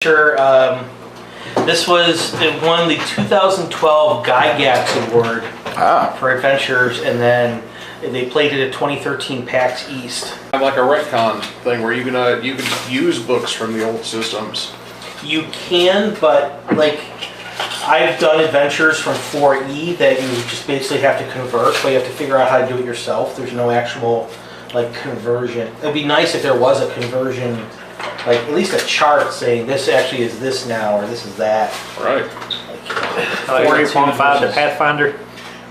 Sure. This it won the 2012 Gygax Award for adventures, and then they played it at 2013 PAX East. Like a retcon thing where you can use books from the old systems. You can, but like I've done adventures from 4E that you just basically have to convert, but you have to figure out how to do it yourself. There's no actual like conversion. It'd be nice if there was a conversion. Like at least a chart saying this actually is this now or this is that. Right. Like 3.5 to Pathfinder.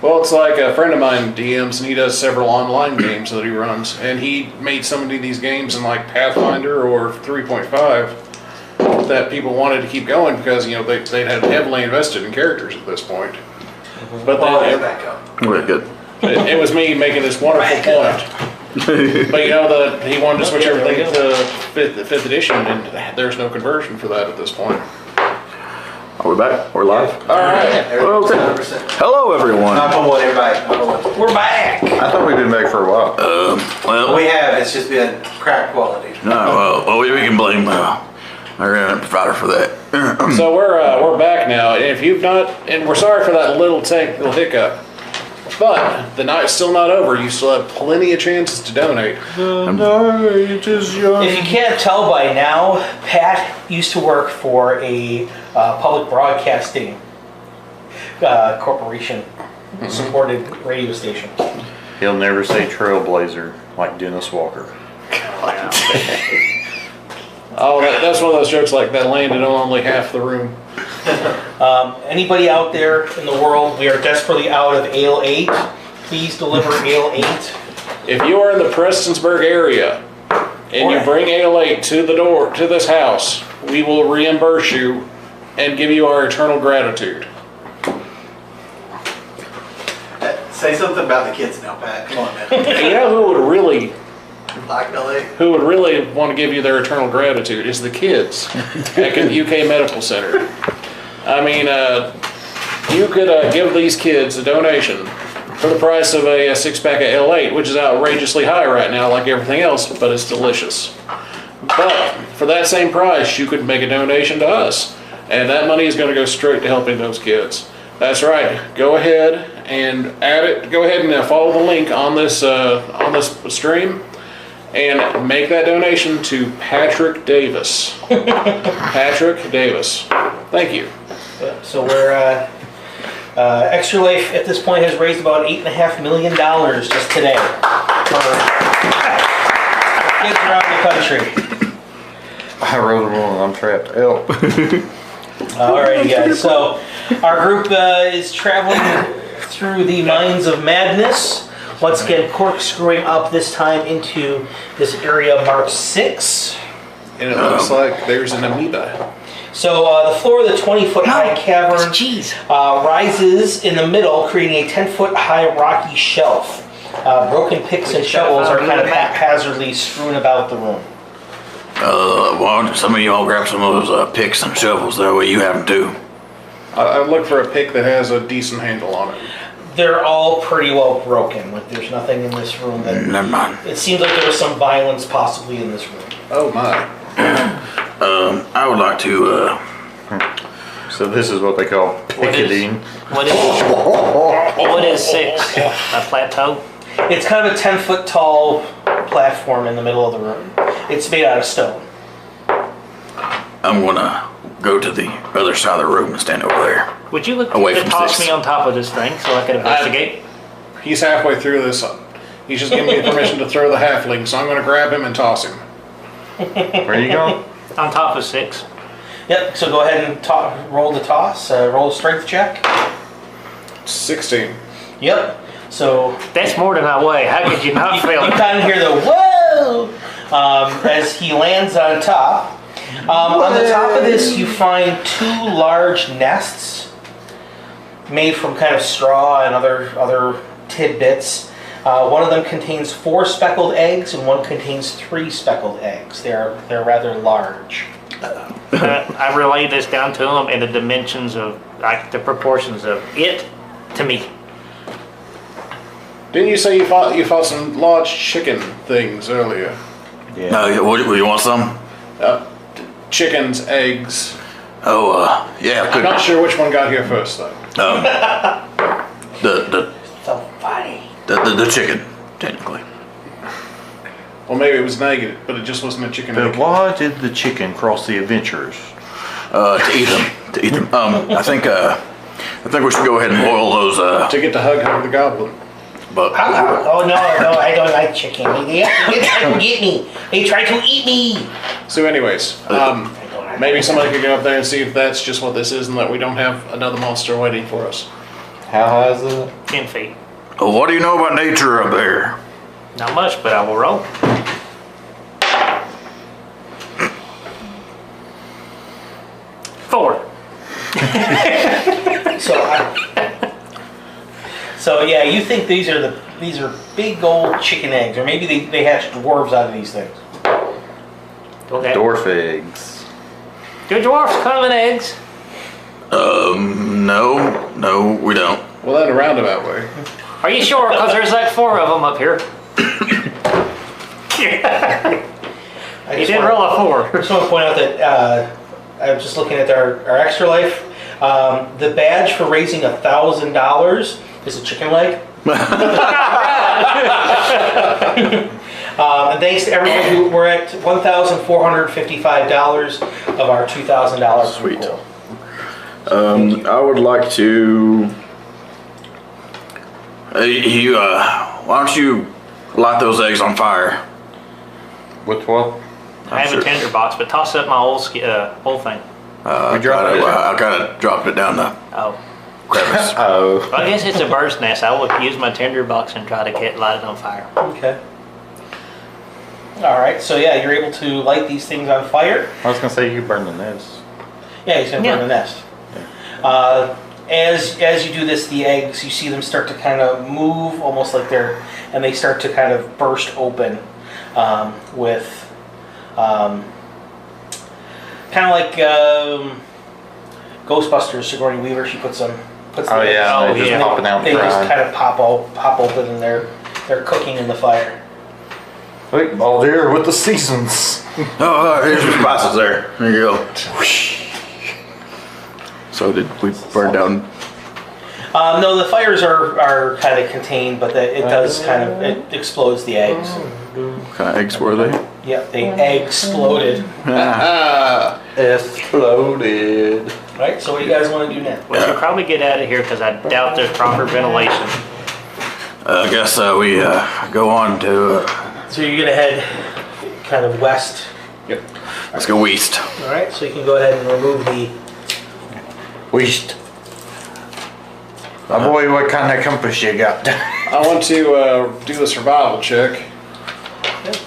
Well, it's like a friend of mine DMs, and he does several online games that he runs, and he made so many of these games in like Pathfinder or 3.5 that people wanted to keep going because they'd had heavily invested in characters at this point. But then We're good. it was me making this wonderful point. But he wanted to switch everything to 5th edition, and there's no conversion for that at this point. Are we back? We're live? All right. Okay. Hello, everyone. Knock on wood, everybody. Knock on wood. we're back. I thought we'd been back for a while. Well, we have. It's just been crap quality. No, well, we can blame our provider for that. So we're back now, and if you've not, and we're sorry for that little technical hiccup, but the night's still not over. You still have plenty of chances to donate. The night is young. If you can't tell by now, Pat used to work for a public broadcasting corporation supported radio station. He'll never say trailblazer like Dennis Walker. Oh, that's one of those jokes like that landed on only half the room. Anybody out there in the world, we are desperately out of Ale 8. Please deliver Ale 8. If you are in the Prestonsburg area and you bring Ale 8 to the door to this house, we will reimburse you and give you our eternal gratitude. Say something about the kids now, Pat. Come on, man. You know who would really Like LA. who would really want to give you their eternal gratitude is the kids at the UK Medical Center. I mean, you could give these kids a donation for the price of a 6-pack of L8, which is outrageously high right now, like everything else, but it's delicious. But for that same price, you could make a donation to us, and that money is going to go straight to helping those kids. That's right. Go ahead and add it. Go ahead and follow the link on this stream. And make that donation to Patrick Davis. Patrick Davis. Thank you. So we're Extra Life at this point has raised about $8.5 million just today for kids around the country. I wrote it on. I'm trapped. Help. Alrighty, guys. So our group is traveling through the mines of madness. Once again, corkscrewing up this time into this area marked 6. And it looks like there's an amoeba. So the floor of the 20-foot high cavern rises in the middle, creating a 10-foot high rocky shelf. Broken picks and shovels are kind of haphazardly strewn about the room. Why don't some of you all grab some of those picks and shovels, that way you have them too. I look for a pick that has a decent handle on it. They're all pretty well broken. Like there's nothing in this room that... Never mind. It seems like there was some violence possibly in this room. Oh my. I would like to, So this is what they call picketing. What is 6? A plateau? It's kind of a 10-foot tall platform in the middle of the room. It's made out of stone. I'm gonna go to the other side of the room and stand over there. Would you look Away to from toss 6. me on top of this thing so I could investigate? He's halfway through this. He's just giving me permission to throw the halfling, so I'm going to grab him and toss him. Where are you going? On top of 6. Yep, so go ahead and roll the toss. Roll a strength check. 16. Yep. So That's more than I weigh. How could you not feel you it? kind of hear the whoa as he lands on top. On the top of this, you find 2 large nests made from kind of straw and other tidbits. One of them contains 4 speckled eggs, and one contains 3 speckled eggs. They're rather large. I relayed this down to him in the dimensions of, like, the proportions of it to me. Didn't you say you fought some large chicken things earlier? Yeah. What, you want some? chickens, eggs. Oh, yeah, I'm good. not sure which one got here first, though. The So funny. chicken, technically. Well, maybe it was negative, but it just wasn't a chicken But egg. why did the chicken cross the adventurers? To eat them. To eat them. I think we should go ahead and boil those. To get to hug the goblin. But Oh no, I don't like chicken. They tried to get me. They tried to eat me. So, anyways, maybe somebody could go up there and see if that's just what this is, and that we don't have another monster waiting for us. How high is it? 10 feet. what do you know about nature up there? Not much, but I will roll. Four. So yeah, you think these are big old chicken eggs, or maybe they hatch dwarves out of these things. Okay. Dwarf eggs. Do dwarfs come in eggs? No, we don't. Well, in a roundabout way. Are you sure? Because there's like 4 of them up here. You didn't roll a 4. I just want to point out that I was just looking at our extra life. The badge for raising $1,000 is a chicken leg. And thanks to everybody, we're at $1,455 of our $2,000 Sweet. goal. I would like to. Why don't you light those eggs on fire? With what? I have sure. a tinderbox, but toss up my old thing. I kind of dropped it down the Oh. crevice. Oh. Well, I guess it's a bird's nest. I will use my tinderbox and try to light it on fire. Okay. All right. So yeah, you're able to light these things on fire. I was gonna say you burn the nest. Yeah, he's gonna burn Yeah. the nest. As you do this, the eggs, you see them start to kind of move, almost like and they start to kind of burst open with kind of like Ghostbusters. Sigourney Weaver, she puts the Oh yeah, Oh, they just yeah. popping out They and just drying. kind of pop open, and they're cooking in the fire. Wait, Baldur with the seasons. Oh, here's your spices there. There you go. So did we burn down? No, the fires are kind of contained, but it does it explodes the eggs. What kind of eggs were they? Yep, they exploded. Exploded. Right. So what do you guys want to do now? We should probably get out of here because I doubt there's proper ventilation. I guess we go on to. So you're gonna head kind of west. Yep. Let's go east. All right. So you can go ahead and remove the. Wheat. Oh boy, what kind of compass you got? I want to do a survival check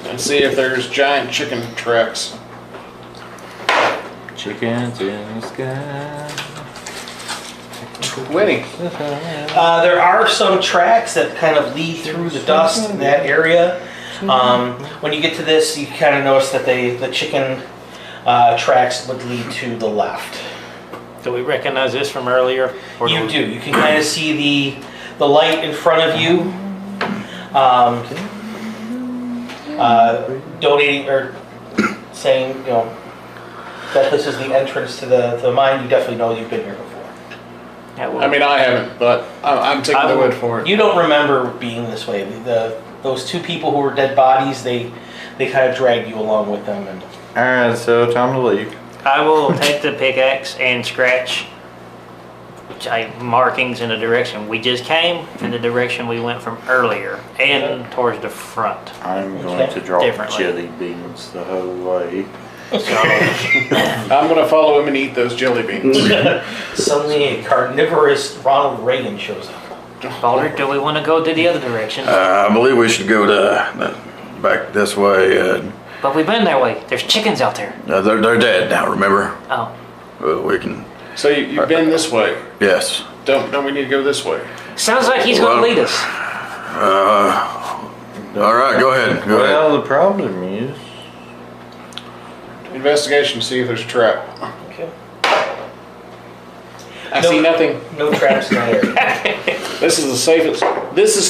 and see if there's giant chicken tracks. Chickens in the sky. 20. There are some tracks that kind of lead through the dust in that area. When you get to this, you kind of notice that the chicken tracks would lead to the left. Do we recognize this from earlier? Or You do. You can kind of see the light in front of you. Donating or saying, that this is the entrance to the mine. You definitely know you've been here before. Yeah, well, I mean, I haven't, but I'm taking the word for it. You don't remember being this way. Those 2 people who were dead bodies, they kind of dragged you along with them. And Alright, so time to leave. I will take the pickaxe and scratch markings in the direction we just came, in the direction we went from earlier, and towards the front. I'm going to drop Differently. jelly beans the whole way. So, I'm going to follow him and eat those jelly beans. suddenly a carnivorous Ronald Reagan shows up. Baldur, do we want to go to the other direction? I believe we should go to back this way. But we've been that way. There's chickens out there. They're dead now. Remember? Oh. We can. So you've been this way. Yes. Don't we need to go this way? Sounds like he's going to lead us. All right. Go ahead. Go ahead. Well, the problem is... Investigation to see if there's a trap. Okay. I see nothing. No traps in that area. This is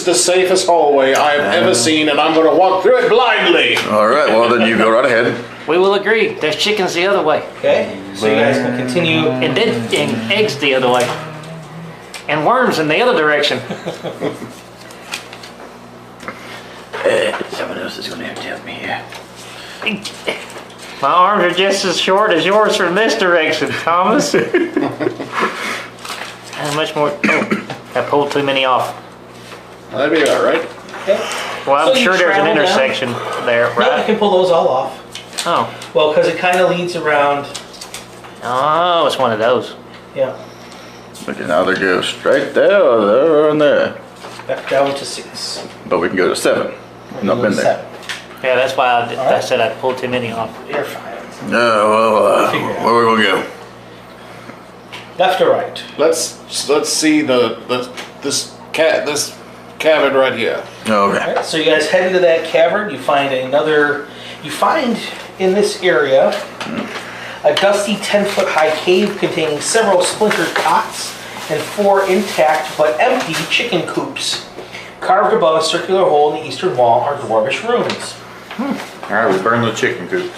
the safest hallway I have ever seen, and I'm going to walk through it blindly. All right. Well, then you go right ahead. We will agree. There's chickens the other way. Okay, so you guys can continue. And eggs the other way. And worms in the other direction. Someone else is gonna have to help me here. My arms are just as short as yours from this direction, Thomas. How much more? Oh, I pulled too many off. That'd be all right. Okay. Well, I'm So you sure there's an travel down? intersection there, No, you right? can pull those all off. Oh. Well, because it kind of leads around. Oh, it's one of those. Yeah, We can either go straight there or there and there. back down to 6. But we can go to 7. Not Go been to there. 7. Yeah, that's why I right. said I pulled too many off. You're fine. Where we gonna go? Left or right? Let's see this cabin right here. Okay. Alright, so you guys head into that cavern. You find in this area a dusty 10-foot high cave containing several splintered cots and 4 intact but empty chicken coops. Carved above a circular hole in the eastern wall are dwarvish runes. Alright, we burn the chicken coops.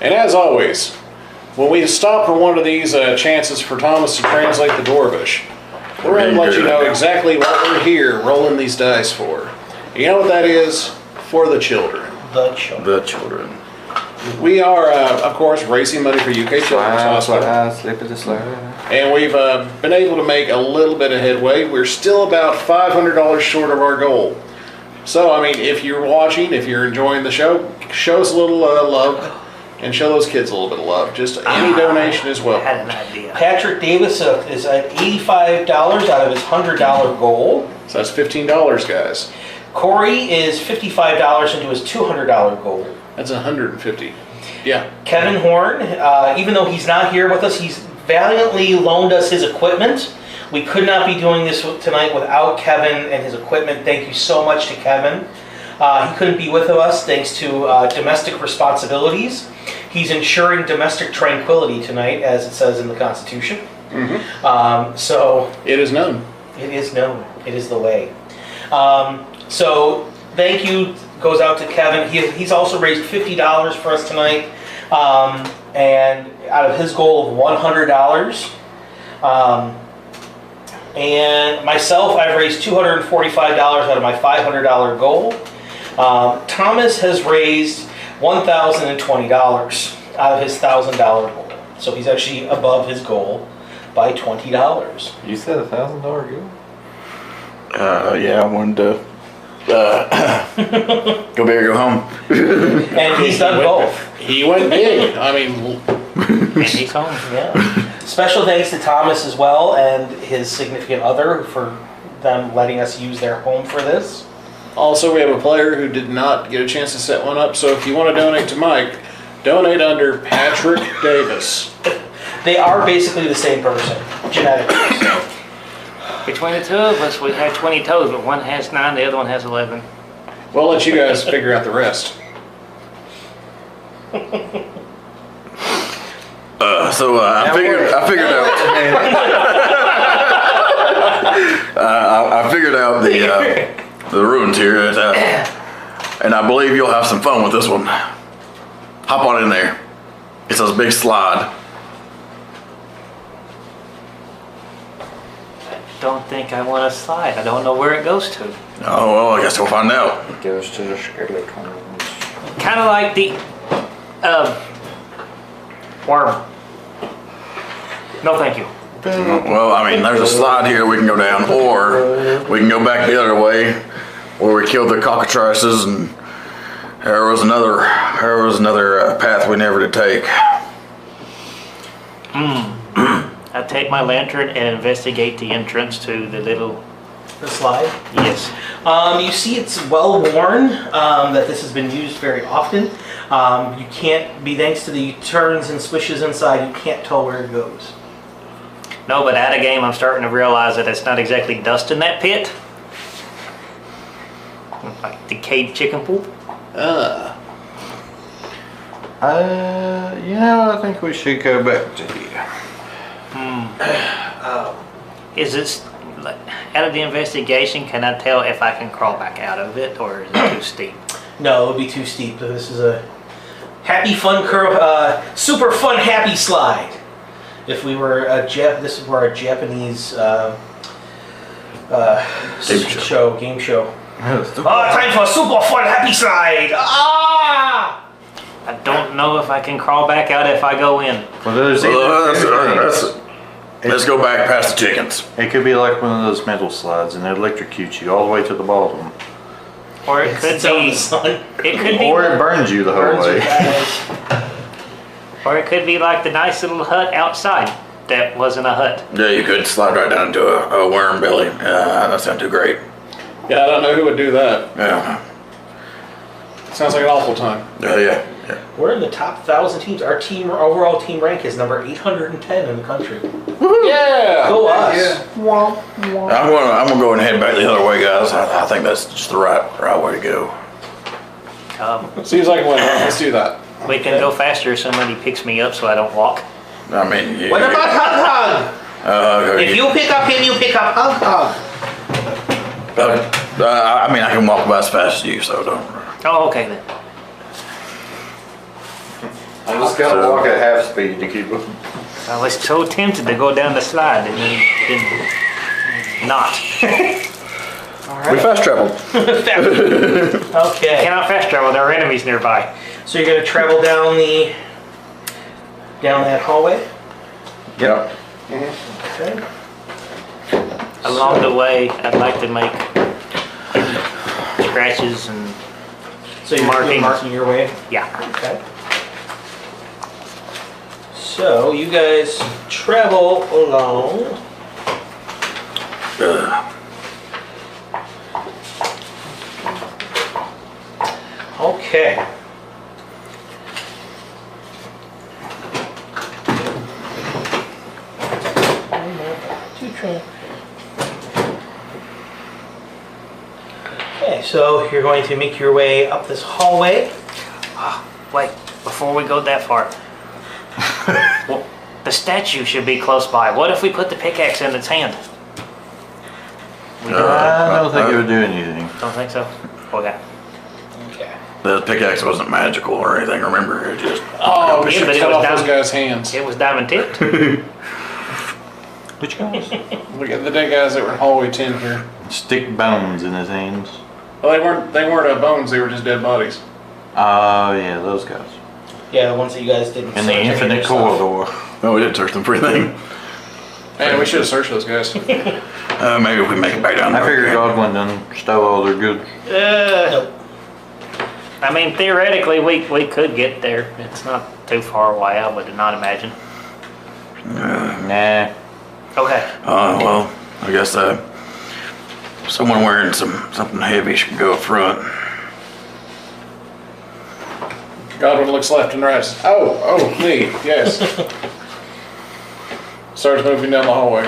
And as always, when we stop for one of these chances for Thomas to translate the Dwarvish, we're going to let you know exactly what we're here rolling these dice for. You know what that is? For the children. The children. The children. We are, of course, raising money for UK Children's Hospital. And we've been able to make a little bit of headway. We're still about $500 short of our goal. So, I mean, if you're watching, if you're enjoying the show, show us a little love and show those kids a little bit of love. Just any donation is I welcome. had an idea. Patrick Davis is at $85 out of his $100 goal. So that's $15, guys. Corey is $55 into his $200 goal. That's $150. Yeah. Kevin Horn, even though he's not here with us, he's valiantly loaned us his equipment. We could not be doing this tonight without Kevin and his equipment. Thank you so much to Kevin. He couldn't be with us thanks to domestic responsibilities. He's ensuring domestic tranquility tonight, as it says in the Constitution. So It is known. it is known. It is the way. So thank you goes out to Kevin. He's also raised $50 for us tonight, and out of his goal of $100. And myself, I've raised $245 out of my $500 goal. Thomas has raised $1,020 out of his $1,000 goal. So he's actually above his goal by $20. You said $1,000 goal? Yeah, I wanted to go big or go home. And he's done both. He went big. I mean, And he's home. Yeah. Special thanks to Thomas as well and his significant other for them letting us use their home for this. also we have a player who did not get a chance to set one up. So if you want to donate to Mike, donate under Patrick Davis. They are basically the same person, genetically. So. Between the two of us, we have 20 toes, but one has 9, the other one has 11. We'll let you guys figure out the rest. I figured out the runes here, and I believe you'll have some fun with this one. Hop on in there. It's a big slide. Don't think I want to slide. I don't know where it goes to. Oh well, I guess we'll find out. It goes to the skeletons. Kind of like the worm. No, thank you. Well, I mean, there's a slide here we can go down, or we can go back the other way, where we killed the cockatrices, and there was another path we never did take. I take my lantern and investigate the entrance to the little. The slide. Yes. You see it's well worn, that this has been used very often. You can't, be thanks to the turns and swishes inside, you can't tell where it goes. No, but at a game, I'm starting to realize that it's not exactly dust in that pit. Like decayed chicken poop. I think we should go back to here. Is this, like, out of the investigation, can I tell if I can crawl back out of it, or is it too steep? No, it would be too steep. This is a happy fun curve, super fun happy slide. If we were this were a Japanese game show. Time for a super fun happy slide. Ah! I don't know if I can crawl back out if I go in. Well, there's Let's go back past the chickens. it could be like one of those metal slides and it electrocutes you all the way to the bottom. Or it could It's out in be. the sun. It could be. Or it burns you the whole Burns your way. eyes. Or it could be like the nice little hut outside. That wasn't a hut. Yeah, you could slide right down into a worm belly. That's not too great. Yeah, I don't know who would do that. Yeah. Sounds like an awful time. Yeah. We're in the top 1,000 teams. Our overall team rank is number 810 in the country. Yeah! Go us. I'm gonna go and head back the other way, guys. I think that's just the right way to go. Seems like a win. Let's do that. We can go faster if somebody picks me up so I don't walk. I mean, yeah. What about Hug Hug? If you pick up him, you pick up Hug Hug. I mean, I can walk about as fast as you, so don't. Oh, okay then. I just gotta walk at half speed to keep up. I was so tempted to go down the slide and then didn't. Not. We fast traveled. Okay. Cannot fast travel. There are enemies nearby. So you're gonna travel down that hallway. Yep. Okay. Along the way, I'd like to make scratches and So you're marking your way. yeah. Okay. So you guys travel along. Okay. Okay, so you're going to make your way up this hallway. Wait, before we go that far. Well, the statue should be close by. What if we put the pickaxe in its hand? I don't think it would do anything. Don't think so? Okay. Okay. The pickaxe wasn't magical or anything. Remember, it just. Oh, we Yeah, should but it cut was off down- those guys' hands. It was diamond tipped. Which guys? Look at the dead guys that were in hallway 10 here. Stick bones in his hands. Well, they weren't bones. They were just dead bodies. Oh, yeah, those guys. Yeah, the ones that you guys didn't. In the search infinite yourself. corridor. No, we didn't search them for anything. Man, we should have searched those guys. Maybe if we make it back down I there. figured Godwin done stole all their goods. Nope. I mean, theoretically, we could get there. It's not too far away, I would not imagine. Nah. Okay. Well, I guess someone wearing something heavy should go up front. Godwin looks left and right. Oh, me, yes. Starts moving down the hallway.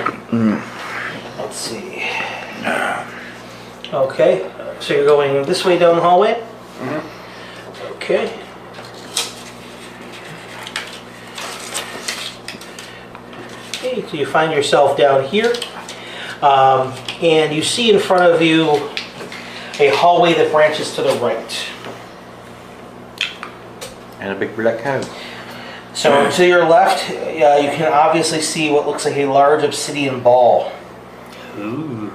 Let's see. Okay, so you're going this way down the hallway? Mm-hmm. Okay. Okay, so you find yourself down here. And you see in front of you a hallway that branches to the right. And a big black cow. So to your left, you can obviously see what looks like a large obsidian ball. Ooh.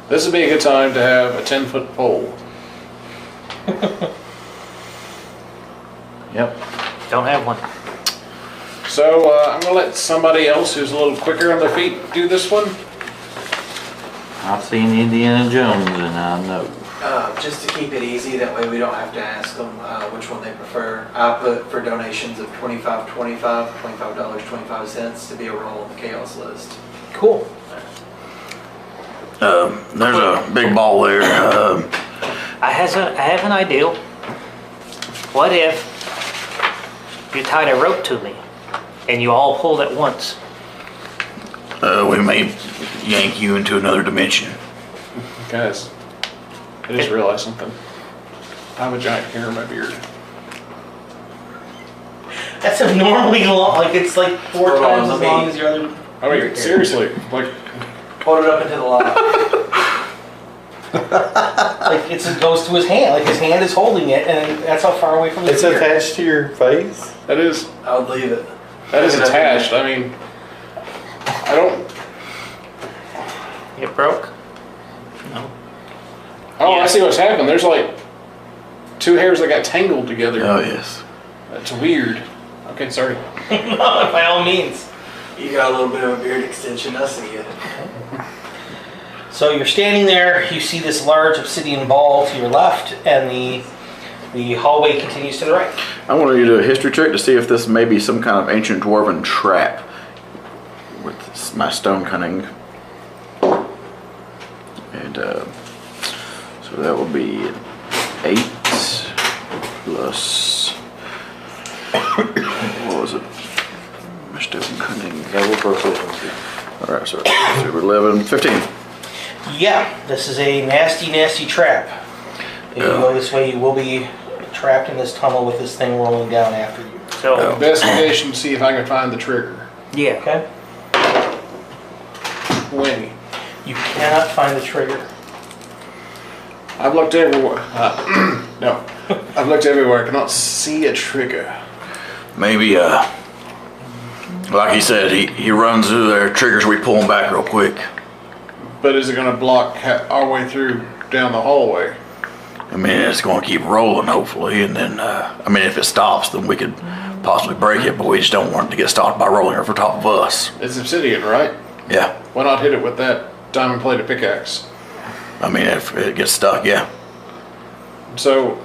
This would be a good time to have a 10-foot pole. Yep. Don't have one. So I'm going to let somebody else who's a little quicker on their feet do this one. I've seen Indiana Jones and I know. Just to keep it easy, that way we don't have to ask them which one they prefer. I put for donations of $25.25 to be a roll on the chaos list. Cool. There's a big ball there. I have an idea. What if you tied a rope to me and you all pulled at once? We may yank you into another dimension. Guys, I just realized something. I have a giant hair in my beard. That's abnormally long. Like it's like four Hold on, times as let me- long as your other. I mean, seriously, like, Hold it up into the light. Like it goes to his hand. Like his hand is holding it, and that's how far away from the It's ear. attached to your face? That is I would leave it. attached. I mean, I don't. It broke? No. Oh, Yeah. I see what's happened. There's like two hairs that got tangled together. Oh yes. That's weird. Okay, sorry. By all means. You got a little bit of a beard extension, I see it. So you're standing there. You see this large obsidian ball to your left, and the hallway continues to the right. I want you to do a history check to see if this may be some kind of ancient dwarven trap with my stone cunning. And so that will be 8 plus what was it? My stone cunning. Double proficiency. All right, so 11, 15. Yeah, this is a nasty, nasty trap. If you go this way, you will be trapped in this tunnel with this thing rolling down after you. So, Investigation to see if I can find the trigger. yeah. Okay? 20. You cannot find the trigger. I've looked everywhere. No, I've looked everywhere. I cannot see a trigger. Maybe, like he said, he runs through there, triggers, we pull him back real quick. But is it going to block our way through down the hallway? I mean, it's going to keep rolling, hopefully, and then, I mean, if it stops, then we could possibly break it, but we just don't want it to get stopped by rolling over top of us. It's obsidian, right? Yeah, Why not hit it with that diamond-plated pickaxe? I mean, if it gets stuck, yeah. So,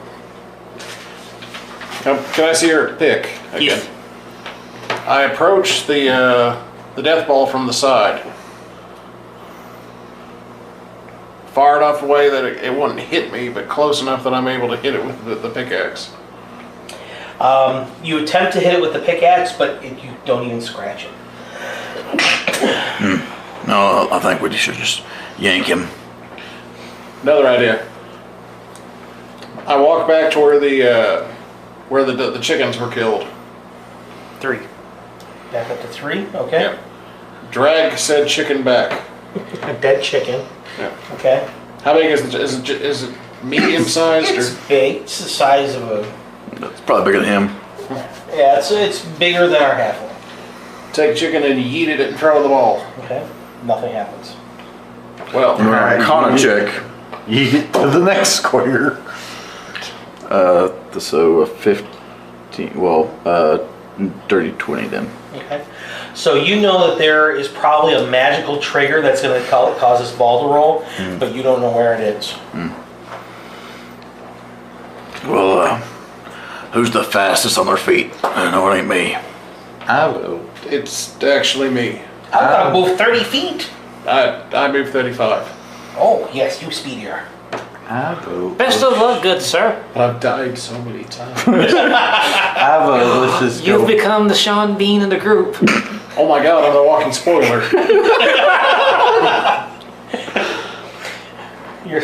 can I see her pick again? Yes. I approach the death ball from the side. Far enough away that it wouldn't hit me, but close enough that I'm able to hit it with the pickaxe. You attempt to hit it with the pickaxe, but you don't even scratch it. No, I think we should just yank him. Another idea. I walk back to where the chickens were killed. 3. Back up to 3, okay? Yep. Drag said chicken back. A dead chicken, Yeah. okay? How big is it medium sized It's or? big. It's the size of a... It's probably bigger than him. Yeah, it's bigger than our halfling. Take chicken and yeet it in front of the ball. Okay? Nothing happens. Well, Alright, Connor you- check. You get to the next square. So a 15, well, dirty 20 then. Okay. So you know that there is probably a magical trigger that's going to cause this ball to roll, but you don't know where it is. Well, who's the fastest on their feet? I know it ain't me. I will. it's actually me. I've got to move 30 feet. I move 35. Oh, yes, you speedier. I vote. Best of luck, good sir. I've died so many times. I vote. Let's just You've go. become the Sean Bean of the group. Oh my god, I'm a walking spoiler. You're...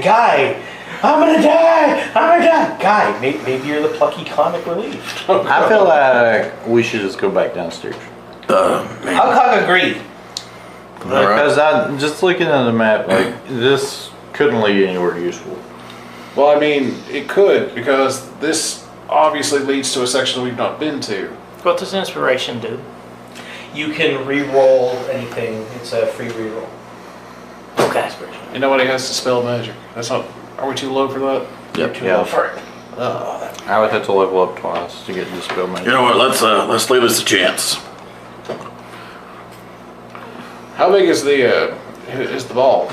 Guy, I'm going to die. I'm going to die. Guy, maybe you're the plucky comic relief. I feel like we should just go back downstairs. Man. Alcock agreed. All right. Because I'm just looking at the map, like, this couldn't lead anywhere useful. Well, I mean, it could, because this obviously leads to a section we've not been to. What does inspiration do? You can re-roll anything. It's a free re-roll. Okay. And nobody has to spell magic. That's not. Are we too low for that? Yep. Too Yeah. low for it. I would have to level up twice to get this spell magic. You know what? Let's leave this a chance. How big is the ball?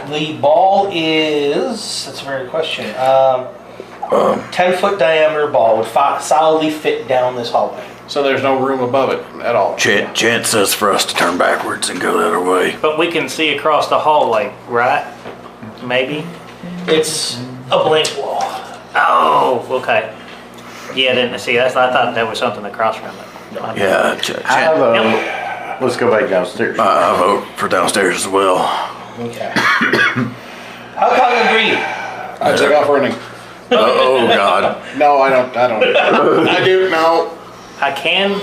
The ball is, that's a very good question, 10-foot diameter ball would solidly fit down this hallway. So there's no room above it at all. Chance says for us to turn backwards and go the other way. But we can see across the hallway, right? Maybe? It's a blank wall. Oh, okay. Yeah, didn't see. I thought there was something across from it. Yeah, I vote. Let's go back downstairs. I vote for downstairs as well. Okay. Alcock agreed. I take off running. Oh God. No, I don't. I do. No. I can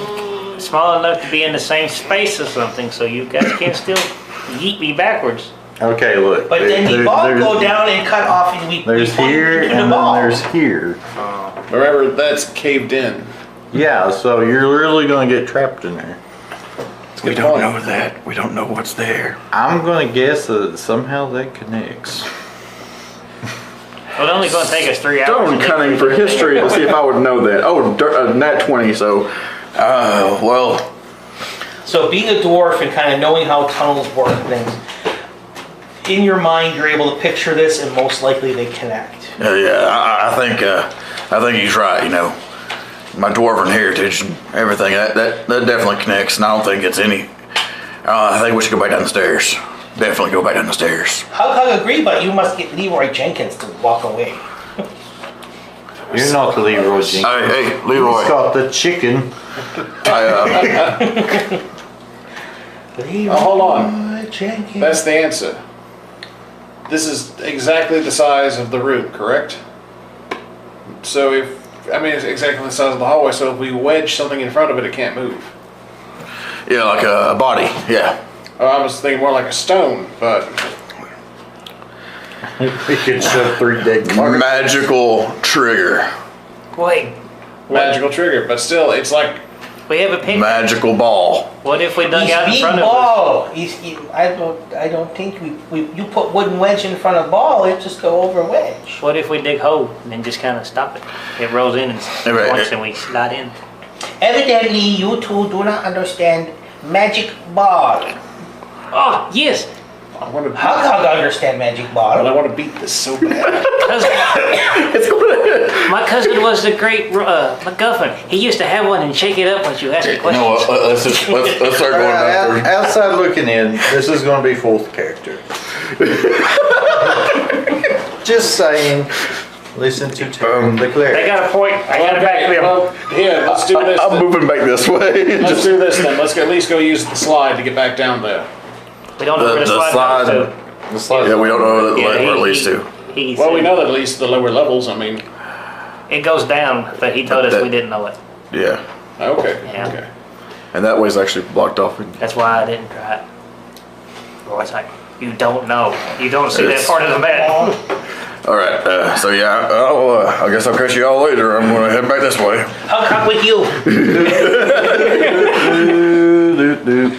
small enough to be in the same space or something, so you guys can still yeet me backwards. Okay, look. But then the ball go down and cut off, and we There's point here to and the then ball. there's here. Remember, that's caved in. Yeah, so you're really gonna get trapped in there. We don't know that. We don't know what's there. I'm gonna guess that somehow that connects. Well, it's only going to take us 3 hours. Stone cunning for history to see if I would know that. Oh, nat 20, so, well, So being a dwarf and kind of knowing how tunnels work and things, in your mind you're able to picture this, and most likely they connect. I think he's right, you know. My dwarven heritage and everything, that definitely connects, and I don't think it's any, I think we should go back down the stairs. Definitely go back down the stairs. Hug agree, but you must get Leroy Jenkins to walk away. You're not the Leroy Jenkins. Hey, Leroy. He's got the chicken. Leroy hold on. Jenkins. That's the answer. This is exactly the size of the room, correct? So it's exactly the size of the hallway, so if we wedge something in front of it, it can't move. Yeah, like a body, yeah. I was thinking more like a stone, but We could shove 3 dead marks. Magical trigger. Wait, magical trigger. But still, it's like we have a picture. Magical ball. What if we dug He's out in being front of us? ball. I don't think you put wooden wedge in front of ball, it just go over wedge. What if we dig hole and then just kind of stop it? It rolls in and Right. once and we slide in. Evidently, you two do not understand magic ball. Oh, yes. I want to. Hug understand magic ball. I want to beat this so bad. My cousin was the great MacGuffin. He used to have one and shake it up once you ask a You question. know what? Let's start going back there. Outside looking in, this is gonna be fourth character. Just saying. Listen to Tom the They cleric. got a point. I got to back them. Well, here, let's do this. I'm moving back this way. Let's do this then. Let's at least go use the slide to get back down there. We don't know where the slide goes to. The slide. Yeah, we don't know Yeah, where it leads to. He Well, we said know that at least the lower levels. I mean, it goes down, but he told us That- we didn't know it. Yeah. okay, Yeah. okay. And that way's actually blocked off. That's why I didn't try it. Well, it's like, you don't know. You don't see that It's- part of the map. All right. So yeah, I guess I'll catch you all later. I'm gonna head back this way. Hug with you.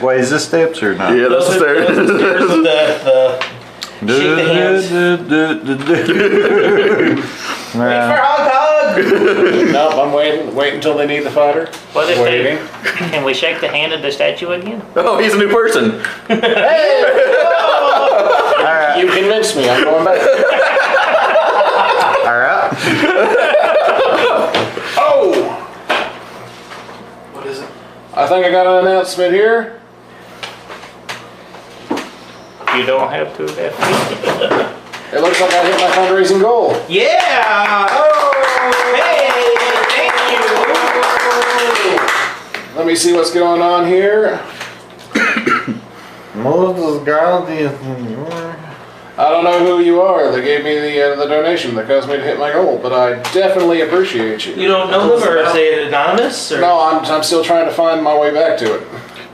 Wait, is this steps or not? Yeah, that's the stairs. Shake the hands. Wait for hug. Nope, I'm waiting until they need the fighter. What if Waiting. can we shake the hand of the statue again? Oh, he's a new person. You convinced me. I'm going back. Alright. Oh! What is it? I think I got an announcement here. You don't have to have It looks like I hit my fundraising goal. Yeah. Oh, hey, thank you. Let me see what's going on here. Moses Guardian. I don't know who you are. They gave me the donation that caused me to hit my goal, but I definitely appreciate you. You don't know them, or is it anonymous? Or? No, I'm still trying to find my way back to it.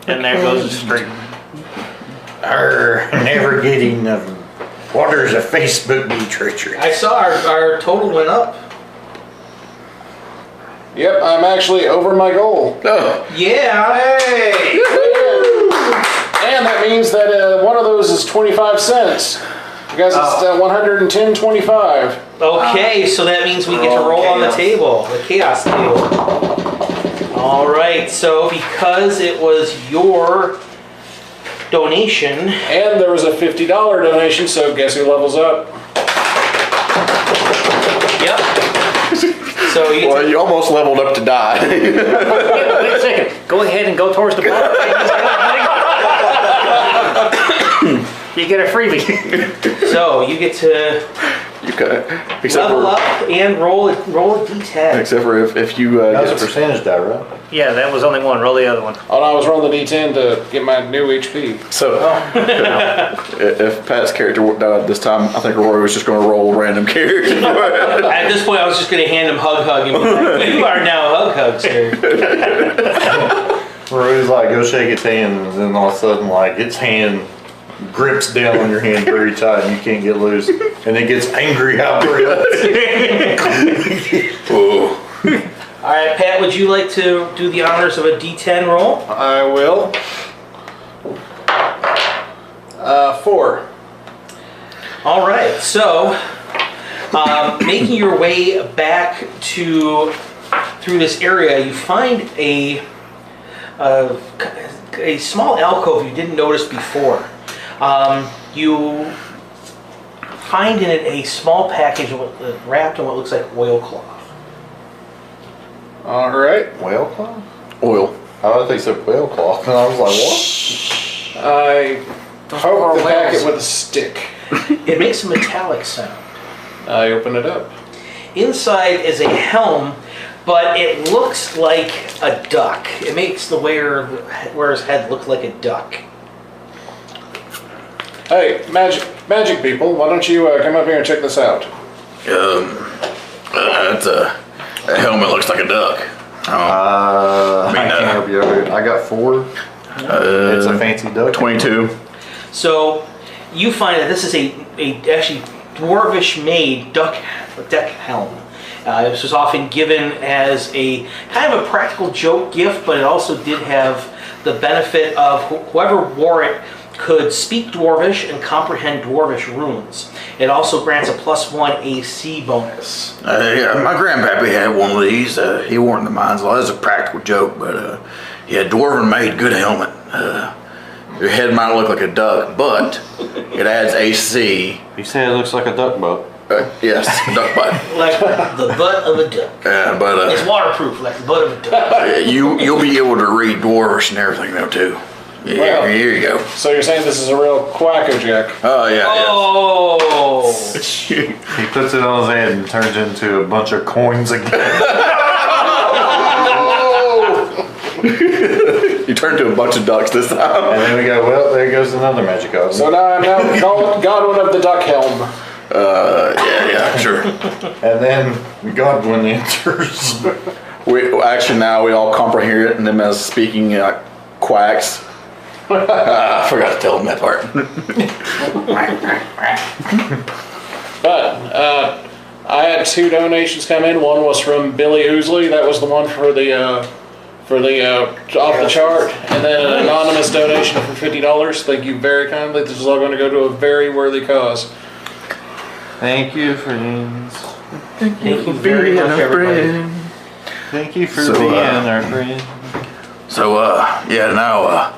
And there goes the street. Never getting waters of Facebook be treachery. I saw our total went up. Yep, I'm actually over my goal. Oh, Yeah. Hey! And that means that one of those is 25 cents. Because it's 110.25. Okay, so that means we get to roll on the table, the chaos table. All right, so because it was your donation, And there was a $50 donation, so guess who levels up? yep. So you well, you almost leveled up to die. Wait a second. Go ahead and go towards the bar. You get a freebie. so you get to You could, except level for up and roll a d10. except for if you That was get a percentage die, right? Yeah, that was only one. Roll the other one. Oh, no, I was rolling the D10 to get my new HP. so if Pat's character died this time, I think Rory was just going to roll random characters. At this point, I was just going to hand him hug and be like, you are now hug sir. Where it was like, go shake its hand, and then all of a sudden, like, its hand grips down on your hand very tight and you can't get loose. And it gets angry after it. Whoa. All right, Pat, would you like to do the honors of a D10 roll? I will. 4. All right, so making your way back through this area, you find a small alcove you didn't notice before. You find in it a small package wrapped in what looks like oilcloth. All right. Whale cloth? Oil. I thought they said whale cloth. And I was like, what? I poke the packet with a stick. It makes a metallic sound. I open it up. Inside is a helm, but it looks like a duck. It makes the wearer's head look like a duck. Hey, magic people, why don't you come up here and check this out? That's a helmet looks like a duck. I can't help you out. I got 4. It's a fancy duck. 22. So you find that this is a actually dwarvish made deck helm. This was often given as a kind of a practical joke gift, but it also did have the benefit of whoever wore it could speak Dwarvish and comprehend Dwarvish runes. It also grants a +1 AC bonus. Yeah, my grandpappy had one of these. He wore it in the mines a lot. It's a practical joke, but yeah, Dwarven made good helmet. Your head might look like a duck, but it adds AC. You say it looks like a duck boat. Yes, duck butt. Like the butt of a duck. But It's waterproof, like the butt of a duck. you'll be able to read Dwarvish and everything though too. Yeah, Well, here you go. So you're saying this is a real quackojack? Oh yeah. Oh! He puts it on his head and turns into a bunch of coins again. You turned to a bunch of ducks this time. And then we go, well, there goes another magic item. So now I'm now Godwin of the Duck Helm. Yeah, sure. And then Godwin enters. We now we all comprehend it and them as speaking quacks. I forgot to tell them that part. But I had 2 donations come in. One was from Billy Oosley. That was the one for the off the chart, and then an anonymous donation for $50. Thank you very kindly. This is all going to go to a very worthy cause. Thank you, friends. Thank you very much, everybody. Thank you for being our friend. So yeah, now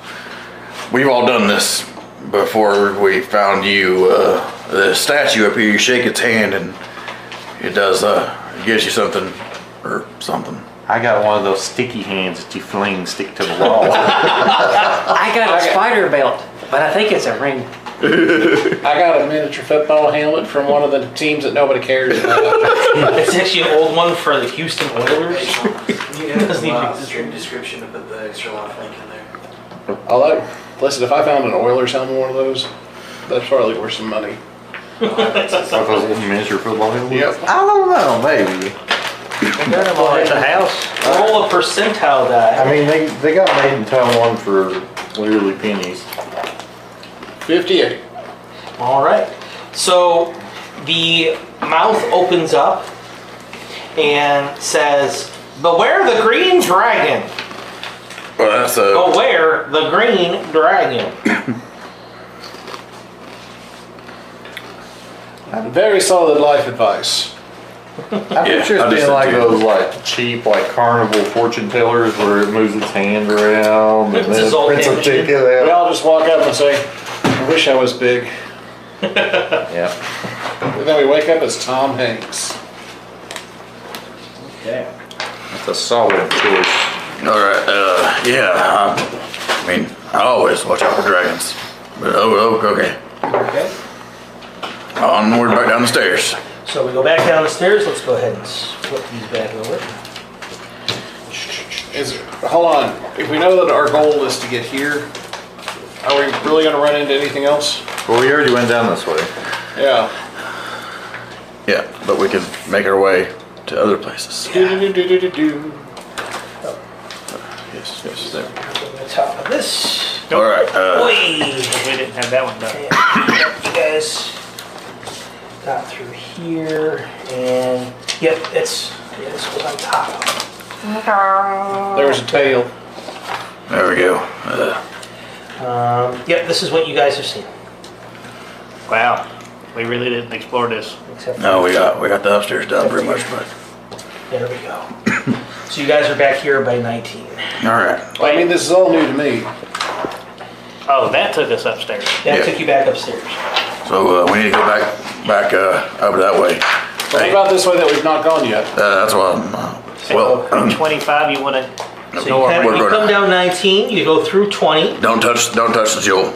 we've all done this before we found you. The statue up here, you shake its hand and it does it gives you something or something. I got one of those sticky hands that you stick to the wall. I got a spider belt, but I think it's a ring. I got a miniature football helmet from one of the teams that nobody cares about. It's actually an old one for the Houston Oilers. You have a stream description to put the extra life link in there. Although, listen, if I found an Oilers helmet, one of those, that's probably worth some money. Miniature football helmet? Yep. I don't know, maybe. I got them all in the house. Roll a percentile die. I mean, they got made in Taiwan for literally pennies. 58. All right. So the mouth opens up and says, "Beware the green dragon. Well, that's a Beware the green dragon." Very solid life advice. I'm pretty sure it's been like those cheap carnival fortune tellers where it moves its hand around and This then is all prints a hand ticket We out. all just walk up and say, I wish I was big. Yeah. And then we wake up as Tom Hanks. Okay. That's a solid choice. all right. Yeah. I mean, I always watch out for dragons. But okay. Okay. Onward back down the stairs. So we go back down the stairs. Let's go ahead and flip these back over. Hold on. If we know that our goal is to get here, are we really going to run into anything else? Well, we already went down this way. Yeah. Yeah, but we can make our way to other places. Do-do-do-do-do-do. Yes, there. On the top of this. All right. Oi! We didn't have that one done. You guys got through here, and yep, this was on top. There's a tail. There we go. Yep, this is what you guys have seen. Wow, we really didn't explore this. Except for No, we got the upstairs done pretty much, but there we go. So you guys are back here by 19. all right. Well, I mean, this is all new to me. Oh, that took us upstairs. That Yeah. took you back upstairs. So we need to go back over that way. What Hey, about this way that we've not gone yet? that's what I'm. From 25, you want to So ignore you, We're you gonna- come down 19, you go through 20, don't touch the jewel.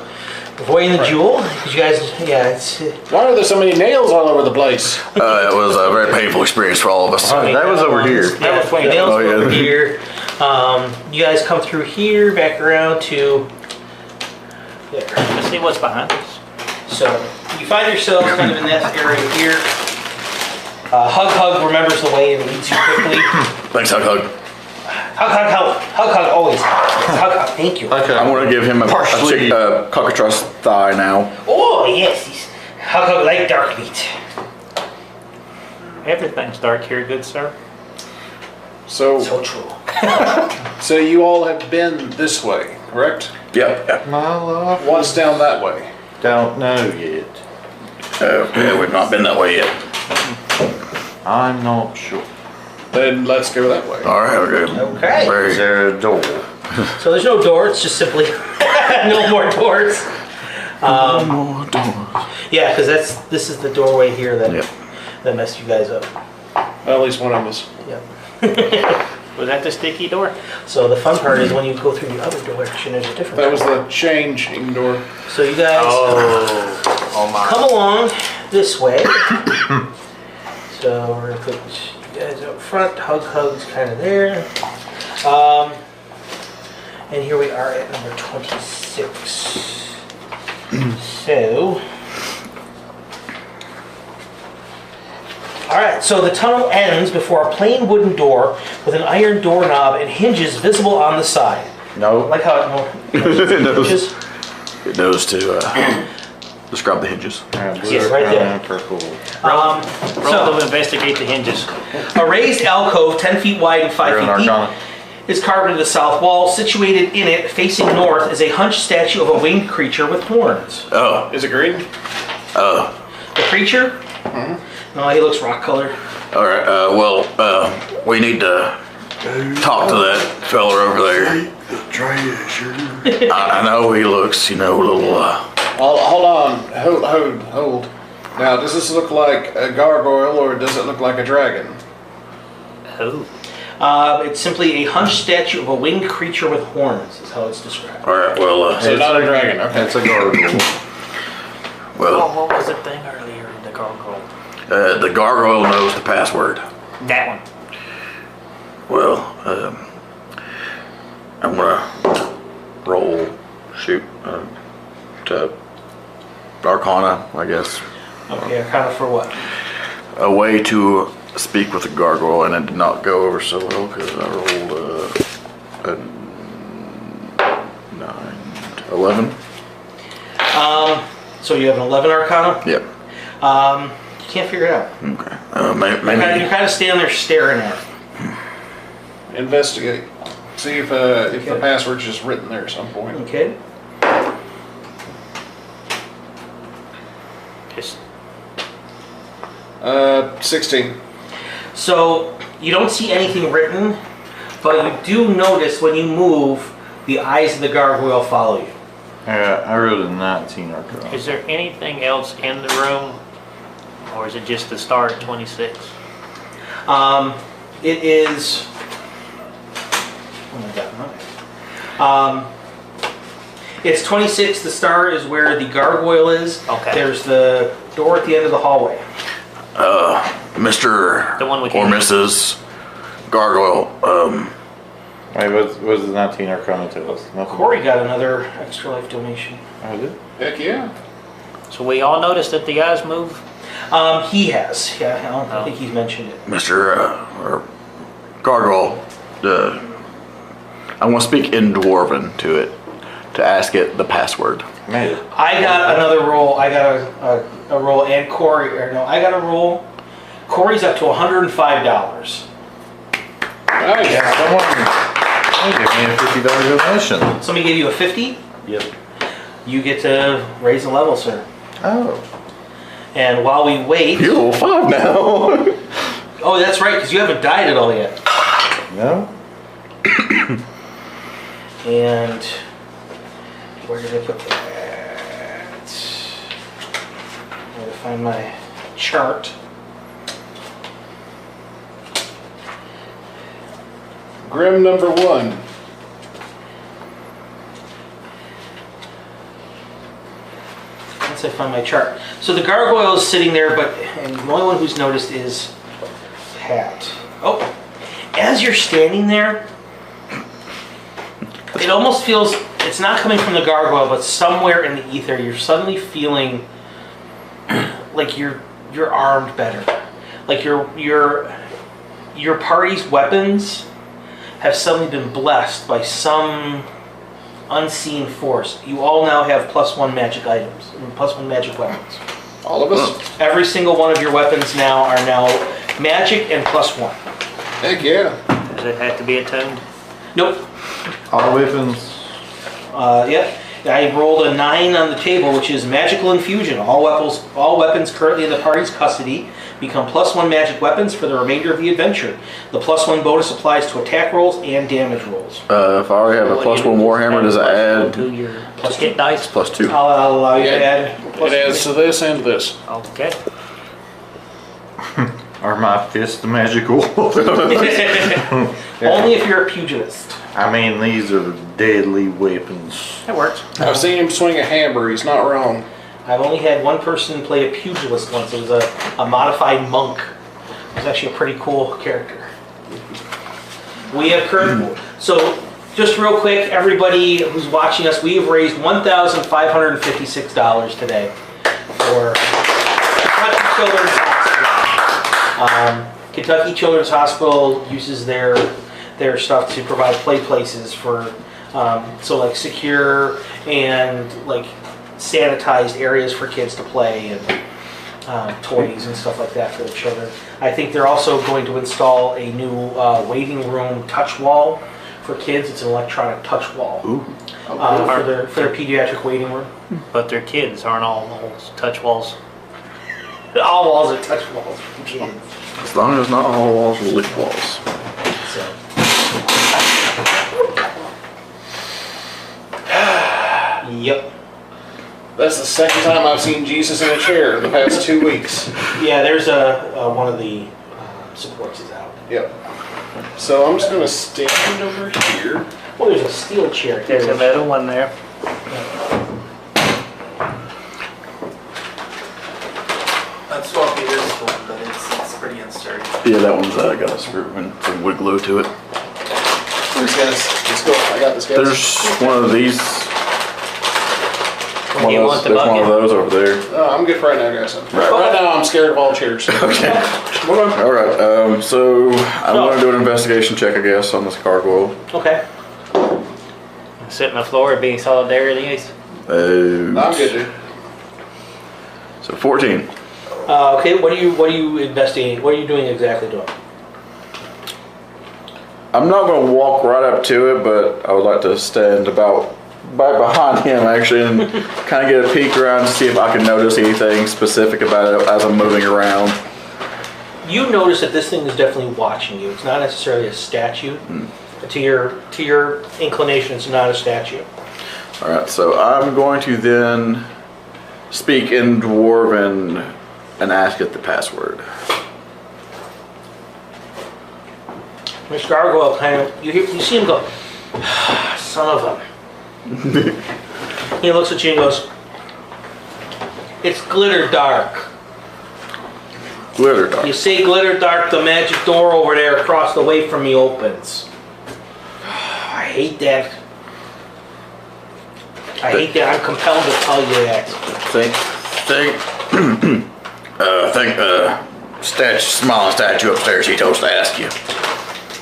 avoiding the jewel, because you guys, yeah, it's... Why are there so many nails all over the place? It was a very painful experience for all of us. That was over here. Yeah, was way nails down. Oh, yeah. over here. You guys come through here, back around to there. Let's see what's behind us. So you find yourself kind of in this area here. Hug remembers the way and leads you quickly. Thanks, Hug. Hug, always. Hug, thank you. Okay. I'm gonna give him a Partially. cockatrice thigh now. Oh, yes. Hug like dark meat. Everything's dark here, good sir. So true. so you all have been this way, correct? Yep. My love. What's down that way? Don't know yet. Yeah, we've not been that way yet. I'm not sure. Then let's go that way. All right, okay. Okay. Is Very, there a door? So there's no door. It's just simply no more doors. Yeah, because this is the doorway here that Yep. that messed you guys up. Well, at least one of us. Yep. Was that the sticky door? So the fun part is when you go through the other direction, there's a different. That was the changing door. So you guys Oh my. come along this way. So we're gonna put you guys up front. Hug's kind of there. And here we are at number 26. So. Alright, so the tunnel ends before a plain wooden door with an iron doorknob and hinges visible on the side. No. Like how it hinges. it knows to describe the hinges. Yes, right there. Purple. Roll So, to investigate the hinges. a raised alcove 10 feet wide and 5 You're an feet deep Arcana. is carved into the south wall. Situated in it, facing north, is a hunched statue of a winged creature with horns. Oh, Is it green? The creature? No, he looks rock colored. all right. We need to talk to that fella over there. I know he looks, a little. Hold on. Hold. Now, does this look like a gargoyle or does it look like a dragon? Oh. It's simply a hunched statue of a winged creature with horns, is how it's described. All right. Well, So not a dragon. Okay. It's a gargoyle. well, Oh, what was the thing earlier? The gargoyle. the gargoyle knows the password. That one. Well, I'm gonna shoot to Arcana, I guess. Okay, kind of for what? A way to speak with a gargoyle, and it did not go over so well because I rolled a 9, 11. So you have an 11 Arcana? Yep. You can't figure it out. Okay. You're Maybe. kind of standing there staring at it. Investigate. See if the password's just written there at some point. Okay? Just 16. So you don't see anything written, but you do notice when you move, the eyes of the gargoyle follow you. Yeah, I rolled a 19 Arcana. Is there anything else in the room, or is it just the start at 26? It is. Oh my God! It's 26. The star is where the gargoyle is. Okay. There's the door at the end of the hallway. Mr. The one we or came in. Mrs. Gargoyle. Wait, what was the 19 Arcana tell us? Nothing. Corey got another extra life donation. I did? Heck yeah. So we all noticed that the eyes move? He has. Yeah, I don't think he's mentioned it. Mr. or Gargoyle, I want to speak in Dwarven to to ask it the password. Made it. I got another roll. I got a roll, and Corey, or no, I got a roll. Corey's up to $105. Nice. Yeah, someone give me a $50 donation. Somebody gave you a 50. Yep. You get to raise the level, sir. Oh. And while we wait, You're level 5 now. oh, that's right, because you haven't died at all yet. No? And where did I put that? I'm going to find my chart. Grim number 1. Once I find my chart. So the gargoyle is sitting there, and the only one who's noticed is Pat. Oh, as you're standing there, it almost feels, it's not coming from the gargoyle, but somewhere in the ether, you're suddenly feeling like you're armed better. Like your party's weapons have suddenly been blessed by some unseen force. You all now have +1 magic items, +1 magic weapons. All of us? Every single one of your weapons now are magic and +1. Heck yeah. Does it have to be attuned? Nope. All weapons. Yep. I rolled a 9 on the table, which is magical infusion. All weapons currently in the party's custody become +1 magic weapons for the remainder of the adventure. The +1 bonus applies to attack rolls and damage rolls. If I already have a +1 Warhammer, does it add to your hit dice? +2? I'll allow you to add. It adds to this and this. Okay. Are my fists magical? Only if you're a pugilist. I mean, these are deadly weapons. That works. I've seen him swing a hammer. He's not wrong. I've only had one person play a pugilist once. It was a modified monk. It was actually a pretty cool character. We have current. So, just real quick, everybody who's watching us, we have raised $1,556 today for Kentucky Children's Hospital. Kentucky Children's Hospital uses their stuff to provide play places for, so like secure and like sanitized areas for kids to play and toys and stuff like that for the children. I think they're also going to install a new waiting room touch wall for kids. It's an electronic touch wall for their pediatric waiting room. But their kids aren't all walls, touch walls. All walls are touch walls for kids. As long as not all walls are lick walls. So. Yep. That's the second time I've seen Jesus in a chair in the past 2 weeks. Yeah, there's one of the supports is out. Yep. So I'm just going to stand over here. Well, there's a steel chair. There's a metal one there. That's what it is, but it's pretty unsturdy. Yeah, that one's got a screw and some wood glue to it. These guys, let's go. I got this, guys. There's one of these. When you want the There's one of bucket. those over there. I'm good for right now, guys. Right. Right now, I'm scared of all chairs. Okay. All right. So I'm going to do an investigation check, I guess, on this gargoyle. Okay. Sit on the floor and be solidarities. I'm good, dude. So 14. Okay. What are you investigating? What are you doing exactly to it? I'm not going to walk right up to it, but I would like to stand about right behind him actually and kind of get a peek around to see if I can notice anything specific about it as I'm moving around. You notice that this thing is definitely watching you. It's not necessarily a statue. To your inclination, it's not a statue. All right, so I'm going to then speak in Dwarven and ask it the password. Mr. Gargoyle kind of, you see him go, son of a. He looks at you and goes, it's glitter dark. Glitter dark. You say glitter dark, the magic door over there across the way from me opens. I hate that. I hate that. I'm compelled to tell you that. Smiling statue upstairs, he told us to ask you.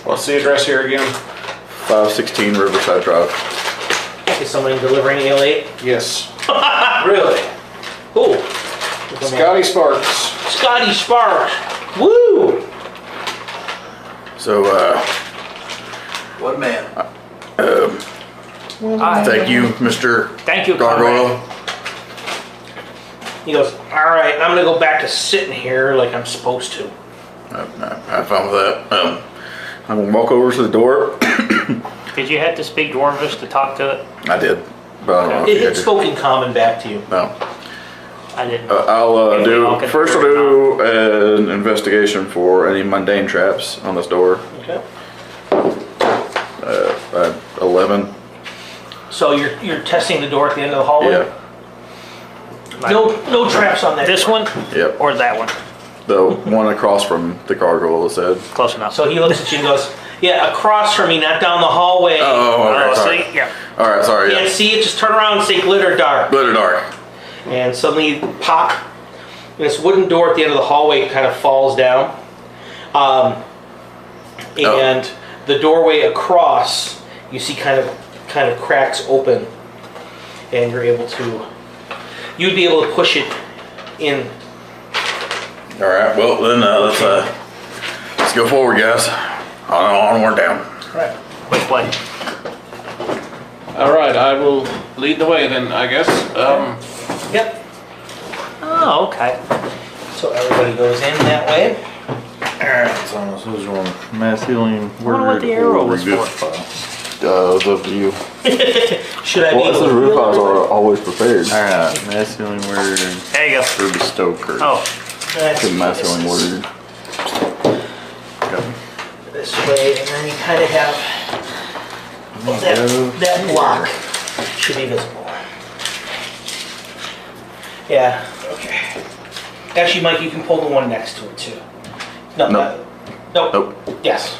What's the address here again? 516 Riverside Drive. Is Is somebody delivering ale 8? Yes. Really? Who? Scotty Sparks. Scotty Sparks. Woo! So, What a man. thank you, Mr. Thank you, Gargoyle. He goes, all right, I'm gonna go back to sitting here like I'm supposed to. Have fun with that. I'm gonna walk over to the door. Did you have to speak Dwarvish to talk to it? I did, but I don't know if It you had had to. spoken common back to you. No. I didn't. I'll If we all do can first. I'll figure do an investigation for any mundane traps on this door. Okay. 11. So you're testing the door at the end of the hallway? Yeah. No traps on that. This one Yep. or that one? The one across from the gargoyle said. Close enough. So he looks at you and goes, yeah, across from me, not down the hallway. Oh, okay, sorry. see? Yeah. All right, sorry. Can't Yeah. see it, just turn around and say glitter dark. Glitter dark. And suddenly, pop, and this wooden door at the end of the hallway kind of falls down. And the doorway across, you see kind of cracks open. And you'd be able to push it in. All right. Well, then let's go forward, guys. Onward down. Right. Which way? All right, I will lead the way then, I guess. Yep. Oh, okay. So everybody goes in that way. Alright, so who's one? Mass healing I wonder what the arrow was for. It's up to you. Should I be Well, able the to roof heal eyes or- are always prepared. Alright, mass healing word There you go. or bestow curse. Oh, That's- Good mass this healing is word. This way, and then you kind of have that block should be visible. Yeah. Okay. Actually, Mike, you can pull the one next to it too. No. Nope. Nope. Nope. Yes.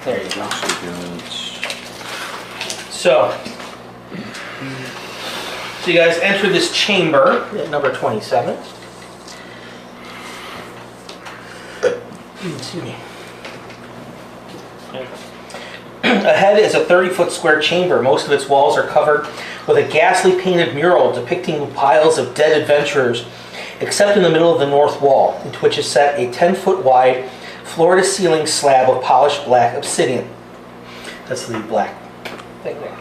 There you go. So you guys enter this chamber at number 27. Excuse me. Ahead is a 30-foot square chamber. Most of its walls are covered with a ghastly painted mural depicting piles of dead adventurers, except in the middle of the north wall, into which is set a 10-foot wide, floor-to-ceiling slab of polished black obsidian. That's the black thing there.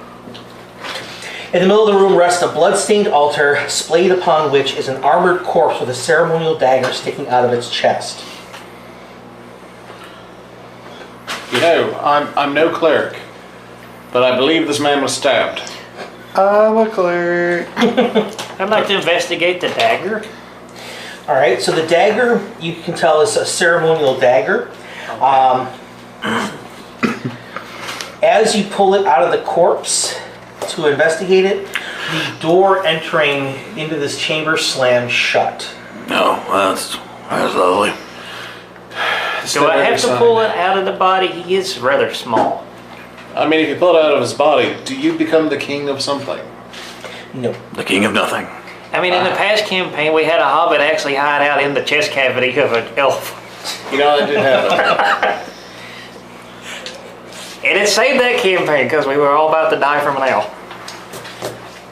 In the middle of the room rests a blood-stained altar, splayed upon which is an armored corpse with a ceremonial dagger sticking out of its chest. You know, I'm no cleric, but I believe this man was stabbed. I'm a cleric. I'd like to investigate the dagger. All right, so the dagger, you can tell, is a ceremonial dagger. As you pull it out of the corpse to investigate it, the door entering into this chamber slams shut. No, that's lovely. Do I have to pull it out of the body? He is rather small. I mean, if you pull it out of his body, do you become the king of something? No. The king of nothing. I mean, in the past campaign, we had a hobbit actually hide out in the chest cavity of an elf. You know, that did happen. And it saved that campaign because we were all about to die from an elf.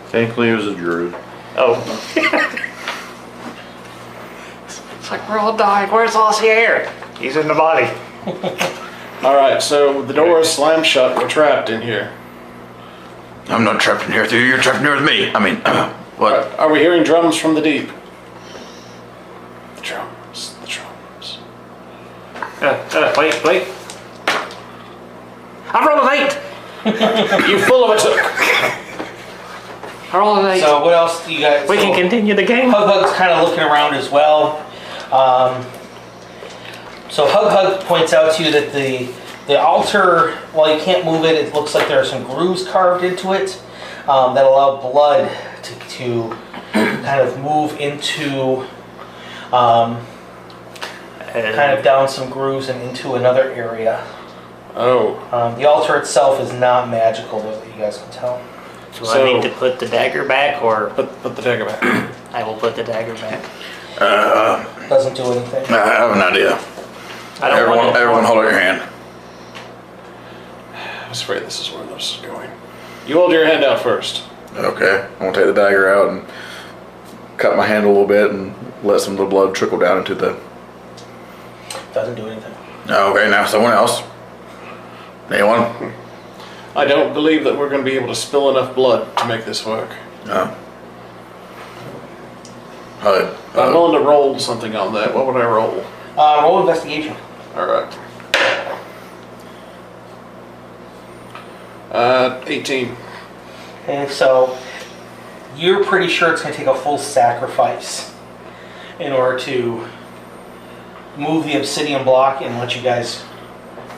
Thankfully, it was a druid. Oh. It's like we're all dying. Where's Ossier? He's in the body. All right, so the door is slammed shut. We're trapped in here. I'm not trapped in here with you. You're trapped in here with me. I mean, what? Are we hearing drums from the deep? The drums, the drums. Wait. I rolled an 8. You full of a took. I rolled an 8. So what else do you guys... We can continue the game. Hug Hug's kind of looking around as well. So Hug points out to you that the altar, while you can't move it, it looks like there are some grooves carved into it that allow blood to kind of move into, kind of down some grooves and into another area. Oh. The altar itself is not magical, though, that you guys can tell. Do I need to put the dagger back, or Put the dagger back. I will put the dagger back? Doesn't do anything. I have an idea. I don't want it. Everyone hold out your hand. I was afraid this is where this is going. You hold your hand out first. Okay, I'm gonna take the dagger out and cut my hand a little bit and let some of the blood trickle down into the. Doesn't do anything. Okay, now someone else. Anyone? I don't believe that we're going to be able to spill enough blood to make this work. No. I'm willing to roll something on that. What would I roll? Roll investigation. All right. 18. And so you're pretty sure it's going to take a full sacrifice in order to move the obsidian block and let you guys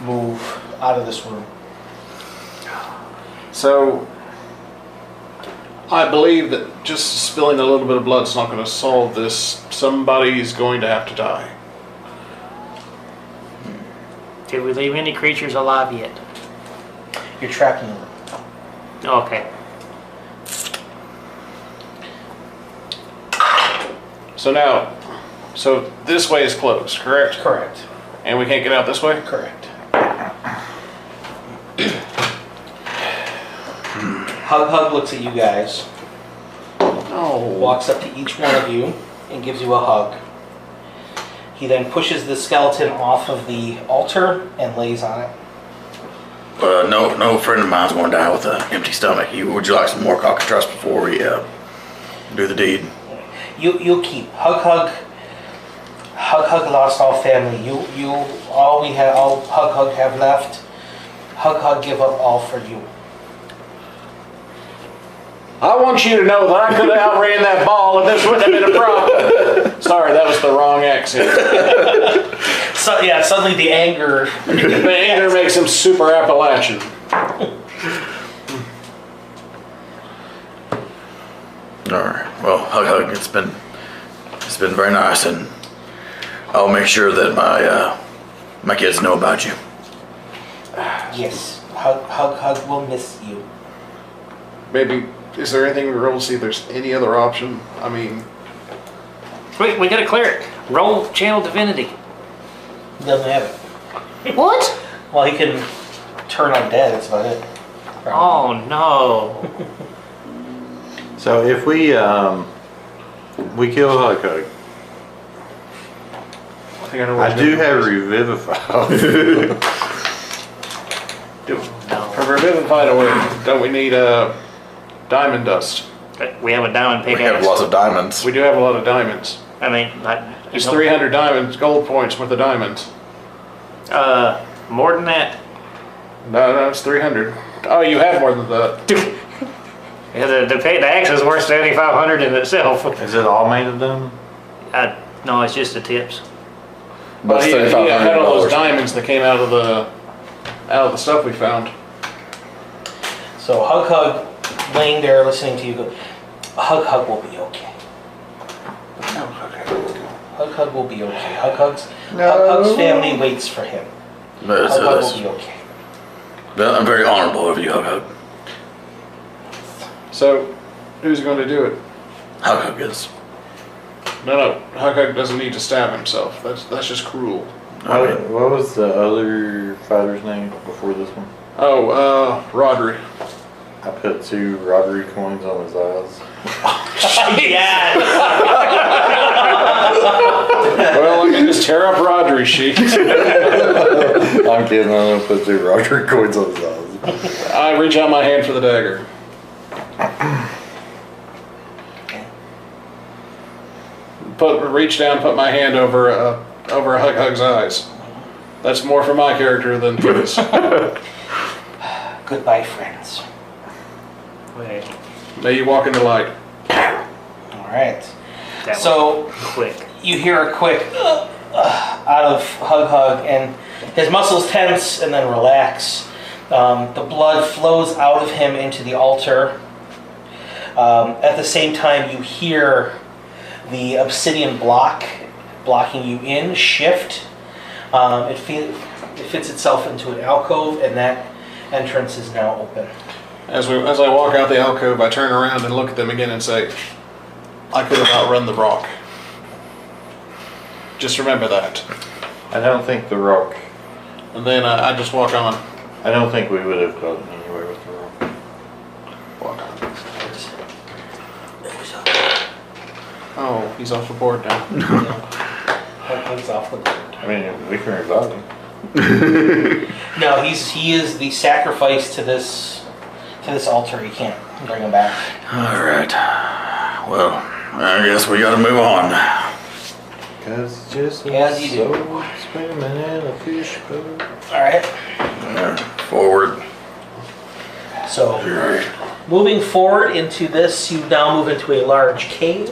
move out of this room. So, I believe that just spilling a little bit of blood is not going to solve this. Somebody's going to have to die. Did we leave any creatures alive yet? You're tracking them. Okay. So this way is closed, correct? Correct. And we can't get out this way? Correct. Hug looks at you guys, Oh. walks up to each one of you, and gives you a hug. He then pushes the skeleton off of the altar and lays on it. No friend of mine's going to die with an empty stomach. Would you like some more cockatrice before we do the deed? You'll keep. Hug lost all family. All Hug have left. Hug give up all for you. I want you to know that I could have outran that ball and this wouldn't have been a problem. Sorry, that was the wrong accent. So yeah, suddenly the anger. The anger makes him super Appalachian. All right. Well, Hug, it's been very nice, and I'll make sure that my kids know about you. Yes, Hug will miss you. Maybe, is there anything we roll to see if there's any other option? I mean... We gotta clear it. Roll channel divinity. He doesn't have it. What? Well, he can turn undead. That's about it. Oh no. So if we kill Hug, I think I know what I do have Revivify. For Revivify away, don't we need diamond dust? We have a diamond We have pickaxe. lots of diamonds. We do have a lot of diamonds. I mean, It's 300 diamonds, gold points worth of diamonds. More than that. No, it's 300. Oh, you have more than that. Yeah, the axe is worth 7,500 in itself. Is it all made of them? No, it's just the tips. But He had all those $3,500. diamonds that came out of the stuff we found. So Hug laying there listening to you go. Hug will be okay. Hug will be okay. Hug's family waits for him. Hug will be okay. I'm very honorable of you, Hug. So, who's going to do it? Hug is. No, Hug doesn't need to stab himself. That's just cruel. What was the other fighter's name before this one? Oh, Rodri. I put 2 Rodri coins on his eyes. Yeah. Well, I can just tear up Rodri's sheet. I'm kidding, I'm gonna put 2 Rodri coins on his eyes. I reach out my hand for the dagger. Reach down, put my hand over Hug's eyes. That's more for my character than his. Goodbye, friends. Wait, May you walk in the light. All right. that So was quick. you hear a quick out of Hug, and his muscles tense and then relax. The blood flows out of him into the altar. At the same time, you hear the obsidian block blocking you in shift. It fits itself into an alcove, and that entrance is now open. As I walk out the alcove, I turn around and look at them again and say, I could have outrun the rock. Just remember that. I don't think the rock. And then I just walk on. I don't think we would have gotten anywhere with the rock. Oh, he's off the board now. Hug's off the board. I mean, we can revive him. No, he is the sacrifice to this altar. You can't bring him back. All right. Well, I guess we gotta move on. Cause it's just As you do. swimming in a fish boat. All right. Forward. So, moving forward into this, you now move into a large cave.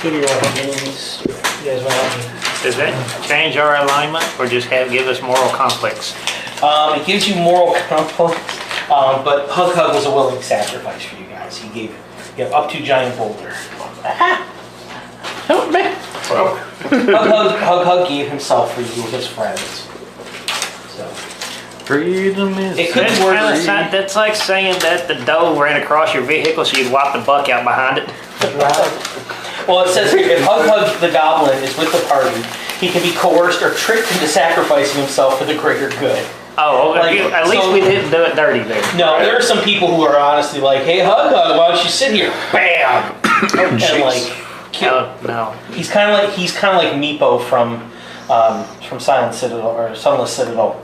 Katie, you want to help me with these? You guys want to help me? Does that change our alignment or just give us moral conflicts? It gives you moral conflict, but Hug was a willing sacrifice for you guys. He gave you up to giant boulder. Help me. Hug gave himself for you with his friends. So Freedom is. it could be worse. That's like saying that the doe ran across your vehicle so you'd wipe the buck out behind it. Well, it says here, if Hug the Goblin is with the party, he can be coerced or tricked into sacrificing himself for the greater good. Oh, Like, at least so- we didn't do it dirty there. No, there are some people who are honestly like, hey, Hug, why don't you sit here? Bam! And like, kill. No. He's kind of like Meepo from Silent Citadel or Sunless Citadel,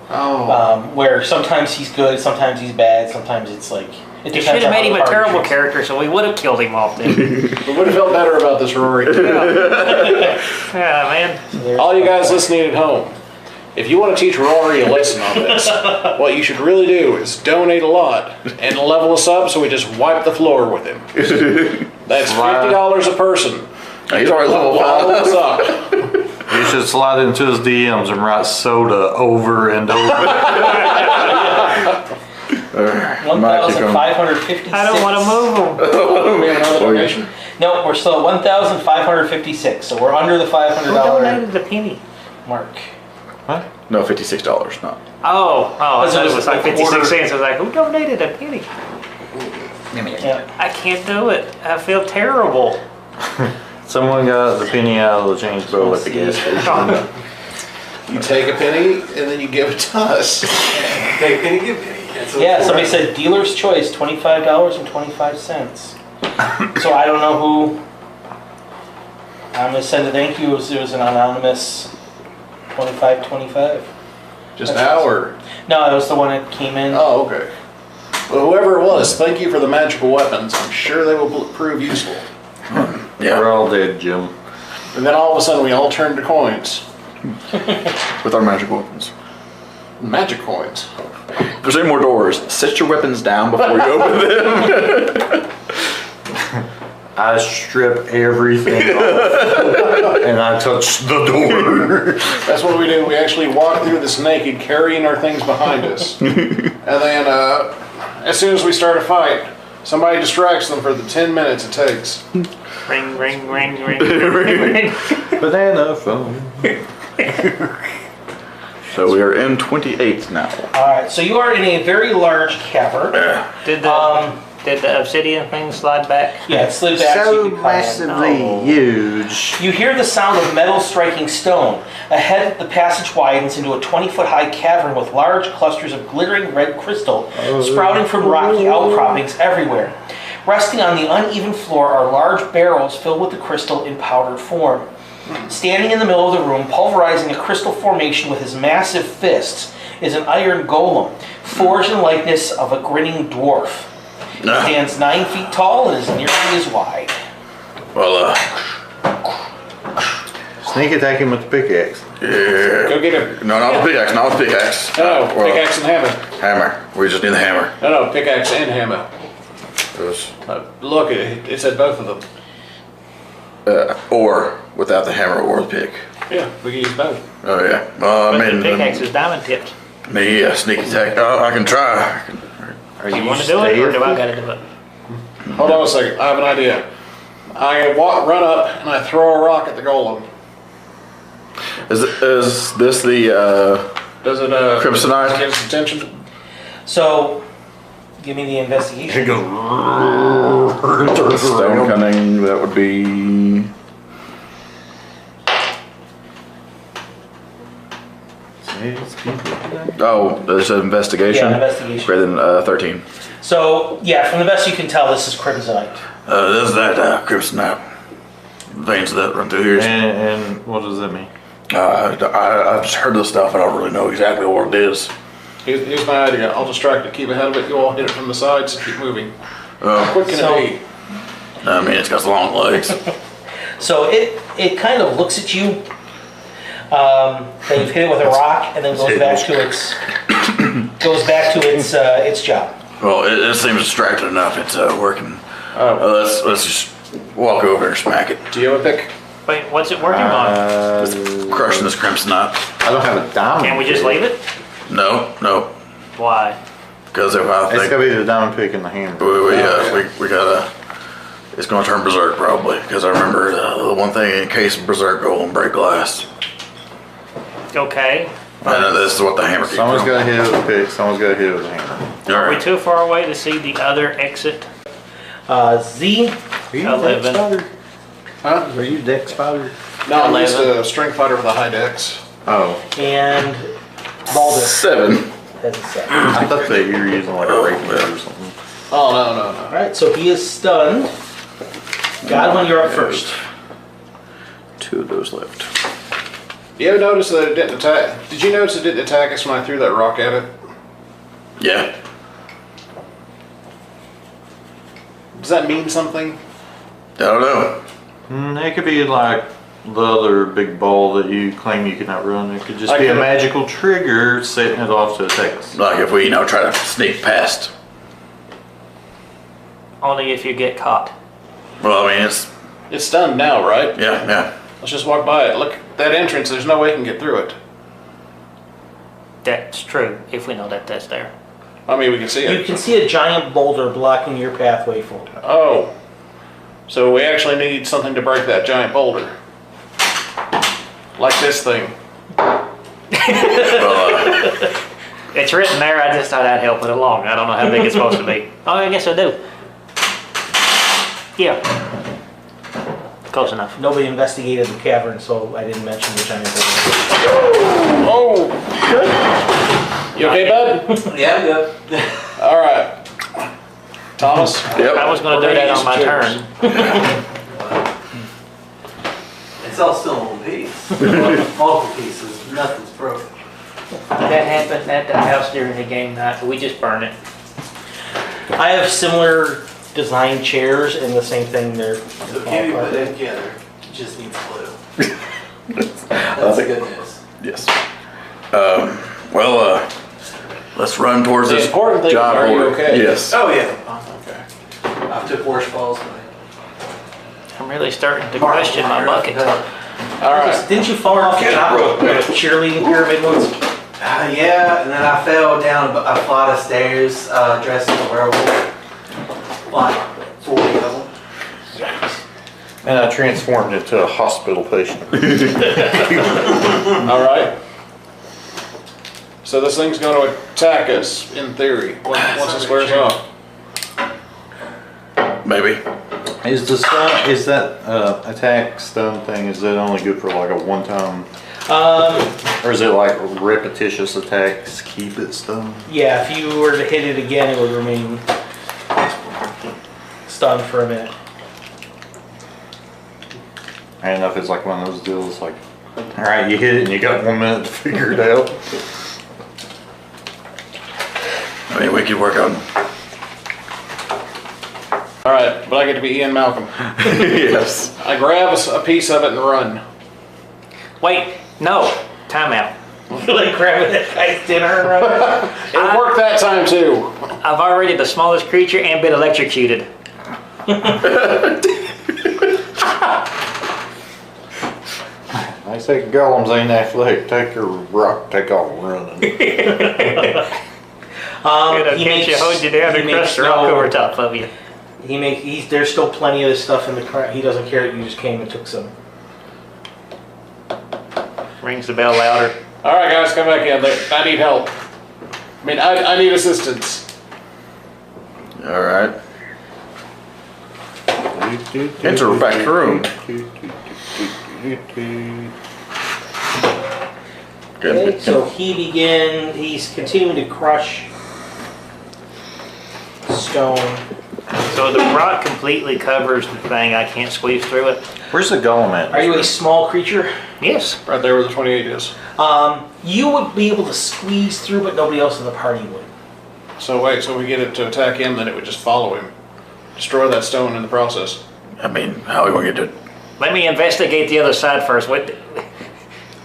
where sometimes he's good, sometimes he's bad, sometimes it's like it You depends should have on made how him the a party terrible treats him. character so we would have killed him off then. We would have felt better about this, Rory. Yeah, man. All you guys listening at home, if you want to teach Rory a lesson on this, what you should really do is donate a lot and level us up so we just wipe the floor with him. That's $50 a person. He's already level Level us 5. up. You should slide into his DMs and write soda over and over. 1,556. I don't want to move him. We have another donation? No, we're still at 1,556, so we're under the Who $500 donated the penny? mark. No, $56, not. Oh, I Because thought it it was was like a 56 quarter. cents. I was like, who donated a penny? Yeah. I can't do it. I feel terrible. Someone got the penny out of the change bowl at the gas station. You take a penny and then you give it to us. Take penny, give penny. That's what Yeah, it's somebody for. said dealer's choice, $25.25. So I don't know who. I'm gonna send a thank you. It was an anonymous 25.25. Just now or? No, it was the one that came in. Oh, okay. Well, whoever it was, thank you for the magical weapons. I'm sure they will prove useful. Yeah, We're all dead, Jim. And then all of a sudden we all turn to coins. with our magic weapons. Magic coins. If there's any more doors, set your weapons down before you open them. I strip everything off and I touch the door. That's what we do. We actually walk through this naked, carrying our things behind us. And then, as soon as we start a fight, somebody distracts them for the 10 minutes it takes. Ring, ring, ring, ring, ring. Banana phone. So we are in 28 now. All right, so you are in a very large cavern. Did the obsidian thing slide back? Yeah, it slid back so you So could come in. massively huge. You hear the sound of metal striking stone. Ahead, the passage widens into a 20-foot high cavern with large clusters of glittering red crystal sprouting from rocky outcroppings everywhere. Resting on the uneven floor are large barrels filled with the crystal in powdered form. Standing in the middle of the room, pulverizing a crystal formation with his massive fists, is an iron golem, forged in the likeness of a grinning dwarf. He stands 9 feet tall and is nearly as wide. Well, Sneak attack him with the pickaxe. yeah. Go get him. No, not the pickaxe, not the pickaxe. No, Well, pickaxe and hammer. Hammer. We just need the hammer. No, pickaxe and hammer. Those, Look, it said both of them. or without the hammer or the pick. Yeah, we can use both. Oh yeah. I But mean, the pickaxe is diamond tipped. me sneak attack. I can try. You want to do it, or do I got to do it? Hold on a second. I have an idea. I run up and I throw a rock at the golem. Is this the Does it Crimsonite? get its attention? So, give me the investigation. stone cunning? That would be. Oh, there's an investigation. Yeah, investigation. Greater than 13. So, yeah, from the best you can tell, this is Crimsonite. There's that Crimsonite veins that run through here. And what does that mean? I've just heard this stuff, but I don't really know exactly what it is. Here's my idea. I'll distract it, keep ahead of it. You all hit it from the sides, keep moving. Quick can So- it be? I mean, it's got long legs. So it kind of looks at you. Then you've hit it with a rock, and then goes back to its job. Well, it seems distracted enough. It's working. Let's just walk over and smack it. Do you have a pick? Wait, what's it working on? Crushing this Crimsonite. I don't have a diamond. Can we just leave it? No. Why? Because if I It's think gotta be the diamond pick in the hammer. we gotta, it's gonna turn berserk probably. Because I remember the one thing in case of berserk go and break glass. Okay. And this is what the hammer keeps Someone's from. gotta hit it with a pick, someone's gotta hit it with a hammer. All Are we right. too far away to see the other exit? Z, 11. Huh? Are you Dex Spider? No, I'm just 11. a strength fighter with a high dex. Oh, and Baldur 7. has a 7. I thought that you were using like a rapier or something. Oh, no. All right, so he is stunned. Godwin, you're up first. 2 of those left. You ever notice that it didn't attack? Did you notice it didn't attack us when I threw that rock at it? Yeah. Does that mean something? I don't know. It could be like the other big ball that you claim you cannot run. It could just be a magical trigger setting it off to attack us. Like if we try to sneak past. Only if you get caught. Well, I mean It's stunned now, right? yeah. Let's just walk by it. Look, that entrance, there's no way it can get through it. That's true, if we know that that's there. I mean, we can see You it. can see a giant boulder blocking your pathway forward. Oh. So we actually need something to break that giant boulder. Like this thing. It's written there, I just thought I'd help it along. I don't know how big it's supposed to be. Oh, I guess I do. Yeah. Close enough. Nobody investigated the cavern, so I didn't mention the giant boulder. Oh! You okay, bud? Yeah, I'm good. All right. Thomas? Yep. I was going to do that on my turn. It's all still in one piece. Multiple pieces. Nothing's broken. That happened at the house during the game night. We just burn it. I have similar design chairs, and the same thing. They're So can we put it together? It just needs glue. That's the good news. Yes. Let's run towards The this important thing is, job are you order. okay? Yes. Oh yeah. Okay. I took worse falls. I'm really starting to question my bucket. All right. Didn't you fall off the top of the cheerleading pyramid once? Yeah, and then I fell down a flight of stairs dressed as a werewolf. Like 40 of them. And I transformed into a hospital patient. All right. So this thing's going to attack us, in theory, once this wears off. Maybe. Is the stun, is that attack stun thing, is that only good for like a one time? Or is it like repetitious attacks keep it stunned? Yeah, if you were to hit it again, it would remain stunned for a minute. I don't know if it's like one of those deals like, alright, you hit it and you got 1 minute to figure it out. I mean, we could work on. All right, but I get to be Ian Malcolm. Yes. I grab a piece of it and run. Wait, no. Timeout. Like grabbing that guy's dinner and running. It worked that time too. I've already the smallest creature and been electrocuted. I say golems ain't athletic, take your rock, take off running. Gonna He catch you, makes- hold you down, he and makes crush the rock no- over top of you. There's still plenty of this stuff in the car. He doesn't care that you just came and took some. Rings the bell louder. All right, guys, come back in. I need help. I mean, I need assistance. All right. Enter back room. Okay, so he's continuing to crush stone. So the rock completely covers the thing. I can't squeeze through it. Where's the golem at? Are you a small creature? Yes. Right there where the 28 is. You would be able to squeeze through, but nobody else in the party would. So wait, so we get it to attack him, then it would just follow him. Destroy that stone in the process. I mean, how are we gonna get to? Let me investigate the other side first. Wait,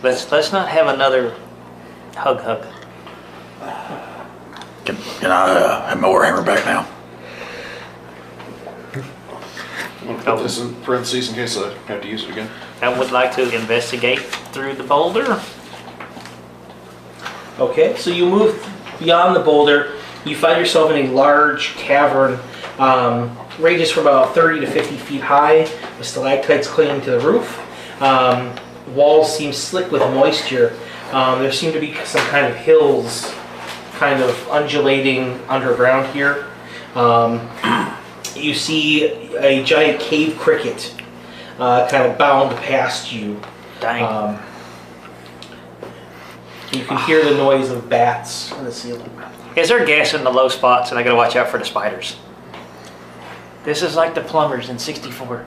let's not have another hug. Can I have my warhammer back now? I'm gonna put this in parentheses in case I have to use it again. I would like to investigate through the boulder. Okay, so you move beyond the boulder. You find yourself in a large cavern, ranges from about 30 to 50 feet high, with stalactites clinging to the roof. Walls seem slick with moisture. There seem to be some kind of hills kind of undulating underground here. You see a giant cave cricket kind of bound past you. Dang. You can hear the noise of bats on the ceiling. Is there gas in the low spots and I gotta watch out for the spiders? This is like the plumbers in 64.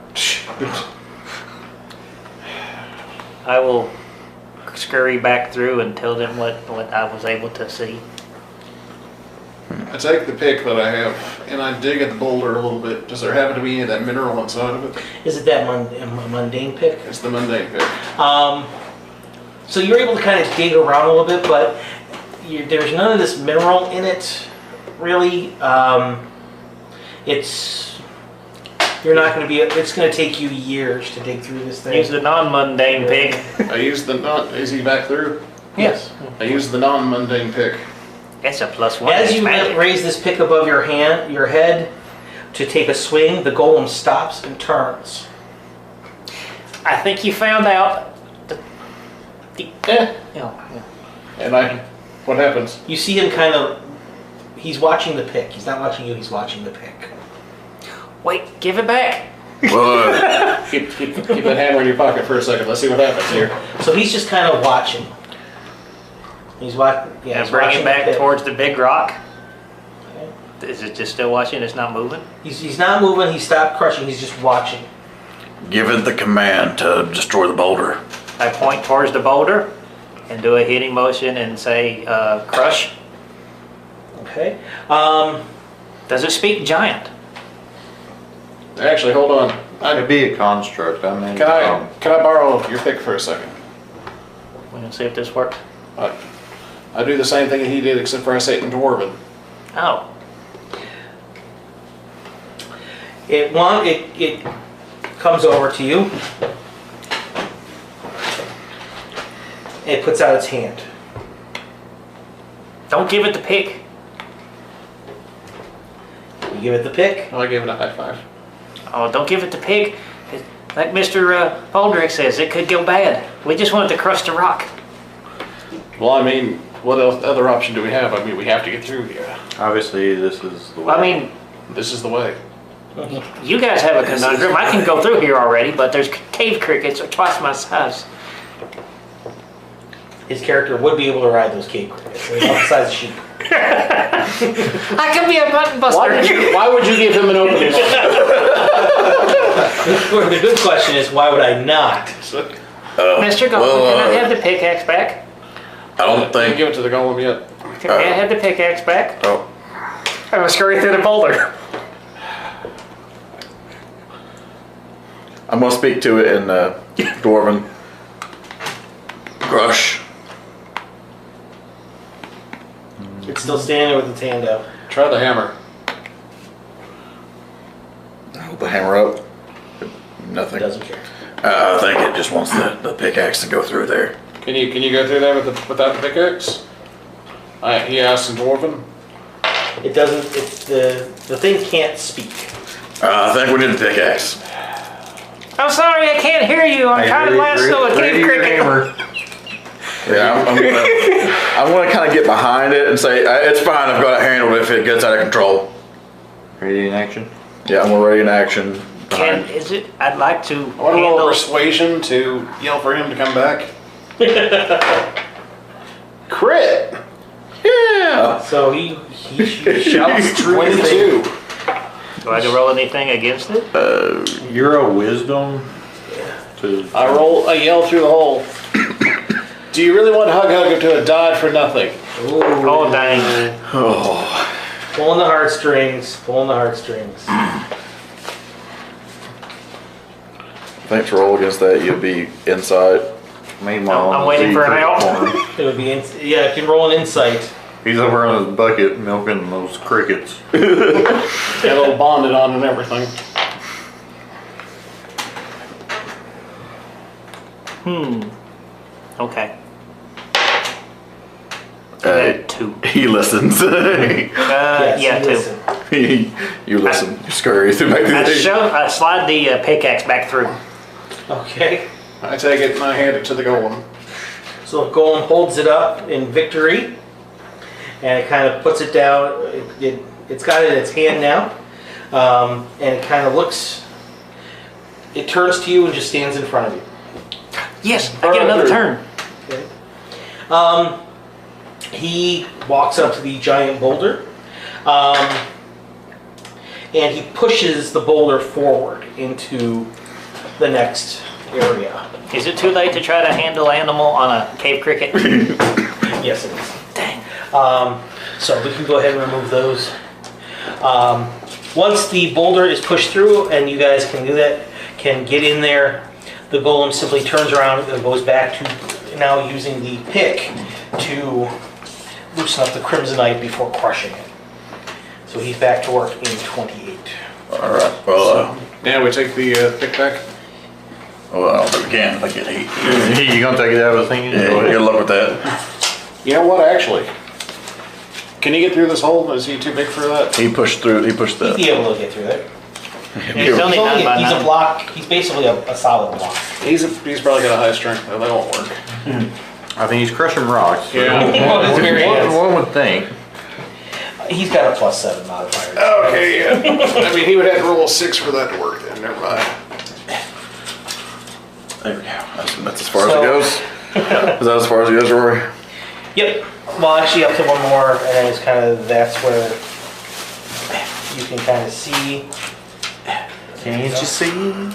I will scurry back through and tell them what I was able to see. I take the pick that I have and I dig at the boulder a little bit. Does there happen to be any of that mineral inside of it? Is it that mundane pick? It's the mundane pick. So you're able to kind of dig around a little bit, but there's none of this mineral in it, really. You're not going to be. It's going to take you years to dig through this thing. Use the non-mundane pick. I use the is he back through? Yes. I use the non-mundane pick. That's a +1. As you magic. raise this pick above your head, to take a swing, the golem stops and turns. I think you found out. Yeah. Yeah. And what happens? You see him he's watching the pick. He's not watching you, he's watching the pick. Wait, give it back. What? Keep that hammer in your pocket for a second. Let's see what happens here. So he's just kind of watching. He's watching. Yeah, And he's bring watching it back the pick. towards the big rock. Okay. Is it just still watching? It's not moving? He's not moving, he stopped crushing, he's just watching. Give it the command to destroy the boulder. I point towards the boulder and do a hitting motion and say, crush. Okay. Does it speak giant? Actually, hold on. It'd be a construct. I mean, Can I borrow your pick for a second? We're gonna see if this works. I do the same thing that he did, except for I say it in Dwarven. Oh, It comes over to you. It puts out its hand. don't give it the pick. You give it the pick. I give it a high five. Oh, don't give it the pick. Like Mr. Baldrick says, it could go bad. We just wanted to crush the rock. Well, I mean, what else, other option do we have? I mean, we have to get through here. obviously, this is the way. I mean, This is the way. you guys have a conundrum. I can go through here already, but there's cave crickets are twice my size. His character would be able to ride those cave crickets. They're about the size of sheep. I can be a button buster. Why would you give him an opening? The good question is, why would I not? Mr. Golem, can I have the pickaxe back? I don't Didn't think. give it to the golem yet. Can I have the pickaxe back? Oh, I'm gonna scurry through the boulder. I'm gonna speak to it in Dwarven. Crush. It's still standing with its hand out. Try the hammer. Hold the hammer up. Nothing. It doesn't care. I think it just wants the pickaxe to go through there. Can you go through there without the pickaxe? He asked in Dwarven. It doesn't. The thing can't speak. I think we need the pickaxe. I'm sorry, I can't hear you. I'm trying to lasso a cave cricket. Yeah, I'm gonna kind of get behind it and say it's fine. I've got it handled if it gets out of control. Ready in action? Yeah, I'm ready in action. I'd like to I want to roll handle. persuasion to yell for him to come back. Crit. Yeah. So he shouts through his thing. 22. Do I have to roll anything against it? You're a wisdom. I yell through the hole. Do you really want Hug Hugger to have died for nothing? Oh, dang. Oh. Pulling the heartstrings. Pulling the heartstrings. Thanks. Roll against that. You'll be inside. Meanwhile, I'm waiting for an out. It would be yeah. You can roll an insight. He's over on his bucket milking those crickets. Got a little bonded on and everything. Okay. Hey, 2. he listens. Yes, Yeah, you 2. listen. You listen. You scurry through back to the I slide the pickaxe back through. Okay. I take it and I hand it to the golem. So Golem holds it up in victory, and it kind of puts it down. It's got it in its hand now, and it kind of looks. It turns to you and just stands in front of you. Yes, I get another turn. Okay. He walks up to the giant boulder, and he pushes the boulder forward into the next area. Is it too late to try to handle animal on a cave cricket? Yes, it is. Dang. So we can go ahead and remove those. Once the boulder is pushed through, and you guys can do that, can get in there, the golem simply turns around and goes back to now using the pick to loosen up the crimsonite before crushing it. So he's back to work in 28. All right. Well, Now we take the pick back. I don't think we can. I get heat. You gonna take it out of the thing? Yeah, good luck with that. You know what, actually? Can you get through this hole? Is he too big for that? He pushed through. He pushed He'd the. be able to get through it. It's only 9 by He's a 9. block. He's basically a solid block. He's probably got a high strength, though. That won't work. I think he's crushing rocks. So Yeah. Well, his very hands. one would think. He's got a +7 modifier. Okay, yeah. I mean, he would have to roll a 6 for that to work then. Never mind. There we go. That's as far as it goes. Is that as far as it goes, Rory? Yep. Well, actually, up to one more, and then it's kind of that's where you can kind of see. Can't you see?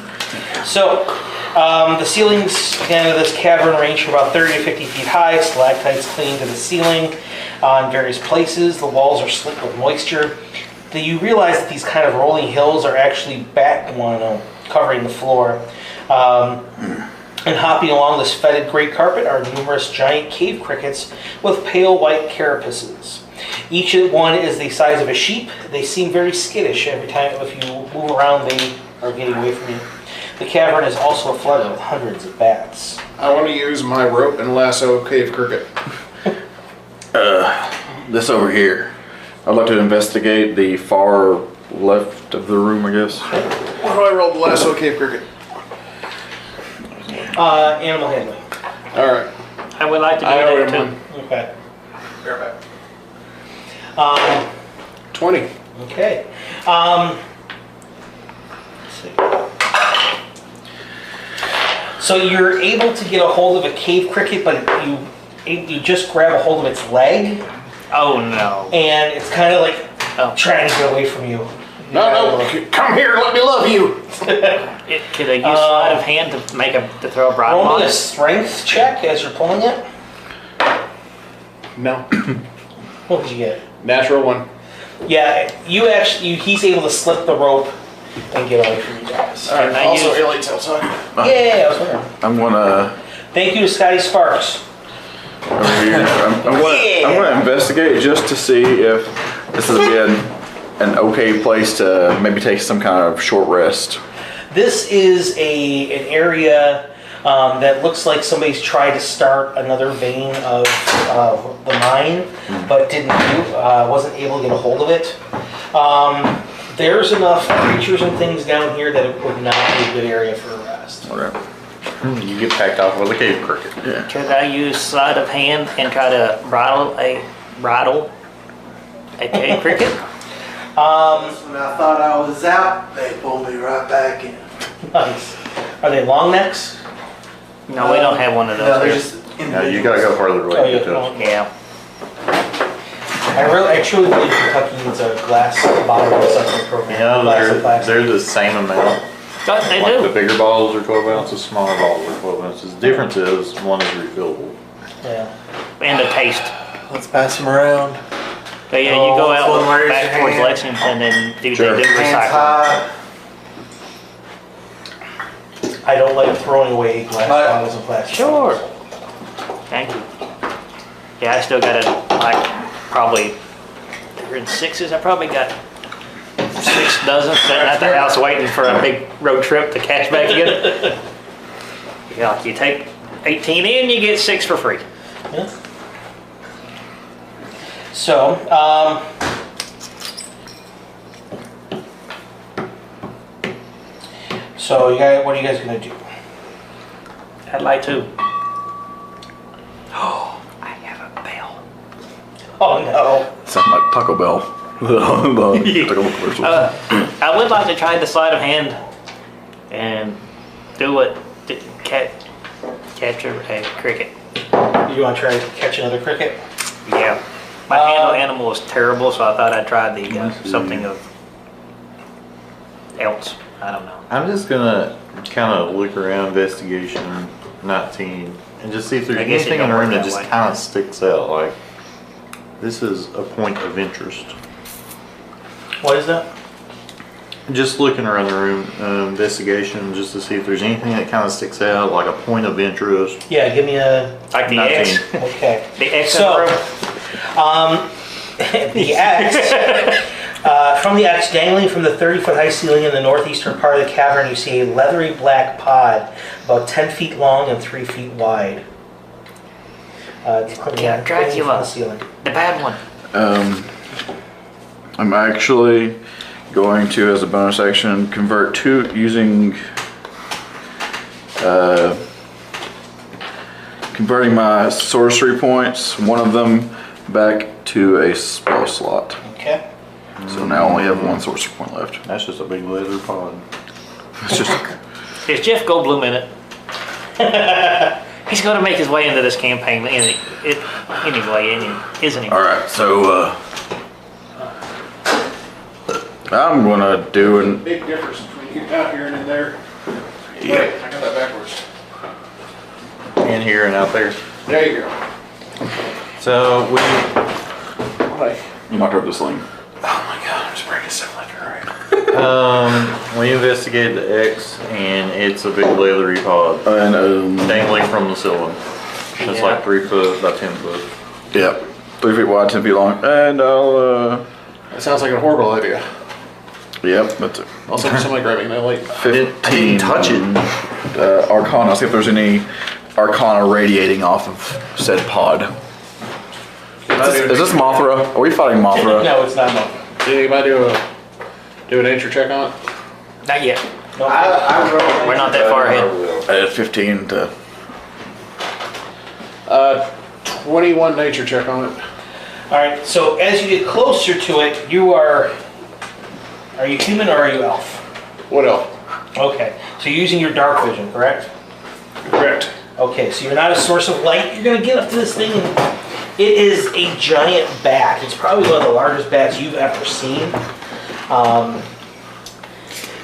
So, the ceilings again of this cavern range from about 30 to 50 feet high. Stalactites cling to the ceiling in various places. The walls are slick with moisture. You realize that these kind of rolling hills are actually covering the floor. And hopping along this fetid great carpet are numerous giant cave crickets with pale white carapaces. Each one is the size of a sheep. They seem very skittish every time if you move around they are getting away from you. The cavern is also flooded with hundreds of bats. I want to use my rope and lasso cave cricket. This over here. I'd like to investigate the far left of the room, I guess. What do I roll the lasso cave cricket? Animal handling. All right. I would like to do I that already too. won. Okay. 20. Okay. Let's see. So you're able to get a hold of a cave cricket, but you just grab a hold of its leg, Oh no. and it's kind of like Oh. trying to get away from you. No, come here, let me love you. Could I use sleight of hand to to throw a bridle Roll on me a it? strength check as you're pulling it. No. What did you get? Natural 1. Yeah, he's able to slip the rope and get away from you guys. All right. I Also, use- Elite Tail time. Yeah, I was wondering. I'm gonna Thank you to Scotty Sparks. over here. I'm gonna investigate just to see if this has been an okay place to maybe take some kind of short rest. This is an area that looks like somebody's tried to start another vein of the mine, but wasn't able to get a hold of it. There's enough creatures and things down here that it would not be a good area for a rest. Okay. You get packed off with a cave cricket. Yeah. Could I use sleight of hand and try to bridle a cave cricket? When I thought I was out, they pulled me right back in. Nice. Are they long necks? No, we don't have one of those. No, they're here. just No, you gotta go further away. Oh, to yeah, get to oh. it. Yeah. I truly believe Kentucky needs a glass bottle recycling program. You know, Glass and plastic. they're the same amount. They Like the do. bigger bottles are 12 ounces, smaller bottles are 12 ounces. The difference is one is refillable. Yeah. And the taste. Let's pass them around. But yeah, you go out someone raise back your towards hand. Lexington and do Sure. they do Hands recycling. high. I don't like throwing away glass Right. bottles and plastic. Sure. bottles. Thank you. Yeah, I still got like probably they're in sixes. I probably got 6 dozen sitting at the house waiting for a big road trip to catch back again. Yeah, like you take 18 in, you get 6 for free. Yeah. So, what are you guys gonna do? I'd like to. Oh, I have a bell. Oh no. Sound like Taco Bell. The Taco Bell commercial. I would like to try the sleight of hand and do what capture a cricket. You wanna try to catch another cricket? Yeah. My handle animal was terrible, so I thought I'd try the something of else. I don't know. I'm just gonna kind of look around investigation 19 and just see if there's I guess it anything in the don't room work that that just way. kind of sticks out. Like, this is a point of interest. What is that? Just looking around the room, investigation, just to see if there's anything that kind of sticks out, like a point of interest. Yeah, give me a, Like the 19. X. okay. The X So- in the room. The X, from the X dangling from the 30-foot high ceiling in the northeastern part of the cavern, you see a leathery black pod about 10 feet long and 3 feet wide. It's dangling from Dracula. the ceiling. The bad one. I'm actually going to, as a bonus action, convert two using converting my sorcery points, one of them back to a spell slot. Okay. So now I only have one sorcery point left. That's just a big leather pod. It's just Is Jeff Goldblum in it? He's going to make his way into this campaign anyway, isn't he? all right. So I'm gonna do an Big difference between you out here and in there. yeah. Wait, I got that backwards. In here and out there. There you go. So we, Like, You knocked over the sling. oh my god, I'm just breaking stuff left and right. we investigated the X and it's a big leathery pod And dangling from the ceiling. It's Yeah. like 3 foot by 10 foot. yeah, 3 feet wide, 10 feet long, and I'll That sounds like a horrible idea. yep, that's it. Also, somebody grabbing that late. 15. I didn't touch it. Arcana. See if there's any Arcana radiating off of said pod. Is this Mothra? Are we fighting Mothra? No, it's not enough. Did anybody do a nature check on it? Not yet. No. I rolled. We're not that far ahead. I had 15 to. 21 nature check on it. All right. So as you get closer to it, you are you human or are you elf? What else? Okay. So you're using your dark vision, correct? Correct. Okay, so you're not a source of light. You're gonna get up to this thing, and it is a giant bat. It's probably one of the largest bats you've ever seen.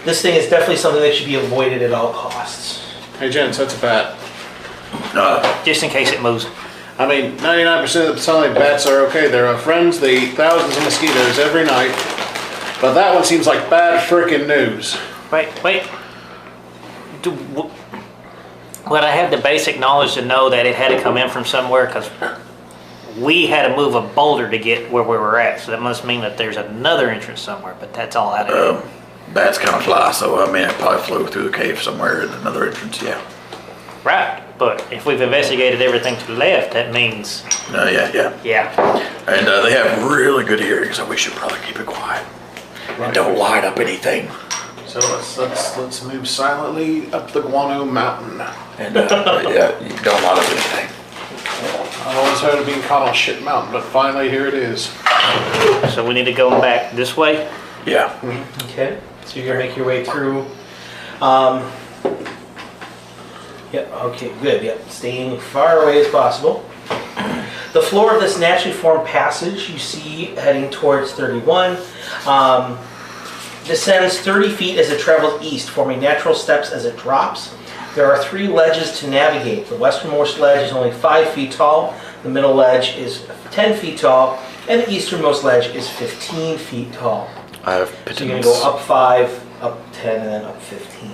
This thing is definitely something that should be avoided at all costs. Hey, Jens, that's a bat. Just in case it moves. I mean, 99% of the time, bats are okay. They're our friends. They eat thousands of mosquitoes every night. But that one seems like bad frickin' news. Wait. Would I have the basic knowledge to know that it had to come in from somewhere? Because we had to move a boulder to get where we were at. So that must mean that there's another entrance somewhere. But that's all I know. Bats kind of fly, so I mean, it probably flew through the cave somewhere in another entrance. Yeah. Right. But if we've investigated everything to the left, that means, Yeah. yeah. And they have really good hearing, so we should probably keep it quiet. And don't light up anything. So let's move silently up the Guano Mountain. And yeah, you don't light up anything. I always heard of being caught on shit mountain, but finally here it is. So we need to go back this way. Yeah. Okay. So you're gonna make your way through. Yep, okay, good, yep. Staying far away as possible. The floor of this naturally formed passage you see heading towards 31 descends 30 feet as it travels east, forming natural steps as it drops. There are 3 ledges to navigate. The westernmost ledge is only 5 feet tall, the middle ledge is 10 feet tall, and the easternmost ledge is 15 feet tall. I have So pittance. you're going to go up 5, up 10, and then up 15.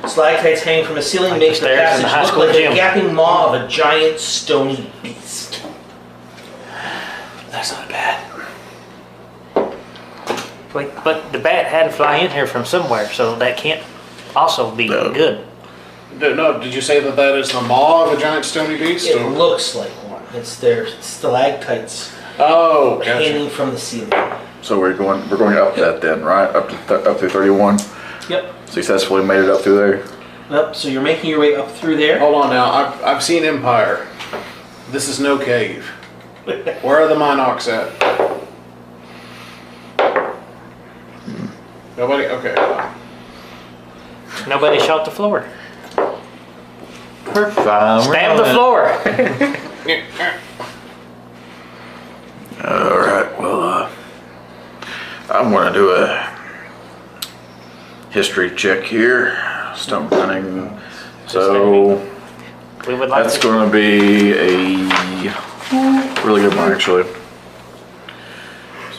Stalactites hanging from the ceiling Like make the the stairs in the passage high look school like gym. the gaping maw of a giant stony beast. That's not bad. Wait, but the bat had to fly in here from somewhere, so that can't also be No. good. No, did you say that that is the maw of a giant stony beast? It or- looks like one. It's their stalactites Oh, gotcha. hanging from the ceiling. So we're going up that then, right? Up through 31. Yep. Successfully made it up through there. Yep. So you're making your way up through there. Hold on now. I've seen Empire. This is no cave. Where are the Minox at? Nobody? Okay. Nobody shot the floor. We're fine. Stab the floor. Alright, well, I'm gonna do a history check here. Stone hunting. So, We would like that's to. gonna be a really good one, actually.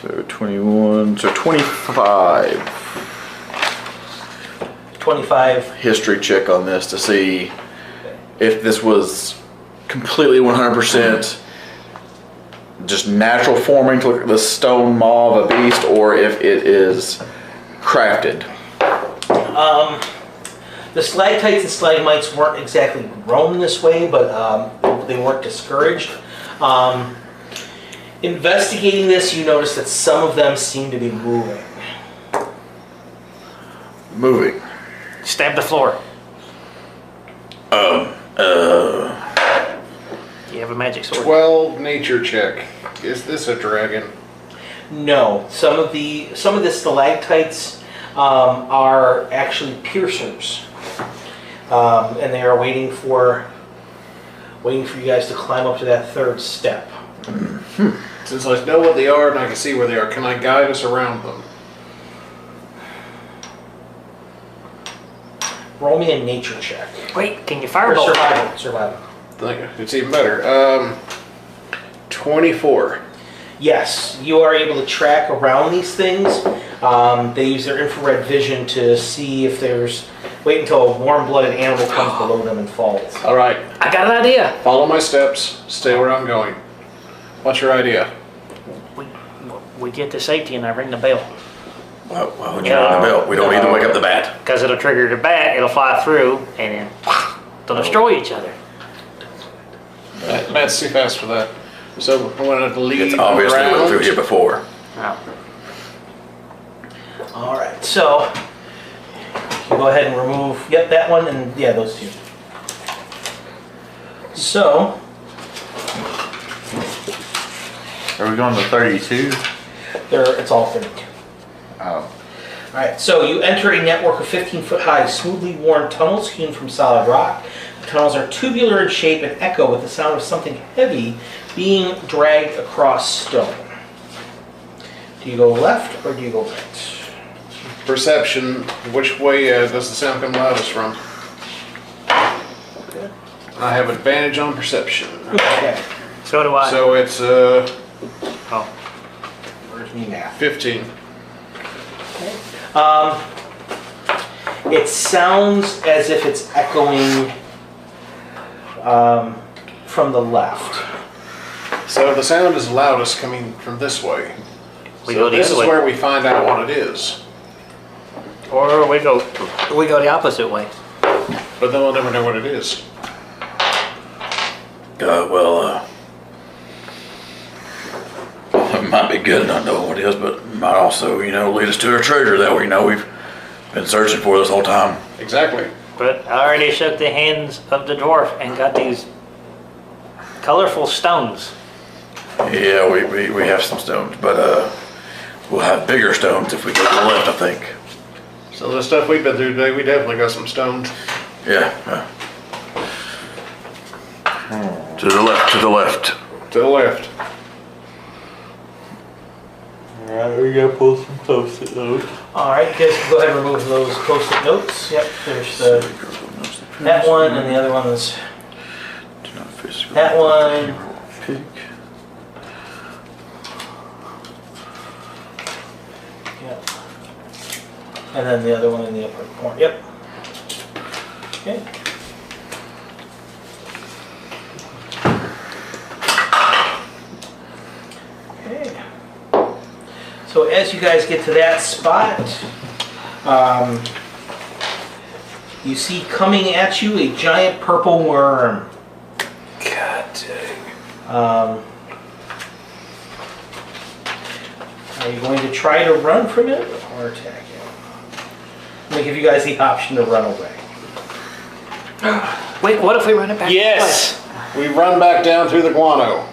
So 21, so 25 25. history check on this to see if this was completely 100% just natural forming to look at the stone maw of a beast, or if it is crafted. The stalactites and stalagmites weren't exactly grown this way, but they weren't discouraged. Investigating this, you notice that some of them seem to be moving. Moving. Stab the floor. You have a magic sword. 12 nature check. Is this a dragon? No, some of the stalactites are actually piercers, and they are waiting for you guys to climb up to that 3rd step. Since I know what they are and I can see where they are, can I guide us around them? Roll me a nature check. Wait, can you Or firebolt? survival. Survival. It's even better. 24. Yes, you are able to track around these things. They use their infrared vision to see if there's. Wait until a warm-blooded animal comes below them and falls. All right. I got an idea. Follow my steps. Stay where I'm going. What's your idea? We get to safety and I ring the bell. Well, when you're on the belt, we don't need to wake up the bat. Because it'll trigger the bat, it'll fly through, and then they'll destroy each other. Matt's too fast for that. So I wanted to lead It's obviously went through here around. before. Oh. All right, so you go ahead and remove. Yep, that one and yeah, those two. So Are we going to 32? it's all 32. Oh. All right, so you enter a network of 15-foot high, smoothly worn tunnels hewn from solid rock. The tunnels are tubular in shape and echo with the sound of something heavy being dragged across stone. Do you go left or do you go right? Perception. Which way does the sound come loudest from? Okay. I have advantage on perception. Okay. So do I. So it's Oh. Where's me math? 15. It sounds as if it's echoing from the left. So the sound is loudest coming from this way. We So go the this is other way. where we find out what it is. Or we go the opposite way. But then we'll never know what it is. It might be good not knowing what it is, but it might also, lead us to a treasure that we've been searching for this whole time. Exactly. But I already shook the hands of the dwarf and got these colorful stones. Yeah, we have some stones, but we'll have bigger stones if we go to the left, I think. So the stuff we've been through today, we definitely got some stones. Yeah. To the left, to the left. To the left. Alright, we gotta pull some post-it notes. All right, guys, go ahead and remove those post-it notes. Yep, there's that one, and the other one is Do not face that one. Pick. Yep. And then the other one in the upper corner. Yep. Okay. Okay. So as you guys get to that spot, you see coming at you a giant purple worm. God dang. Are you going to try to run from it or attack it? I'm going to give you guys the option to run away. Wait, what if we run it back? Yes! We run back down through the guano.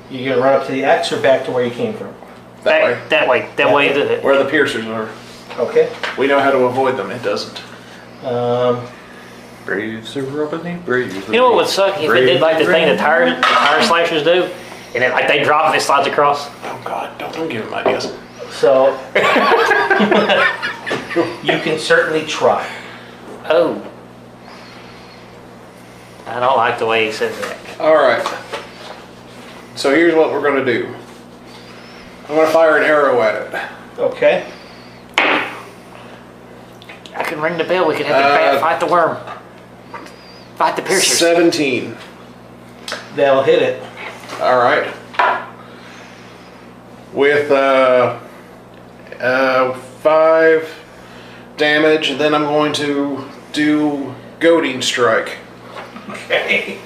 You going to run up to the X or back to where you came from? That way. That way. That way. Where the piercers are. Okay. We know how to avoid them. It doesn't. Braves are rubbing braves. You know what would suck if it did like the thing the tire slashers do, and it, like they drop and it slides across. Oh God! Don't give him ideas. So you can certainly try. Oh, I don't like the way he says that. All right. So here's what we're gonna do. I'm gonna fire an arrow at it. Okay. I can ring the bell. We can have the bat fight the worm, fight the piercers. 17. That'll hit it. All right. With 5 damage, and then I'm going to do goading strike. Okay.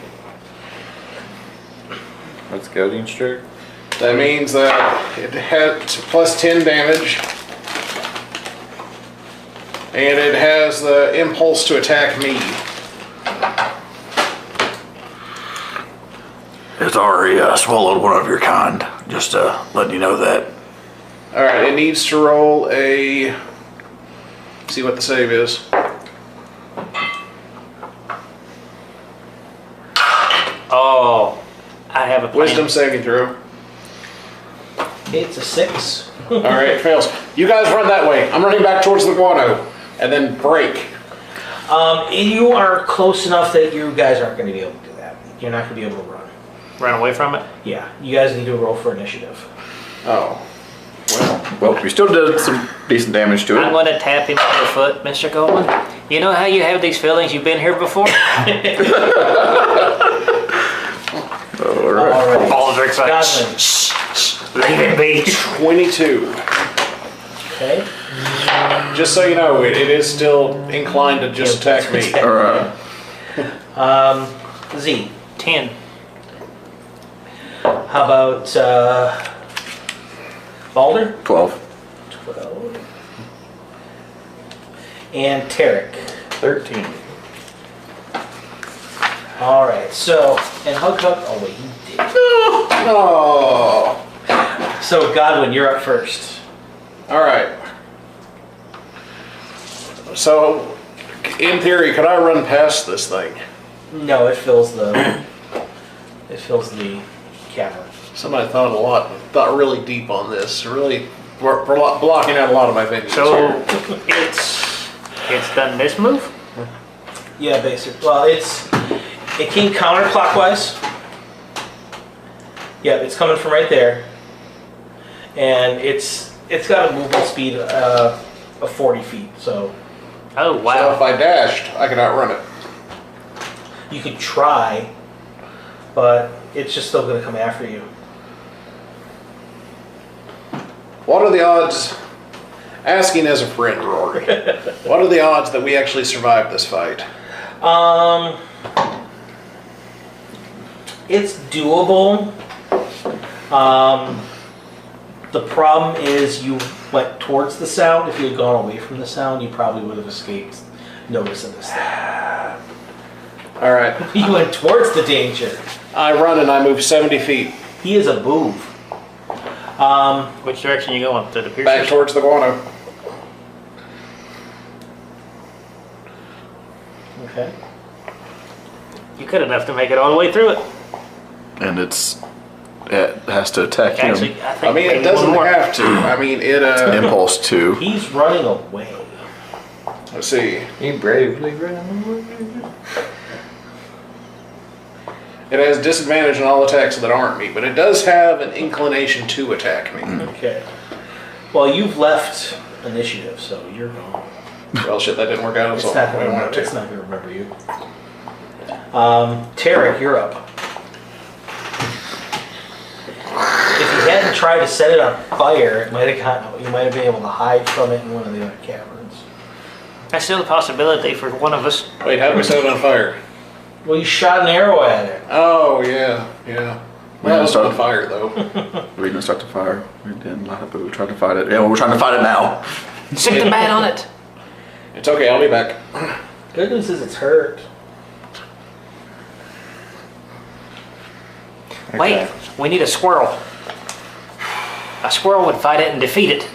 What's goading strike? That means that it had plus 10 damage, and it has the impulse to attack me. It's already swallowed one of your kind. Just letting you know that. All right, it needs to roll a. See what the save is. Oh, I have a plan. Wisdom saving throw. It's a 6. All right, it fails. You guys run that way. I'm running back towards the guano, and then break. You are close enough that you guys aren't going to be able to do that. You're not going to be able to run. Run away from it. Yeah, you guys need to roll for initiative. Oh, Well, we still did some decent damage to I'm it. going to tap him on the foot, Mr. Goldman. You know how you have these feelings? You've been here before. All right. Alright. Baldrick's like, Godwin. shh, shh, leave it be. 22. Okay. Just so you know, it is still inclined to just attack me. All right. Z. 10. How about Balder? 12. 12. And Tarek. 13. All right. So, and Hug. Oh wait, you did. Oh. So Godwin, you're up first. All right. So, in theory, could I run past this thing? No, it fills the cavern. Somebody thought really deep on this. Really blocking out a lot of my venues. So it's done this move. Yeah, basically. Well, it came counterclockwise. Yeah, it's coming from right there, and it's got a movement speed of 40 feet. So Oh So if wow. I dashed, I could outrun it. you could try, but it's just still going to come after you. What are the odds? Asking as a friend, Rory. What are the odds that we actually survive this fight? It's doable. The problem is you went towards the sound. If you had gone away from the sound, you probably would have escaped notice of this thing. All right. You went towards the danger. I run and I move 70 feet He is a boob. Which direction you going? To the piercers? back towards the guano. Okay. You could enough to make it all the way through it. And it has to attack him. Actually, I think I mean, maybe it doesn't one more. have to. I mean, it. Impulse 2. He's running away. Let's see. He bravely ran away. It has disadvantage on all attacks that aren't me, but it does have an inclination to attack me. Okay. Well, you've left initiative, so you're gone. Well, shit, that didn't work out. It's So not I gonna wanted remember, it's to. not gonna remember you. Tarek, you're up. If you hadn't tried to set it on fire, it might have you might have been able to hide from it in one of the other caverns. That's still a possibility for one of us. Wait, how do we set it on fire? Well, you shot an arrow at it. Oh, yeah. Well, it's start- on fire, though. We didn't start the fire. We didn't light it, but we tried to fight it. Yeah, well, we're trying to fight it now. Stick the bat on it. It's okay, I'll be back. Good news is it's hurt. Wait, we need a squirrel. A squirrel would fight it and defeat it.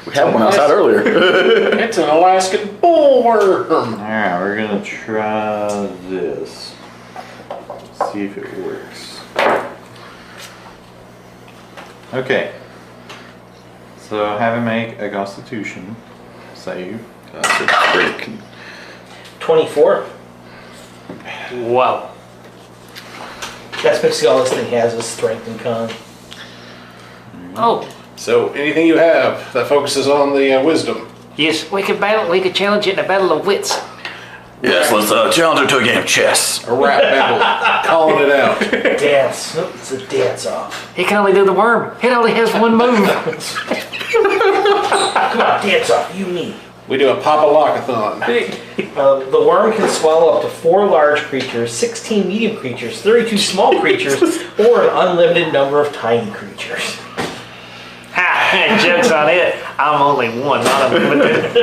We had one outside earlier. It's an Alaskan bullworm. Alright, we're gonna try this. See if it works. Okay. So have him make a constitution save. 24. Wow. That's basically all this thing has is strength and con. Oh, So, anything you have that focuses on the wisdom. yes, we could battle. We could challenge it in a battle of wits. Yes, let's challenge her to a game of chess. A rap battle. Calling it out. Dance. Nope, it's a dance off. He can only do the worm. It only has one move. Come on, dance off. You, me. We do a Papa-Lockathon. The worm can swallow up to 4 large creatures, 16 medium creatures, 32 small creatures, or an unlimited number of tiny creatures. Ha! Joke's on it. I'm only one, not a limited.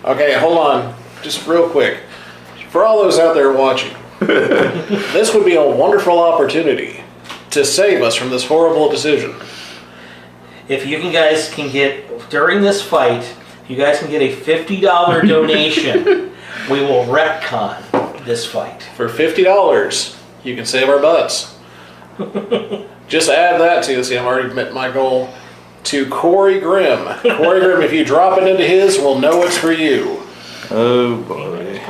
Okay, hold on. Just real quick. For all those out there watching, this would be a wonderful opportunity to save us from this horrible decision. If you guys can get, during this fight, if you guys can get a $50 donation, we will retcon this fight. For $50, you can save our butts. Just add that to, see, I've already met my goal, to Corey Grimm. Corey Grimm, if you drop it into his, we'll know it's for you. Oh boy.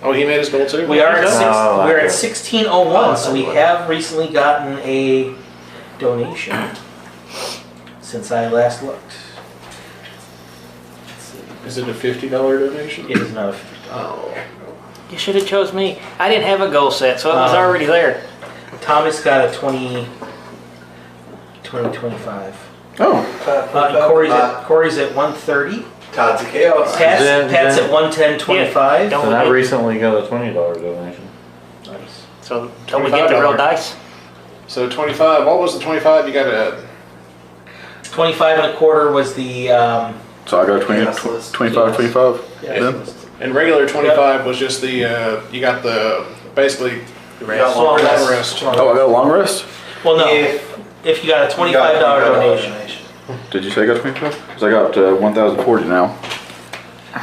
Oh, he made his goal too? We are at we're at okay. 1601, so we have recently gotten a donation since I last looked. Let's see. Is it a $50 donation? It is not a Oh. You should have chose me. I didn't have a goal set, so it was already there. Thomas got a 25. Oh, Corey's at 130. Todd's a chaos. Pat's at 110.25. Don't And I we get, recently got a $20 donation. Nice. so don't we get the real $25. dice? So 25, what was the 25 you got to add? 25 and a quarter was the so I got a 20, Yes, let's- 25, 25 yeah, then? And regular 25 was just the, you got the, basically, Small rest. rest. Oh, I got a long rest? Well, no. If If you got a $25 you got a donation. Did you say I got 25? Because I got 1,040 now.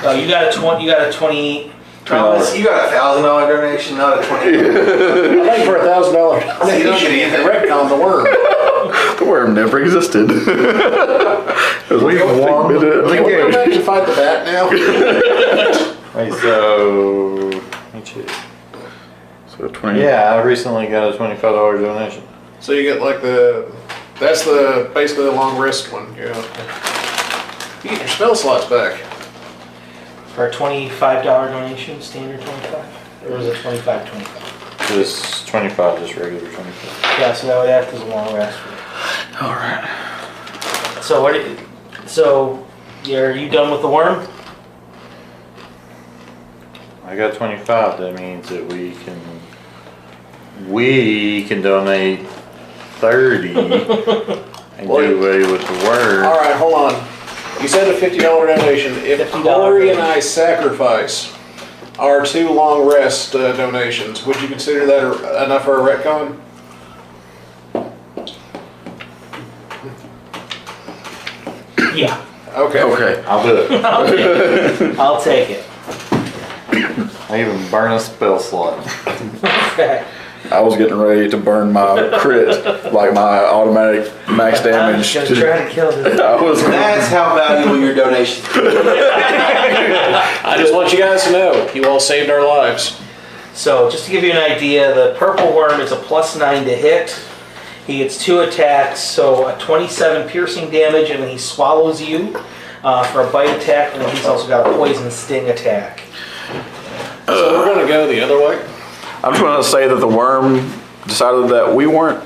No, you got a 20. You got a 20. Thomas, you got a $1,000 donation, not a $20. I think for $1,000. You don't get anything. Retcon the worm. The worm never existed. It was We like a won thing, the but Can we go back and fight the bat now? Wait, so let me check. So 20. Yeah, I recently got a $25 donation. So you get like that's basically the long rest one, yeah. You get your spell slots back. For a $25 donation, standard 25, or was it 25? Just 25, just regular 25. Yeah, so that would act as a long rest. All right. So what? So, are you done with the worm? I got 25. That means that we can donate 30 and do away with the word. All right, hold on. You said a $50 donation. If $50 Corey and I sacrifice our 2 long rest donations, would you consider that enough for a retcon? Yeah. Okay. Okay. I'll do it. I'll take it. I even burn a spell slot. Okay. I was getting ready to burn my crit, like my automatic max I'm damage. just gonna try to kill this. I was. That's how valuable your donations are. I just want you guys to know, you all saved our lives. So, just to give you an idea, the purple worm is a +9 to hit. He gets 2 attacks, so a 27 piercing damage, and then he swallows you for a bite attack, and then he's also got a poison sting attack. So we're gonna go the other way. I'm just going to say that the worm decided that we weren't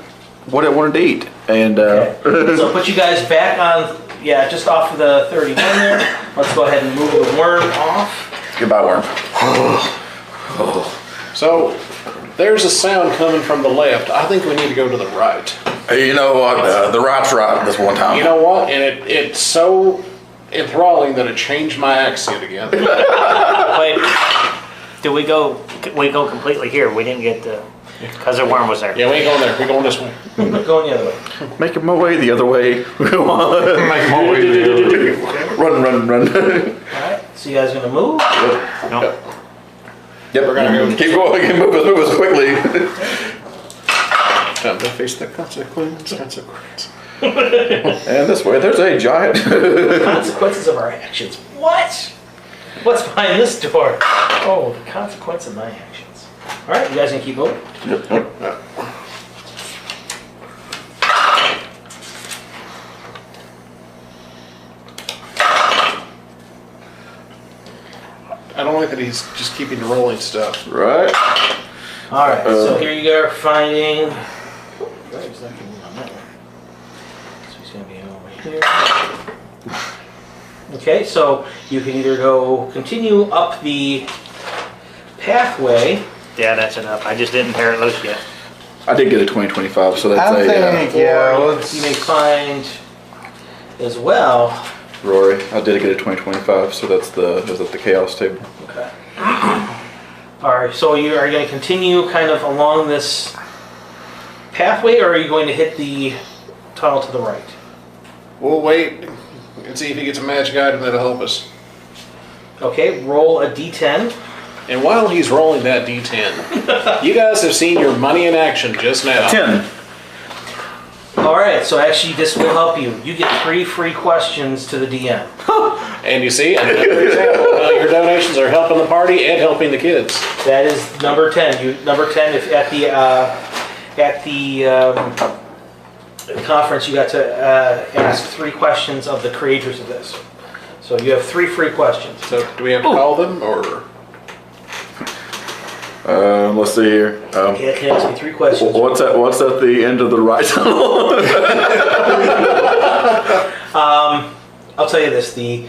what it wanted to eat, and Okay. So put you guys back on, yeah, just off of the 31 there. Let's go ahead and move the worm off. goodbye, worm. So there's a sound coming from the left. I think we need to go to the right. Hey, you know what? The right's right this one time. You know what? And it's so enthralling that it changed my accent again. Wait, did we go completely here? We didn't get the, because the worm was there. Yeah, we ain't going there. We're going this way. We're going the other way. Making my way the other way. Run, run, run. Alright, so you guys gonna move? No. Yep, we're gonna go. Keep going. Move us quickly. Time to face the consequence. And this way, there's a giant. Consequences of our actions. What? What's behind this door? Oh, the consequence of my actions. Alright, you guys gonna keep moving? I don't like that he's just keeping rolling stuff. Right. Alright, so here you are finding. Right, he's not gonna move on that one. So he's gonna be over here. Okay, so you can either go continue up the pathway. Yeah, that's enough. I just didn't tear it loose yet. I did get a 2025, so that's I a think, yeah, or let's. you may find as well. Rory. I did get a 2025, so that's the is that the chaos table. Okay. Alright, so you are going to continue kind of along this pathway, or are you going to hit the tunnel to the right? We'll wait and see if he gets a magic item that'll help us. Okay, roll a d10. And while he's rolling that D10, you guys have seen your money in action just now. 10. Alright, so actually this will help you. You get 3 free questions to the DM. And you see, another example. Your donations are helping the party and helping the kids. That is number 10. Number 10, if at the conference you got to ask 3 questions of the creators of this. So you have 3 free questions. So do we have to call them, or? Let's see here. Okay, I can ask you 3 questions. What's at the end of the right tunnel? I'll tell you this: the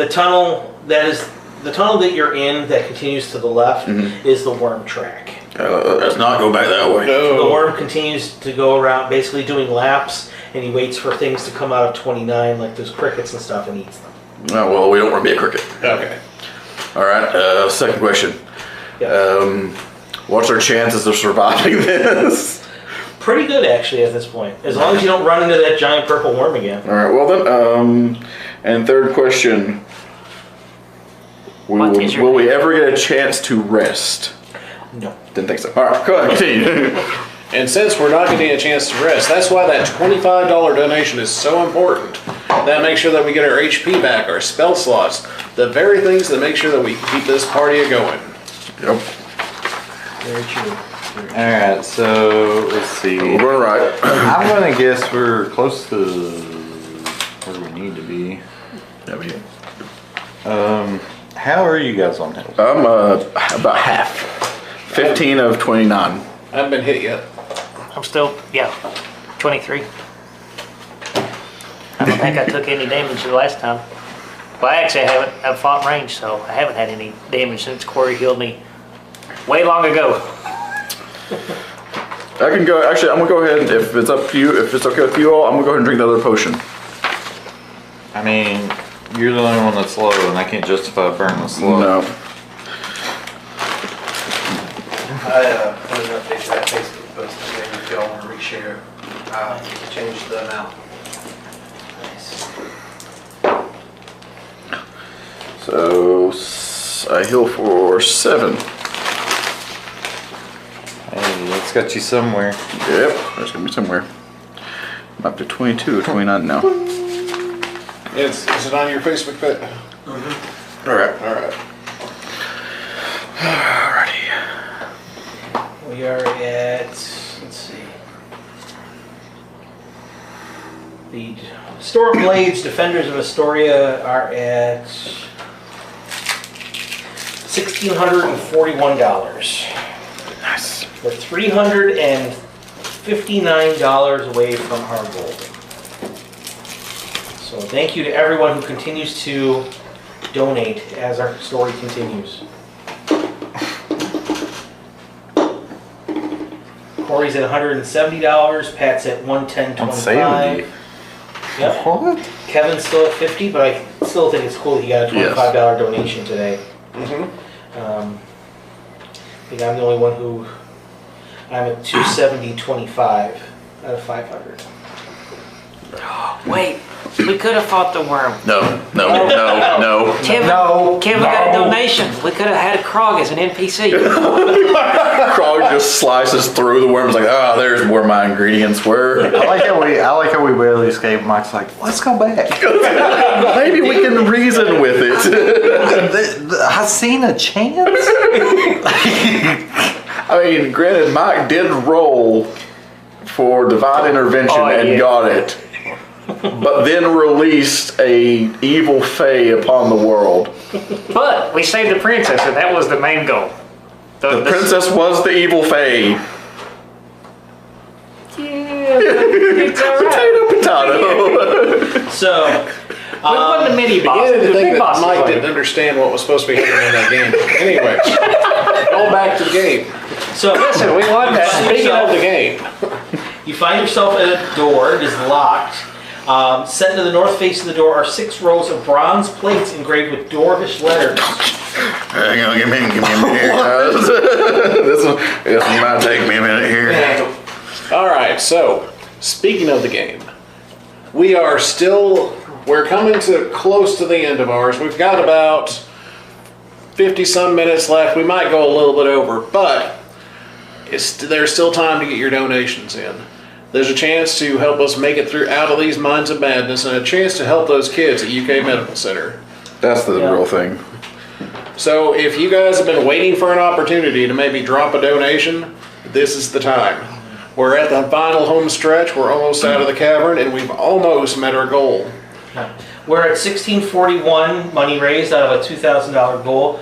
tunnel that you're in that continues to the left is the worm track. Let's not go back that way. The No. worm continues to go around, basically doing laps, and he waits for things to come out of 29, like those crickets and stuff, and eats them. Oh, well, we don't want to be a cricket. Okay. All right. Second question. Yeah. What's our chances of surviving this? Pretty good, actually, at this point, as long as you don't run into that giant purple worm again. All right. Well then. And third question. Will we ever get a chance to rest? No. Didn't think so. All right. Go ahead. Continue. And since we're not getting a chance to rest, that's why that $25 donation is so important. That makes sure that we get our HP back, our spell slots, the very things that make sure that we keep this party going. Yep. Very true. Alright, so let's see. We're going right. I'm gonna guess we're close to where we need to be. How are you guys on health? I'm about half. 15 of 29. I haven't been hit yet. I'm still, 23. I don't think I took any damage the last time. Well, actually, I've fought range, so I haven't had any damage since Corey healed me way long ago. I can go. Actually, I'm gonna go ahead. If it's up to you, if it's okay with you all, I'm gonna go ahead and drink the other potion. I mean, you're the only one that's low, and I can't justify burning the slow. No. I put an update to that Facebook post today if y'all want to reshare. Change the amount. Nice. So I heal for 7. Hey, that's got you somewhere. Yep, there's gonna be somewhere. I'm up to 22 or 29 now. Is it on your Facebook page? All right. Alrighty. We are at, let's see. The Stormblades, Defenders of Astoria, are at $1,641. Nice. We're $359 away from our goal. So thank you to everyone who continues to donate as our story continues. Corey's at $170, Pat's at $110.25. Yep. What? Kevin's still at $50, but I still think it's cool that he got a $25 donation today. Mm-hmm. I think I'm the only one who, I'm at $270.25 out of 500. Wait, we could have fought the worm. No. Kevin got a donation. We could have had Krog as an NPC. Krog just slices through the worms like, ah, there's where my ingredients were. I like how we barely escaped. Mike's like, let's go back. Maybe we can reason with it. I seen a chance. I mean, granted, Mike did roll for divine intervention and got it, but then released a evil fae upon the world. But we saved the princess, and that was the main goal. The princess was the evil fae. It's all right. Potato. So, It wasn't the mini boss. Beginning to The think big that boss. Mike didn't understand what was supposed to be happening in that game. Anyway, going back to the game. so Listen, we won that. Speaking of the game, you find yourself at a door. It is locked. Set to the north face of the door are 6 rows of bronze plates engraved with dwarvish letters. Hang on, give me a minute here, guys. this one might take me a minute here. all right. So, speaking of the game, we're coming to close to the end of ours. We've got about 50 some minutes left. We might go a little bit over, but there's still time to get your donations in. There's a chance to help us make it through out of these minds of madness, and a chance to help those kids at UK Medical Center. That's the real thing. So if you guys have been waiting for an opportunity to maybe drop a donation, this is the time. We're at the final home stretch. We're almost out of the cavern, and we've almost met our goal. We're at $1,641 money raised out of a $2,000 goal.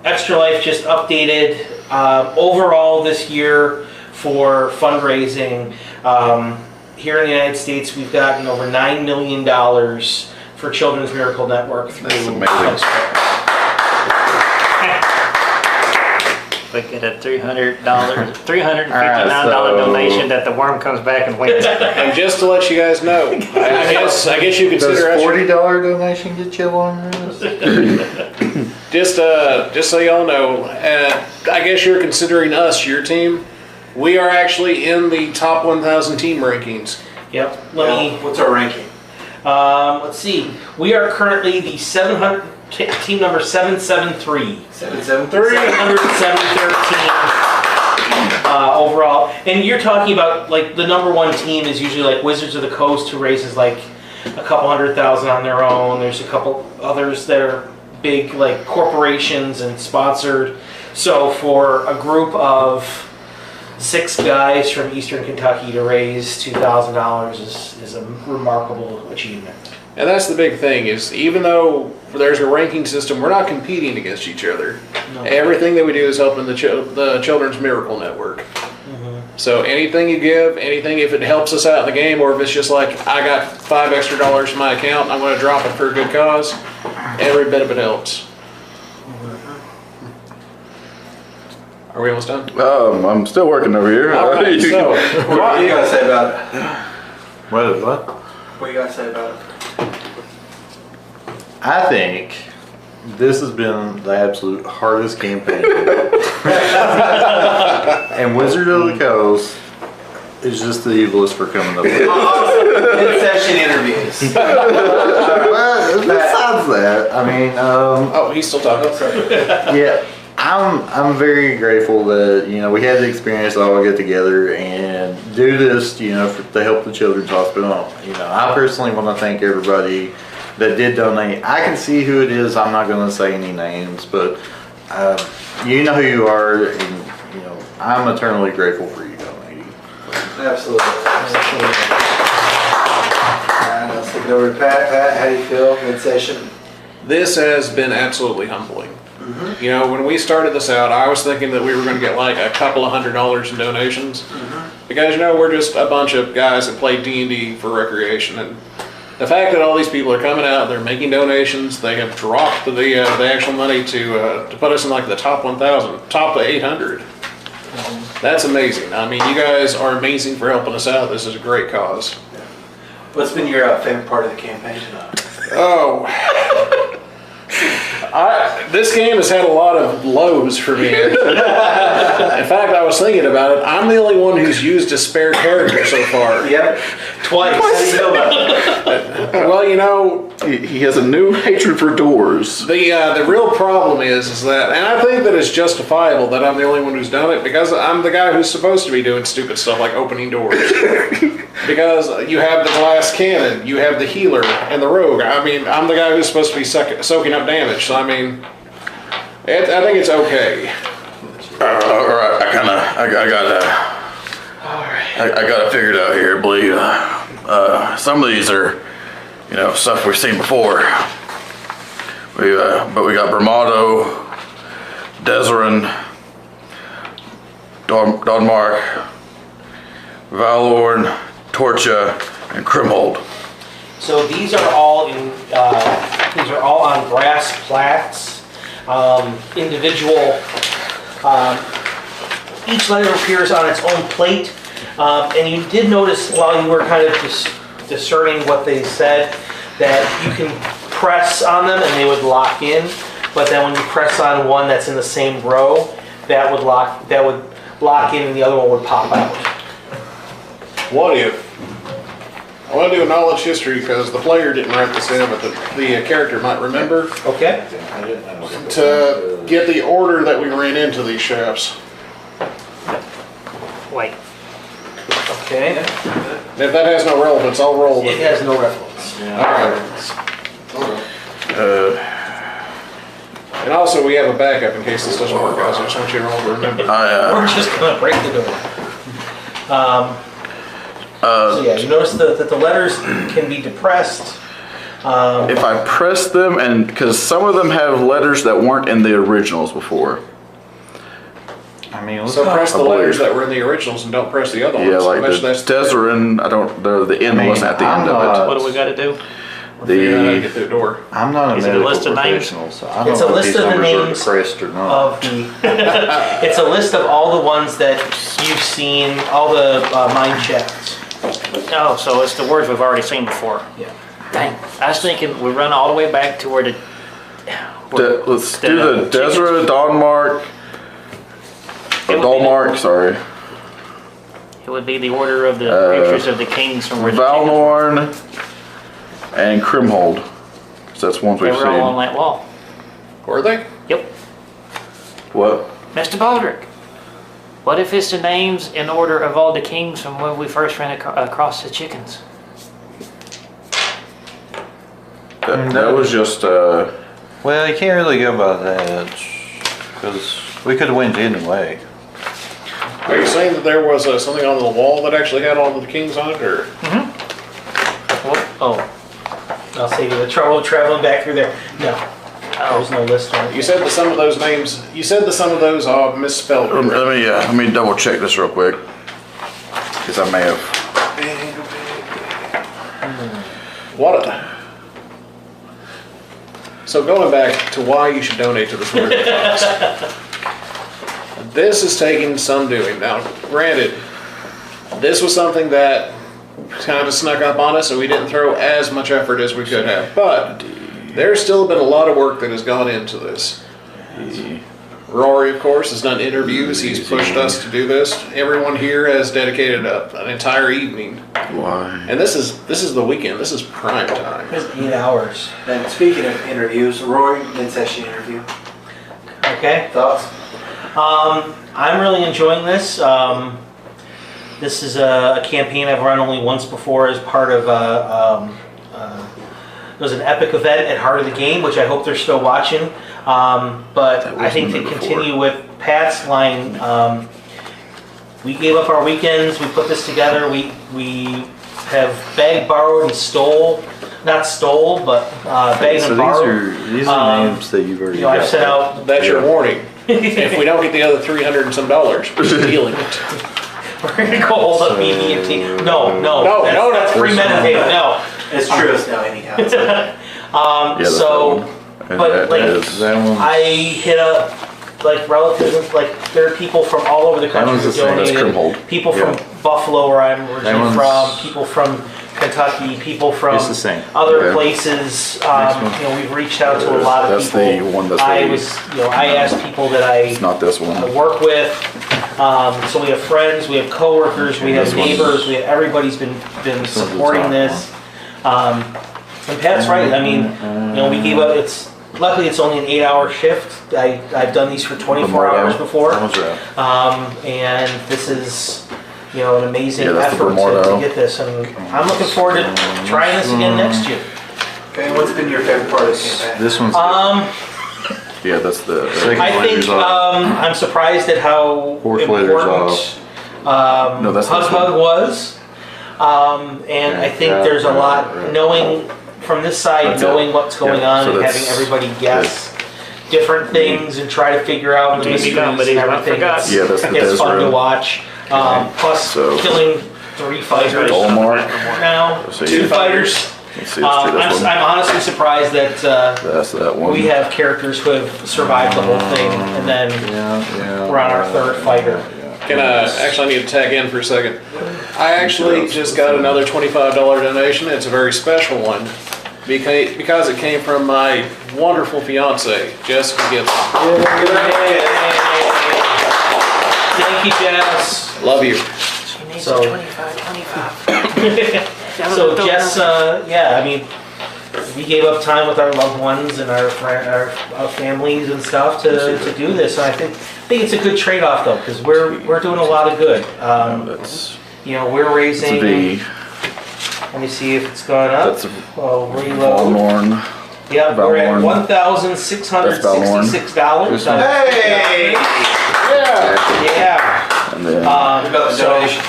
Extra Life just updated overall this year for fundraising. Here in the United States, we've gotten over $9 million for Children's Miracle Network through That's amazing. We get a $359 donation that the worm comes back and wins. And just to let you guys know, I guess you consider Does us $40 donation get you a long rest? just so y'all know. I guess you're considering us your team. We are actually in the top 1,000 team rankings. Yep. What's our ranking? Let's see. We are currently the team number 773. 773 overall. And you're talking about like the number one team is usually like Wizards of the Coast, who raises like a couple $100,000 on their own. There's a couple others that are big like corporations and sponsored. So for a group of 6 guys from Eastern Kentucky to raise $2,000 is a remarkable achievement. And that's the big thing is even though there's a ranking system, we're not competing against each other. No. Everything that we do is helping the Children's Miracle Network. Mm-hmm. So anything you give, anything if it helps us out in the game, or if it's just like I got $5 extra in my account, I'm going to drop it for a good cause. Every bit of it helps. Are we almost done? I'm still working over here. All right, so What do you gotta say about it? What? What do you gotta say about it? I think this has been the absolute hardest campaign. And Wizard of the Coast is just the evilest for coming up with it. In-session interviews. Well, besides that, I mean, Oh, he's still talking. yeah, I'm very grateful that we had the experience to all get together and do this, to help the Children's Hospital. I personally want to thank everybody that did donate. I can see who it is. I'm not going to say any names, but you know who you are, and I'm eternally grateful for you donating. Absolutely. Let's take it over to Pat. Pat, how do you feel? Good session. This has been absolutely humbling. When we started this out, I was thinking that we were going to get like a couple of $100 in donations. Because, we're just a bunch of guys that play D&D for recreation. And the fact that all these people are coming out, they're making donations, they have dropped the actual money to put us in like the top 1,000, top 800. That's amazing. I mean, you guys are amazing for helping us out. This is a great cause. What's been your favorite part of the campaign? Oh. This game has had a lot of lows for me. In fact, I was thinking about it. I'm the only one who's used a spare character so far. Yep, twice. How do you feel about it? Well, He has a new hatred for doors. the real problem is that, and I think that it's justifiable that I'm the only one who's done it, because I'm the guy who's supposed to be doing stupid stuff like opening doors. Because you have the glass cannon, you have the healer, and the rogue. I mean, I'm the guy who's supposed to be soaking up damage. So I mean, I think it's okay. All right, I got it figured out here, I believe. Some of these are, stuff we've seen before. But we got Bramado, Dezerin, Dodmark, Valorn, Torcha, and Crimhold. So these are all on brass plats, individual. Each letter appears on its own plate, and you did notice while you were kind of just discerning what they said that you can press on them and they would lock in, but then when you press on one that's in the same row, that would lock in and the other one would pop out. What if? I want to do a knowledge history because the player didn't write this in, but the character might remember. Okay. To get the order that we ran into these shafts. Wait. Okay. And if that has no relevance, I'll roll It it. has no reference. Alright. And also we have a backup in case this doesn't work, guys. I just want you to roll to remember. We're just gonna break the door. So yeah, you notice that the letters can be depressed. If I press them, and because some of them have letters that weren't in the originals before. I mean, So press the letters that were in the originals and don't press the other ones. Yeah, like Unless the that's Dezerin, the N wasn't at the end of it. What do we got to do? figure out how to get through the door. I'm not a Is it a medical list of names? professional, so I don't It's know a if list these of the numbers are names depressed or not. of the. It's a list of all the ones that you've seen, all the mine shafts. Oh, so it's the words we've already seen before. Yeah. Dang. I was thinking we run all the way back to where the. Let's do the Desra, Dalmark, or Dalmark, sorry. It would be the order of the pictures of the kings from where the Valnorn and Crimhold. So that's ones they we've were all on seen. that wall. Were they? Yep. What? Mr. Baldrick, what if it's the names in order of all the kings from when we first ran across the chickens? That was just, Well, you can't really go by that, because we could have went anyway. Are you saying that there was something on the wall that actually had all of the kings on it, or? Oh. I'll save you the trouble of traveling back through there. No. There's no list on it. You said that some of those names. You said that some of those are misspelled. let me double check this real quick. Because I may have. What? So going back to why you should donate to the Wizard Box. This is taking some doing. Now, granted, this was something that kind of snuck up on us, and we didn't throw as much effort as we could have. But there's still been a lot of work that has gone into this. Rory, of course, has done interviews. He's pushed us to do this. Everyone here has dedicated an entire evening. Why? And this is the weekend. This is prime time. It's 8 hours. And speaking of interviews, Rory, mid-session interview. Okay. Thoughts? I'm really enjoying this. This is a campaign I've run only once before as part of it was an epic event at Heart of the Game, which I hope they're still watching. But I think to continue with Pat's line, we gave up our weekends. We put this together. We have begged, borrowed, and stole. Not stole, but begged and borrowed. These are names that you've already I've got. sent out. That's your warning. If we don't get the other $300 and some, we're stealing it. We're gonna go hold up BB&T. No, that's no. premeditated. No. It's true, it's now any council. Yeah, that's So, that one. but And like, that is- That one. I hit up like relatives, like there are people from all over the country one's who the same. That's donated. Crimhold. People from Yeah. Buffalo, where I'm originally one's- from. People from Kentucky. People from It's the same. other Okay. places. one. We've reached out to a lot of That's people. the one that's I the- was, I asked people that It's not this I one. work with. So we have friends, we have coworkers, we have This one's- neighbors, everybody's been one's the supporting top this. And Pat's right. I mean, we gave up. Luckily it's only an 8-hour shift. I've done these for 24 hours before. That one's right. And this is, an amazing Yeah, that's the effort to Bermudo. get this. And I'm looking forward to trying this again next year. Okay, what's been your favorite part of the campaign? This one's Yeah, that's the. Second I think letters off. I'm surprised at how Fourth letters important No, that's Hug this one. Hug was. And I think Yeah, there's a right, lot, right. knowing from this side, That's it. knowing what's going Yeah, on so and that's- having everybody guess different things and try to figure out the Gaming mysteries companies, and I everything. forgot. Yeah, that's the It's fun to Desro. watch. Plus So- killing 3 fighters Dolmark. now, So 2 you- fighters. Let's see, let's do this one. I'm honestly surprised that That's that one. we have characters who have survived the whole thing and then we're on our 3rd fighter. Can I actually need to tag in for a second? I actually just got another $25 donation. It's a very special one because it came from my wonderful fiance, Jessica Gibson. Thank you, Jess. Love you. So, so Jess, we gave up time with our loved ones and our families and stuff to do this. And I think it's a good trade-off though, because we're doing a lot of good. That's We're it's a raising. V. Let me see if it's going up. That's a Well, reload. Valorn. Yeah, we're at Valorn. $1,666. Hey! Yeah. And then What about the So- donations?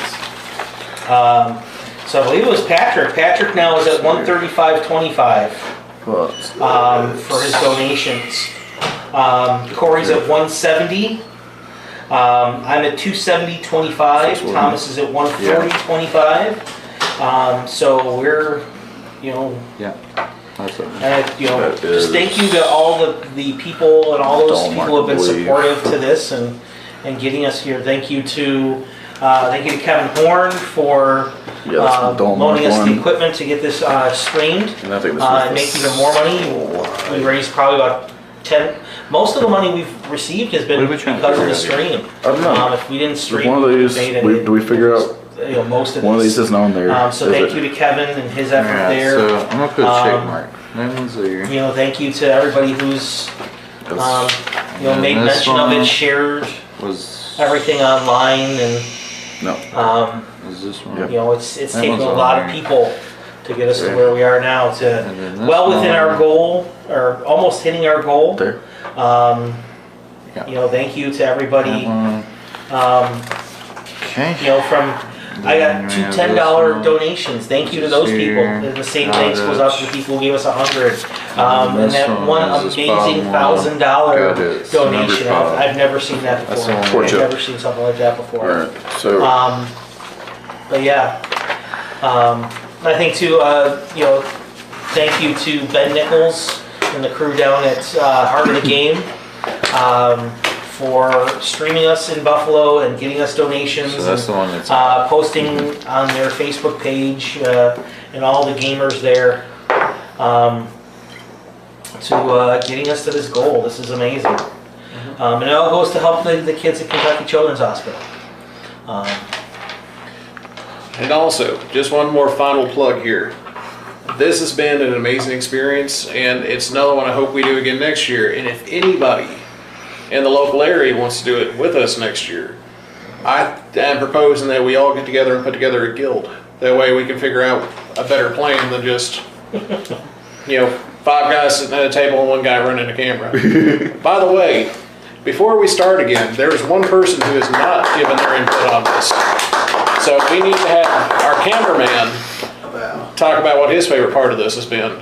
So I believe it was Patrick. Patrick now is at 135.25 plus for his donations. Corey's at 170. I'm at 270.25. Thomas is at 140.25. So we're, Yeah. That's it. and That just thank is- you to all the people and all those Dolmark, people who have been I believe. supportive to this and getting us here. Thank you to Kevin Horn for Yeah, that's the Dolmark loaning us the one. equipment to get this streamed And I think this and was make even more money. We raised probably about 10. Most of the money we've received has been What are we trying to because of the figure stream. I don't know. If we didn't stream, One of these, we made do we figure out most of one of this. these isn't on there? So is thank it? you to Kevin and his effort Alright, there. so I'm gonna put a check Um, mark. That one's there. Thank you to everybody who's That's- made And this mention of one it, shared Was everything online, and No. is this one? Yeah. it's That taken one's a on lot there. of people to get us to Okay. where we are now, And then this well within our one. goal, or almost hitting our goal. There. Thank you to everybody. That one. Okay. From I got two Yeah, $10 this one. donations. Thank you to those Here. people. And the same Now thanks goes out to the people who gave us 100. And this that one one is this amazing bottom one. $1,000 Got it. It's number donation. 5. I've never seen that That's before. the one I've we got. never seen something like that before. Alright, so But yeah, I think too, thank you to Ben Nichols and the crew down at Heart of the Game for streaming us in Buffalo and getting us donations. So that's the one that's. Posting on their Facebook page and all the gamers there to getting us to this goal. This is amazing. And it all goes to help the kids at Kentucky Children's Hospital. And also, just one more final plug here. This has been an amazing experience, and it's another one I hope we do again next year. And if anybody in the local area wants to do it with us next year, I am proposing that we all get together and put together a guild. That way we can figure out a better plan than just, 5 guys sitting at a table and 1 guy running a camera. By the way, before we start again, there is one person who has not given their input on this. So we need to have our cameraman talk about what his favorite part of this has been.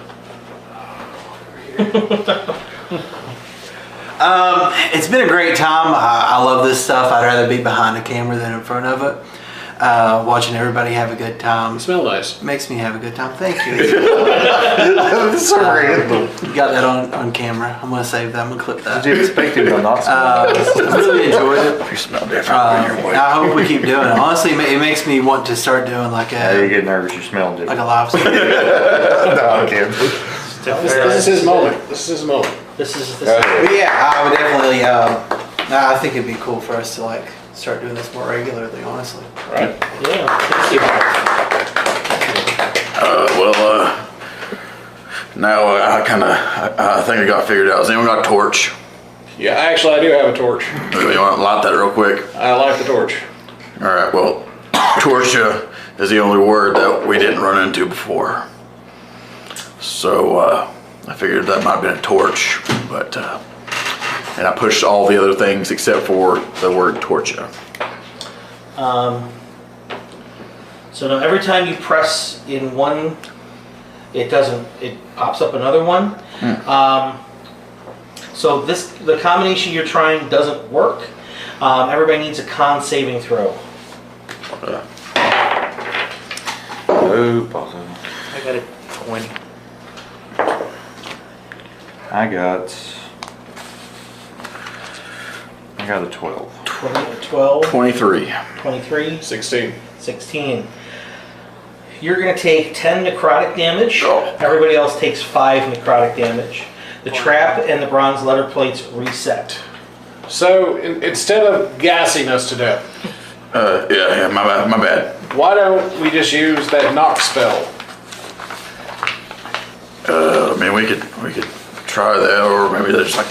It's been a great time. I love this stuff. I'd rather be behind the camera than in front of it. Watching everybody have a good time. You smell nice. Makes me have a good time. Thank you. It's so random. You got that on camera. I'm going to save that. I'm going to clip that. Did you expect him to not smell? I really enjoyed it. You smell different when you're awake. I hope we keep doing it. Honestly, it makes me want to start doing like How you a get nervous? You smell like different. a live stream. No, I'm kidding. This is his moment. This is his moment. This is But yeah, I would definitely. I think it'd be cool for us to like start doing this more regularly. Honestly. Right? yeah. Thank you. Now I think I got figured out. Has anyone got a torch? Yeah, actually I do have a torch. You want to light that real quick? I like the torch. All right. Well, torch is the only word that we didn't run into before. So I figured that might have been a torch, but and I pushed all the other things except for the word torcha. So now every time you press in one, it pops up another one. So the combination you're trying doesn't work. Everybody needs a con saving throw. Oh, possible. I got a 20. I got a 12. 12, 23. 23, 16. 16. You're going to take 10 necrotic damage. Oh. Everybody else takes 5 necrotic damage. The trap and the bronze letter plates reset. So instead of gassing us to death, Yeah, my bad. why don't we just use that knock spell? I mean, we could try that, or maybe there's like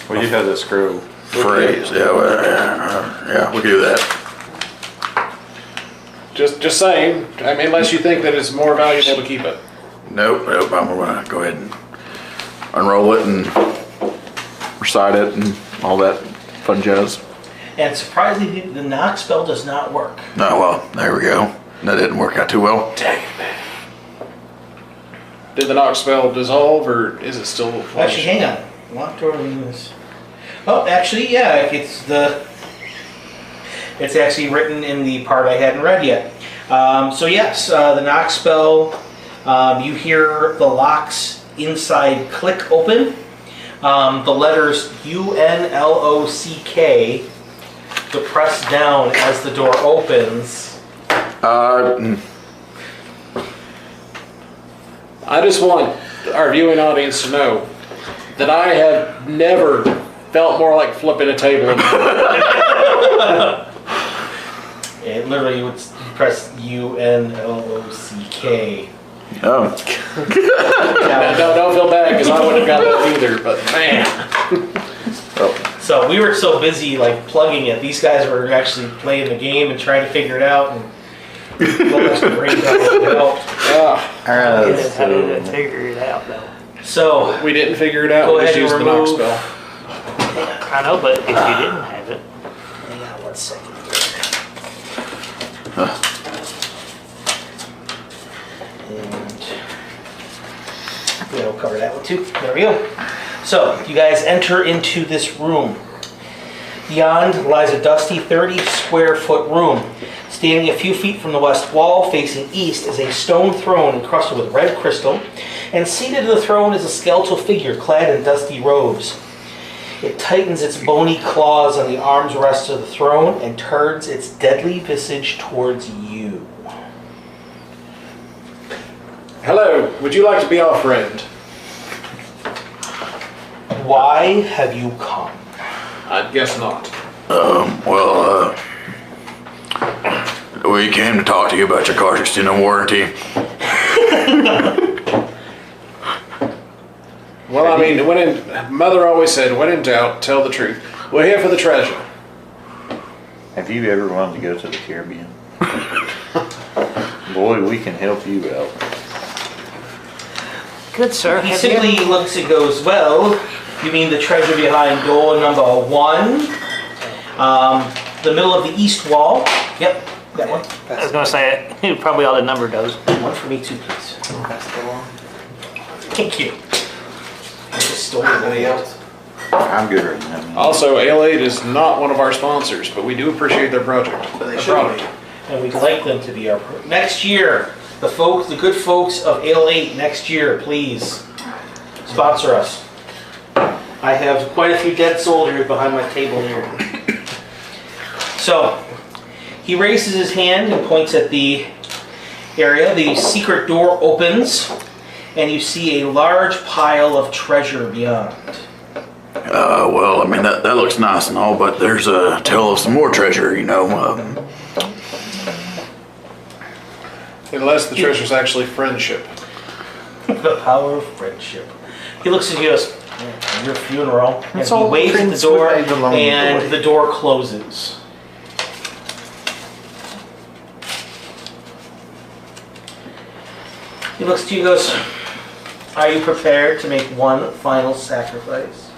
Well, you have that scroll. phrase. Yeah, we could do that. Just saying. I mean, unless you think that it's more valuable to keep it. Nope. I'm gonna go ahead and unroll it and recite it and all that fun jazz. And surprisingly, the knock spell does not work. Oh well, there we go. That didn't work out too well. Dang it, man. Did the knock spell dissolve, or is it still? Actually, hang on. Locked door means. Oh, actually, yeah. It's actually written in the part I hadn't read yet. So yes, the knock spell. You hear the locks inside click open. The letters UNLOCK. To press down as the door opens. I just want our viewing audience to know that I have never felt more like flipping a table. It literally would press UNLOCK. Oh. Don't feel bad because I wouldn't have got that either. But man, So we were so busy like plugging it. These guys were actually playing the game and trying to figure it out. And How did it figure it out though? So we didn't figure it out. Go We just ahead used and the knock remove- spell. I know, but if you didn't have it, hang on 1 second. And we'll cover that one too. There we go. So you guys enter into this room. Beyond lies a dusty 30 square foot room. Standing a few feet from the west wall, facing east, is a stone throne encrusted with red crystal, and seated in the throne is a skeletal figure clad in dusty robes. It tightens its bony claws on the arms rest of the throne and turns its deadly visage towards you. Hello, would you like to be our friend? Why have you come? I guess not. Well, we came to talk to you about your car's extended warranty. Well, I mean, Mother always said, when in doubt, tell the truth. We're here for the treasure. Have you ever wanted to go to the Caribbean? Boy, we can help you out. Good, sir. He Have you simply looks and goes, well, you mean the treasure behind door number 1? The middle of the east wall? Yep, that one. I was gonna say, you probably ought to number those. One for me too, please. Pass it along. Thank you. I just stole Anybody it. else? I'm good right now. Also, Ale8 is not one of our sponsors, but we do appreciate their project. But they Their should product. be. And we'd like them to be our next year. The good folks of Ale8 next year, please sponsor us. I have quite a few dead soldiers behind my table here. So he raises his hand and points at the area. The secret door opens, and you see a large pile of treasure beyond. Well, I mean, that looks nice and all, but there's a tale of some more treasure, you know. Unless the treasure's actually friendship. The power of friendship. He looks at you and goes, your funeral. And It's he all waves at the Prince door, Made the Lonely and Boy. the door closes. He looks at you and goes, are you prepared to make one final sacrifice?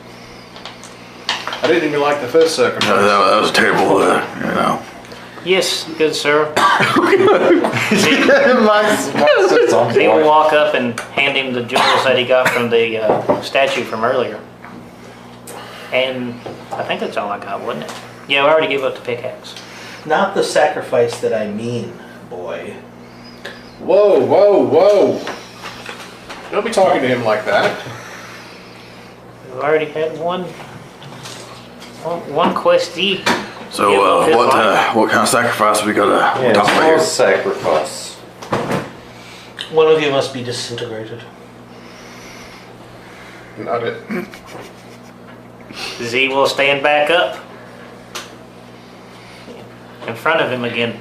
I didn't even like the first sacrifice. That was terrible, you know. Yes, good sir. Mike's on He will point. walk up and hand him the jewels that he got from the statue from earlier. And I think that's all I got, wasn't it? Yeah, we already gave up the pickaxe. Not the sacrifice that I mean, boy. Whoa, whoa, whoa. Don't be talking to him like that. We already had one questee. So, give up his life. what kind of sacrifice we gotta Yeah, talk about small here? sacrifice. One of you must be disintegrated. Not it. Z will stand back up in front of him again.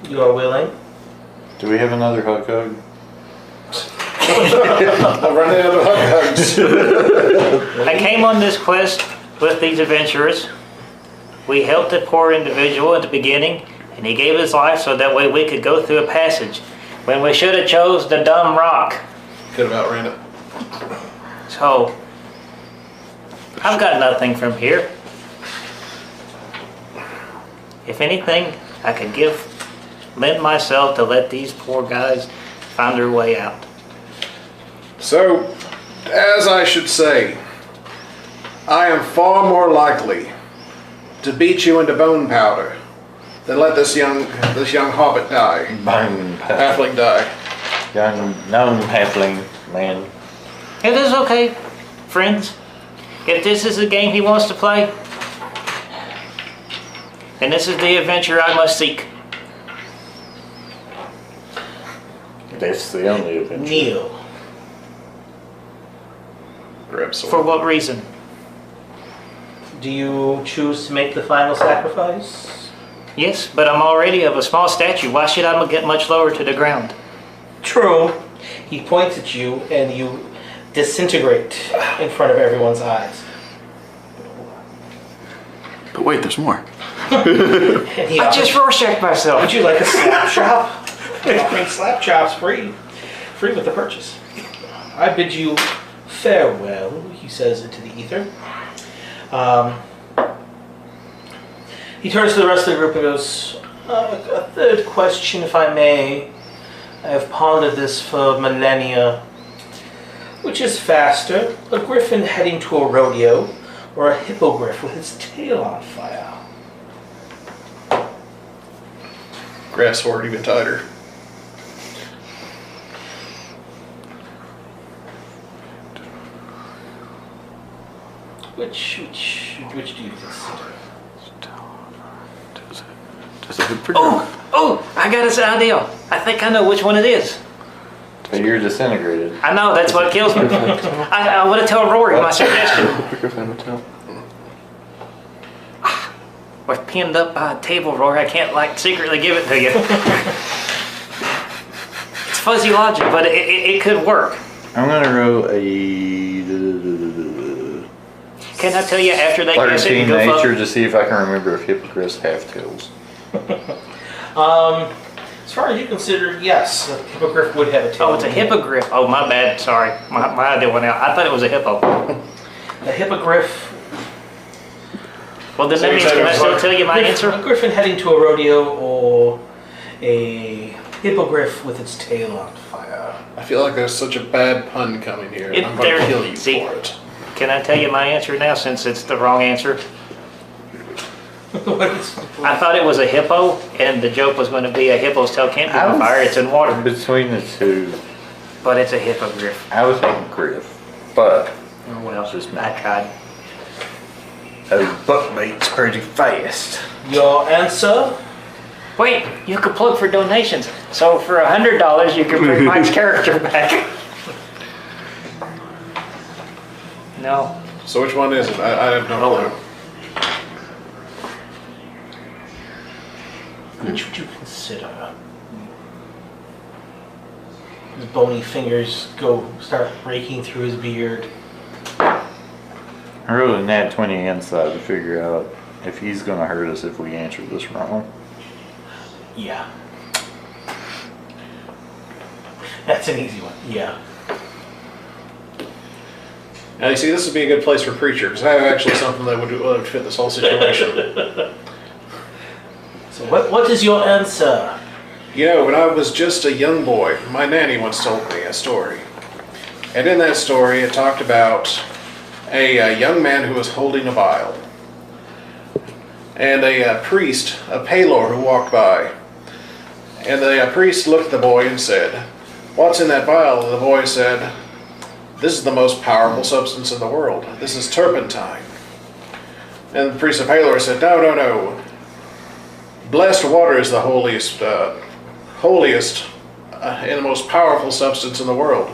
You are willing? Do we have another hug? I'm running out of hugs. I came on this quest with these adventurers. We helped a poor individual at the beginning, and he gave his life so that way we could go through a passage when we should have chose the dumb rock. Could have outran it. So, I've got nothing from here. If anything, I could lend myself to let these poor guys find their way out. So, as I should say, I am far more likely to beat you into bone powder than let this young hobbit die. Bone Halfling die. young gnome halfling man. It is okay, friends. If this is the game he wants to play, then this is the adventure I must seek. That's the only adventure. Kneel. Grab sword. For what reason? Do you choose to make the final sacrifice? Yes, but I'm already of a small stature. Why should I get much lower to the ground? True. He points at you and you disintegrate in front of everyone's eyes. But wait, there's more. And he I just Rorschach myself. would you like a slap chop? Offering slap chops free with the purchase. I bid you farewell, he says into the ether. He turns to the rest of the group and goes, a third question, if I may. I have pondered this for millennia. Which is faster, a griffin heading to a rodeo, or a hippogriff with its tail on fire? Grab sword even tighter. Which do you consider? Does it look pretty Oh, I got this idea. I think I know which one it is. But you're disintegrated. I know, that's what kills me. I would have told Rory my suggestion. We're pinned up by a table, Rory. I can't like secretly give it to you. It's fuzzy logic, but it could work. I'm gonna roll a Can I tell you after they guess it 13 and go nature fuck? to see if I can remember if hippogriffs have tails. As far as you consider, yes, a hippogriff would have a tail. Oh, it's a hippogriff. Oh, my bad. Sorry. My idea went out. I thought it was a hippo. A hippogriff. Well, then So that you means said can it I was still like- tell you my A answer? griffin heading to a rodeo or a hippogriff with its tail on fire. I feel like there's such a bad pun coming here. It- I'm going to there- kill you see- for it. Can I tell you my answer now since it's the wrong answer? What is- I thought it was a hippo, and the joke was going to be a hippo's tail can't be I on was- fire. It's in water. Between the two, But it's a hippogriff. I was thinking griff, but Oh, well, Just me. I tried. a buckbeat's pretty fast. Your answer? Wait, you could plug for donations. So for $100, you can bring Mike's character back. No. So which one is it? I have no clue. Which would you consider? His bony fingers start raking through his beard. I rolled a nat 20 inside to figure out if he's gonna hurt us if we answer this wrong. Yeah. That's an easy one. Yeah. Now you see, this would be a good place for Preacher, because I have actually something that would fit this whole situation. So what is your answer? You know, when I was just a young boy, my nanny once told me a story. And in that story, it talked about a young man who was holding a vial. And a priest, a Palor, who walked by. And the priest looked at the boy and said, "What's in that vial?" And the boy said, "This is the most powerful substance in the world. This is turpentine." And the priest of Palor said, "No, no, no. Blessed water is the holiest and the most powerful substance in the world.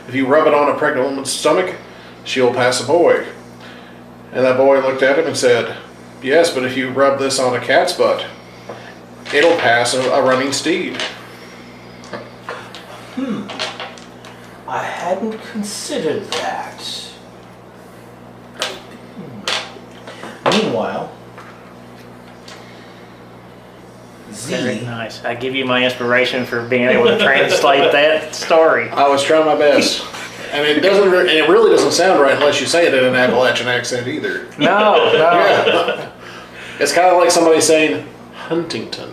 If you rub it on a pregnant woman's stomach, she'll pass a boy." And that boy looked at him and said, "Yes, but if you rub this on a cat's butt, it'll pass a running steed." I hadn't considered that. Meanwhile, Very Z. nice. I give you my inspiration for being able to translate that story. I was trying my best. And it really doesn't sound right unless you say it in an Appalachian accent either. No, no. Yeah. It's kind of like somebody saying Huntington.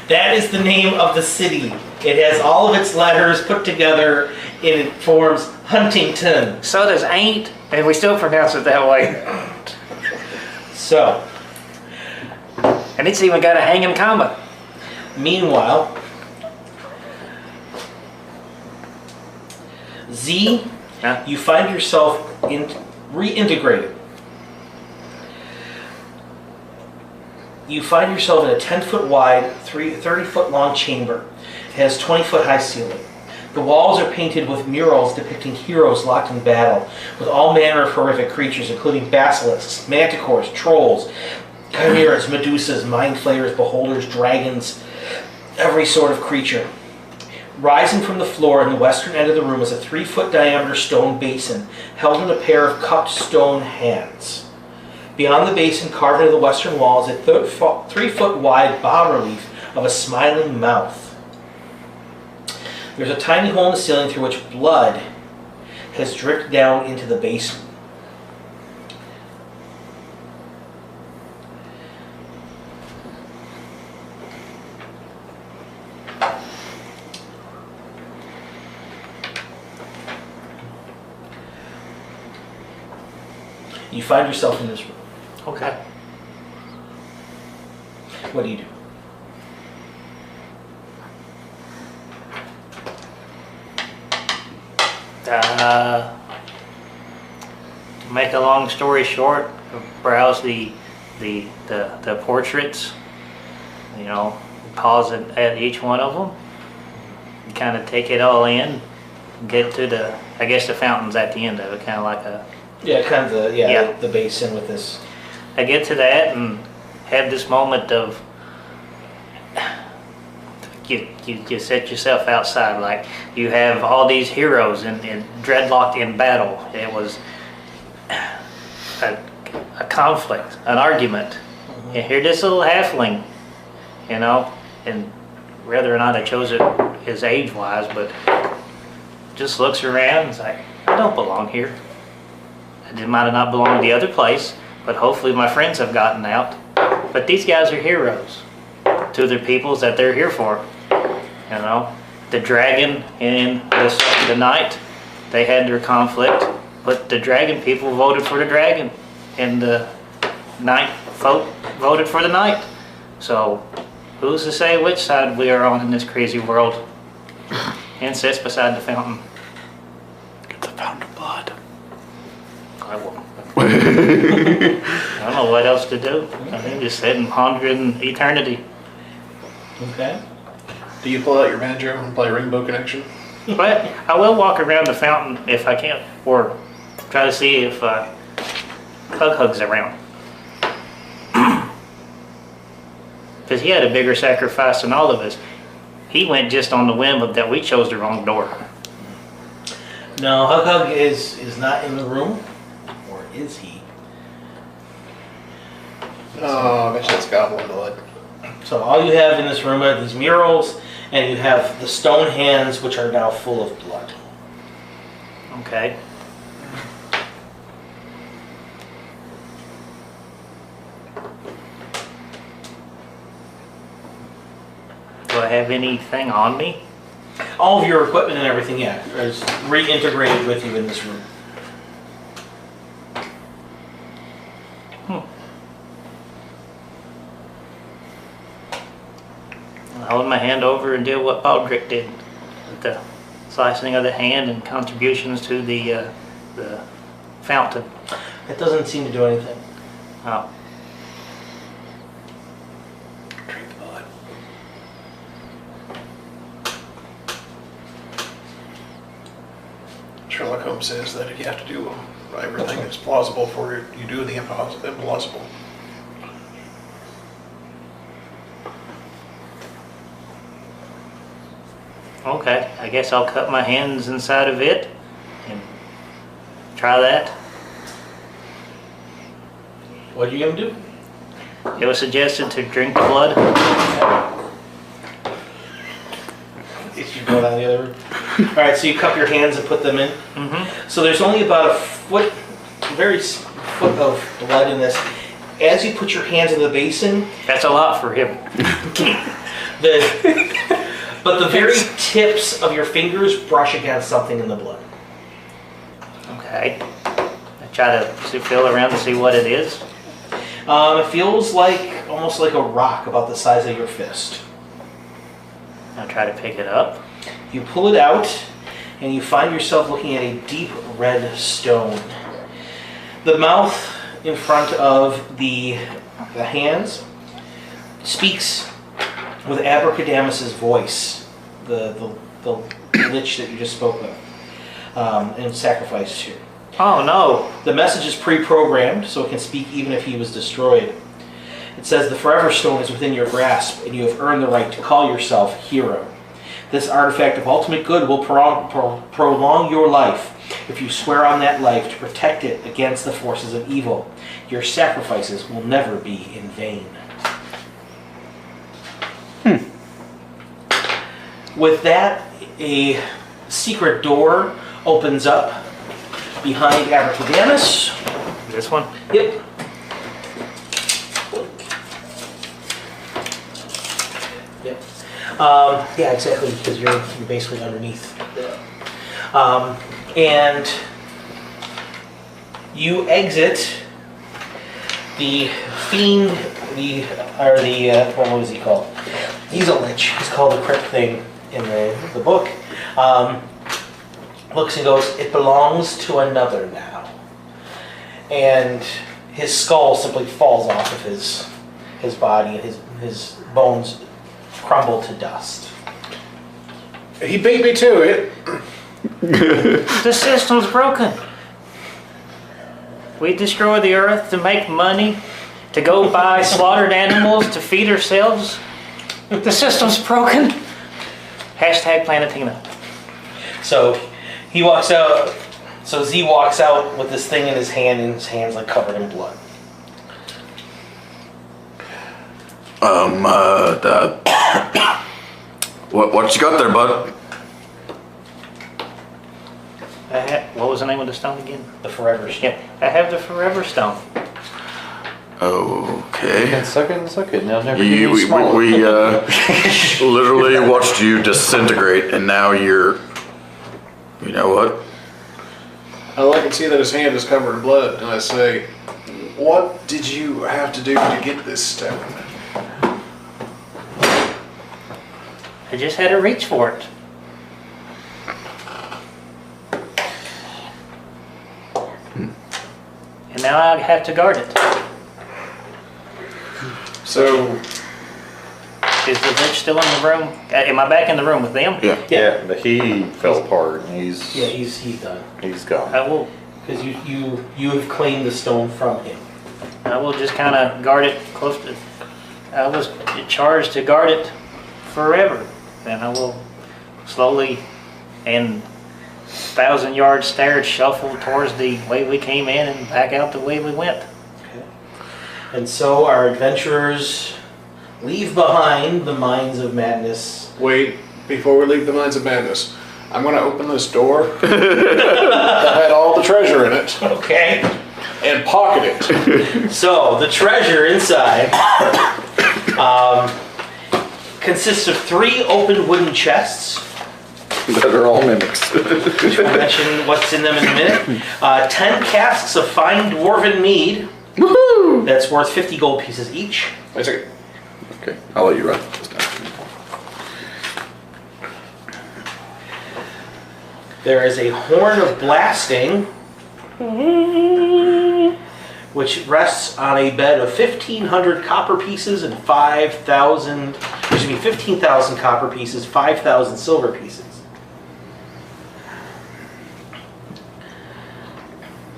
That is the name of the city. It has all of its letters put together and it forms Huntington. So does ain't, and we still pronounce it that way. So, And it's even got a hanging comma. meanwhile, Z, Huh? you find yourself reintegrated. You find yourself in a 10-foot wide, 30-foot long chamber. It has 20-foot high ceiling. The walls are painted with murals depicting heroes locked in battle with all manner of horrific creatures, including basilisks, manticores, trolls, chimeras, medusas, mind flayers, beholders, dragons, every sort of creature. Rising from the floor in the western end of the room is a 3-foot diameter stone basin held in a pair of cupped stone hands. Beyond the basin, carved into the western wall, is a 3-foot wide bas-relief of a smiling mouth. There's a tiny hole in the ceiling through which blood has dripped down into the basin. You find yourself in this room. Okay. What do you do? To make a long story short, browse the portraits. You know, pause at each one of them. kind of take it all in, get to the, I guess the fountain's at the end of it, kind of like a, Yeah, kind of the Yeah. the basin with this. I get to that and have this moment of, you set yourself outside, like you have all these heroes and dreadlocked in battle. It was a conflict, an argument. And here this little halfling, you know, and whether or not I chose it is age-wise, but just looks around and is like, I don't belong here. I might have not belonged the other place, but hopefully my friends have gotten out. But these guys are heroes to their peoples that they're here for. You know, the dragon and the knight, they had their conflict, but the dragon people voted for the dragon, and the knight voted for the knight. So, who's to say which side we are on in this crazy world? And sits beside the fountain. Get the fountain of blood. I won't. I don't know what else to do. I mean, just sit and ponder in eternity. Okay. Do you pull out your banjo and play Rainbow Connection? But I will walk around the fountain if I can, or try to see if Hug's around. Because he had a bigger sacrifice than all of us. He went just on the whim of that we chose the wrong door. No, Hug is not in the room, or is he? Oh, I bet that's goblin blood. So all you have in this room are these murals, and you have the stone hands, which are now full of blood. Okay. Do I have anything on me? All of your equipment and everything, yeah, is reintegrated with you in this room. I'll hold my hand over and do what Baldric did, with the slicing of the hand and contributions to the fountain. It doesn't seem to do anything. Oh. Drink the blood. Sherlock Holmes says that you have to do everything that's plausible for you do the implausible. Okay, I guess I'll cut my hands inside of it and try that. What are you gonna do? It was suggested to drink the blood. If you go down the other room. All right, so you cup your hands and put them in. Mm-hmm. So there's only about a foot, foot of blood in this. As you put your hands in the basin, That's a lot for him. but the very tips of your fingers brush against something in the blood. Okay. I try to feel around to see what it is. It feels like almost like a rock about the size of your fist. I try to pick it up. You pull it out, and you find yourself looking at a deep red stone. The mouth in front of the hands speaks with Abracadabras' voice, the lich that you just spoke of, and sacrificed here. Oh no! The message is pre-programmed, so it can speak even if he was destroyed. It says, the Forever Stone is within your grasp, and you have earned the right to call yourself hero. This artifact of ultimate good will prolong your life if you swear on that life to protect it against the forces of evil. Your sacrifices will never be in vain. With that, a secret door opens up behind Abracadabras. This one? Yep. Yep. Yeah, exactly, because you're basically underneath. And you exit the fiend, what was he called? He's a lich. He's called the crypt thing in the book. Looks and goes, it belongs to another now. And his skull simply falls off of his body, and his bones crumble to dust. He beat me to it. The system's broken. We destroy the earth to make money, to go buy slaughtered animals to feed ourselves. The system's broken. Hashtag Planetina. So he walks out. So Z walks out with this thing in his hand, and his hand's like covered in blood. What you got there, bud? What was the name of the stone again? The Forever Stone. Yeah, I have the Forever Stone. Okay. Suck it, and they'll never We get any smaller. literally watched you disintegrate, and now you're. You know what? I can see that his hand is covered in blood, and I say, "What did you have to do to get this stone?" I just had to reach for it. And now I have to guard it. So, Is the witch still in the room? Am I back in the room with them? Yeah. Yeah, but he fell apart and he's He's done gone. I will because you have claimed the stone from him. just kind of guard it close to. I was charged to guard it forever. And I will slowly and 1,000-yard stare shuffle towards the way we came in and back out the way we went. Okay. And so our adventurers leave behind the Mines of Madness. wait, before we leave the Mines of Madness, I'm going to open this door that had all the treasure in it Okay. and pocket it. So the treasure inside consists of 3 open wooden chests. That are all mimics. Which we'll mention what's in them in a minute. 10 casks of fine dwarven mead. Woohoo! That's worth 50 gold pieces each. Wait a second. Okay, I'll let you run this time. There is a horn of blasting, which rests on a bed of 1,500 copper pieces and 15,000 copper pieces, 5,000 silver pieces.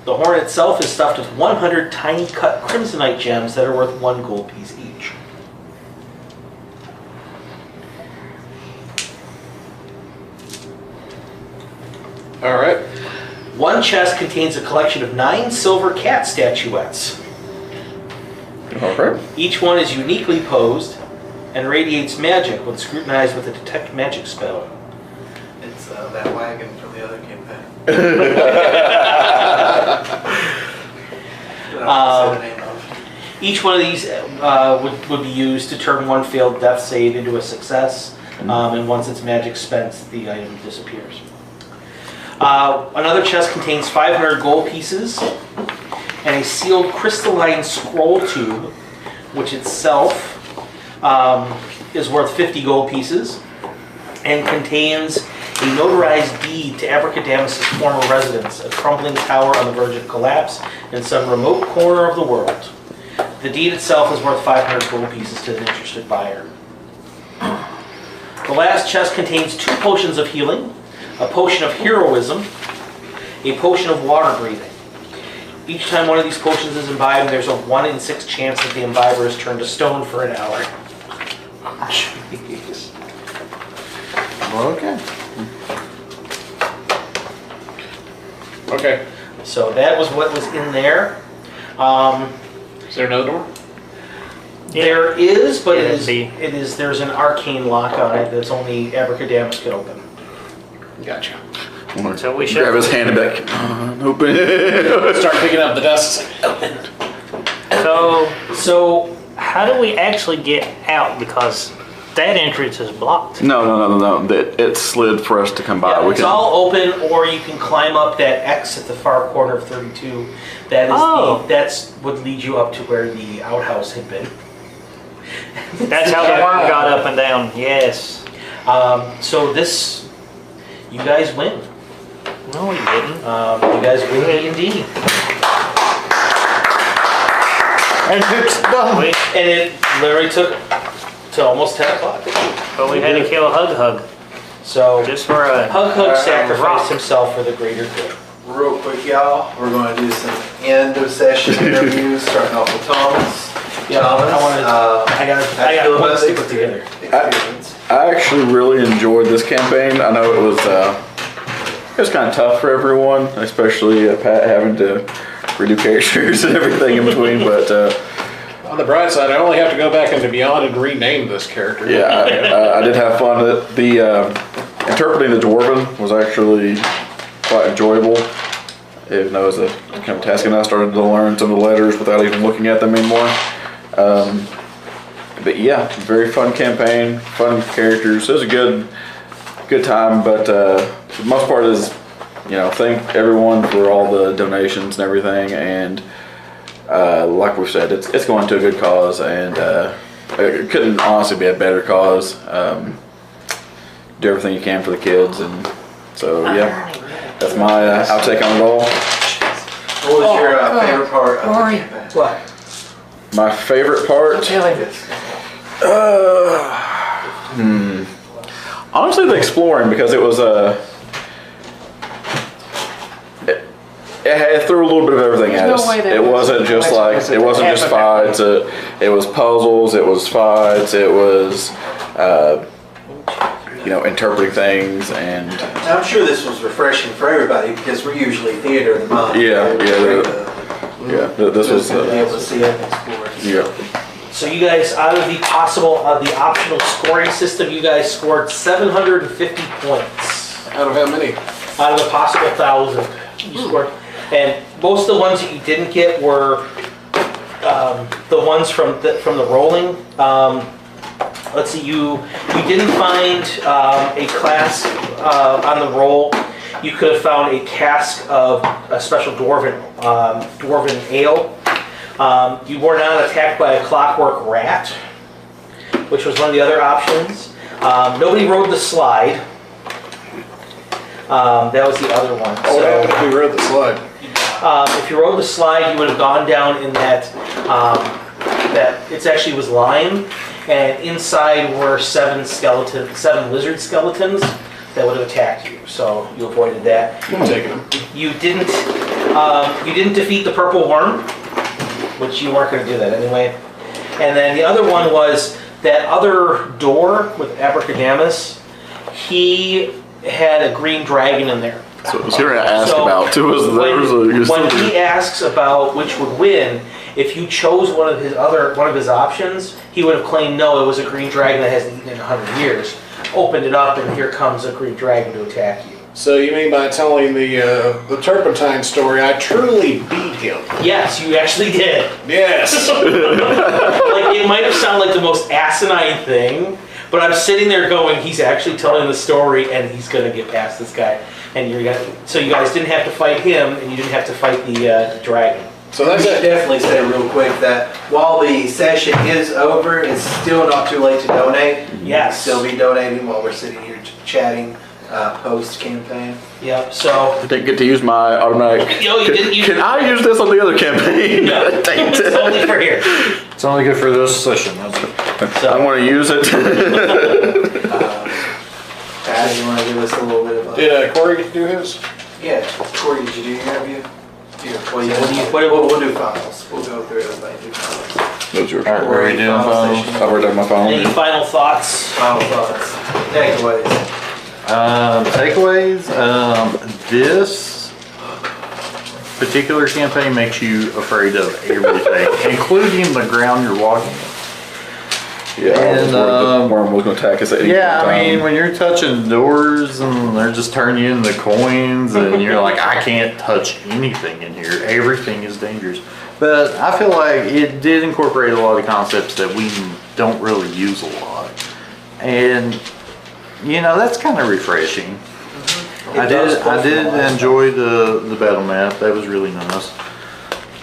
The horn itself is stuffed with 100 tiny cut crimsonite gems that are worth 1 gold piece each. All right. One chest contains a collection of 9 silver cat statuettes. All right. Each one is uniquely posed and radiates magic when scrutinized with a detect magic spell. It's that wagon from the other campaign. That I don't say the name of. Each one of these would be used to turn one failed death save into a success, and once its magic spent, the item disappears. Another chest contains 500 gold pieces and a sealed crystalline scroll tube, which itself is worth 50 gold pieces and contains a notarized deed to Abracadamus' former residence, a crumbling tower on the verge of collapse in some remote corner of the world. The deed itself is worth 500 gold pieces to an interested buyer. The last chest contains 2 potions of healing, a potion of heroism, a potion of water breathing. Each time one of these potions is imbibed, there's a 1 in 6 chance that the imbiber is turned to stone for an hour. Jeez. Okay. Okay. So that was what was in there. Is there another door? There is, but Yeah, there's an arcane lock on it that's only Abracadamus can open. Gotcha. So we should. Grab his hand and back. Open it. Start picking up the dust. So how do we actually get out? Because that entrance is blocked. No. It slid for us to come by. Yeah, We it's can- all open, or you can climb up that X at the far corner of 32. That is that's would lead you up to where the outhouse had been. That's how the worm got up and down. Yes. So this, you guys win. No, we didn't. You guys win D&D. And it's done. And it literally took to almost 10 o'clock. but we had to kill Hug Hug. So Just for a Hug sacrificed rock. himself for the greater good. Real quick, y'all, we're going to do some end of session interviews, starting off with Thomas. Yeah, Thomas, I got one to put together. experience. I actually really enjoyed this campaign. I know it was kind of tough for everyone, especially Pat having to redo characters and everything in between. But On the bright side, I only have to go back into Beyond and rename this character. yeah, I did have fun. The interpreting the dwarven was actually quite enjoyable. Even though it was a kind of task, and I started to learn some of the letters without even looking at them anymore. But yeah, very fun campaign, fun characters. It was a good time. But the most part is, thank everyone for all the donations and everything. And like we've said, it's going to a good cause, and it couldn't honestly be a better cause. Do everything you can for the kids, and so yeah, that's my outtake on it all. What was your favorite part of the campaign? What? My favorite part? Honestly, the exploring, because it was it threw a little bit of everything at us. It wasn't just fights. It was puzzles. It was fights. It was interpreting things, and I'm sure this was refreshing for everybody because we're usually theater in the mind. This was to be able to see it and explore it. yeah. So you guys, out of the optional scoring system, you guys scored 750 points. Out of how many? Out of the possible 1,000 you scored. And most of the ones that you didn't get were the ones from the rolling. Let's see, you didn't find a class on the roll. You could have found a cask of a special dwarven ale. You were not attacked by a clockwork rat, which was one of the other options. Nobody rode the slide. That was the other one. Oh, so, we rode the slide. If you rode the slide, you would have gone down in that it actually was lime, and inside were 7 lizard skeletons that would have attacked you. So you avoided that. I'm taking them. You didn't defeat the purple worm, which you weren't going to do that anyway. And then the other one was that other door with Abracadamus. He had a green dragon in there. So it was here I asked So, about too. When he asks about which would win, if you chose one of his options, he would have claimed no, it was a green dragon that hasn't eaten in 100 years. Opened it up, and here comes a green dragon to attack you. So you mean by telling the turpentine story, I truly beat him? Yes, you actually did. Yes. Like, it might have sounded like the most asinine thing, but I'm sitting there going, he's actually telling the story, and he's gonna get past this guy. And so you guys didn't have to fight him, and you didn't have to fight the dragon. So We that's should it. definitely say real quick that while the session is over, it's still not too late to donate. Yes. Still be donating while we're sitting here chatting post-campaign. Yep, so... I didn't get to use my automatic. Yo, you didn't use Can I use this on the other campaign? No, it's only for here. It's only good for this session. I want to use it. Pat, you want to give us a little bit of a... Did Corey do his? Yeah, Corey, did you do your interview? Well, we'll do finals. We'll go through everybody and do finals. Those are. Alright, we're doing finals. session. I've already done my Any phone. final thoughts? Final thoughts. Takeaways. Takeaways. This particular campaign makes you afraid of everything, including the ground you're walking on. Yeah, I was And, worried the worm was going to attack us at any Yeah, time. I mean, when you're touching doors and they're just turning you into coins, and you're like, I can't touch anything in here. Everything is dangerous. But I feel like it did incorporate a lot of concepts that we don't really use a lot. And, that's kind of refreshing. I did enjoy the battle map. That was really nice.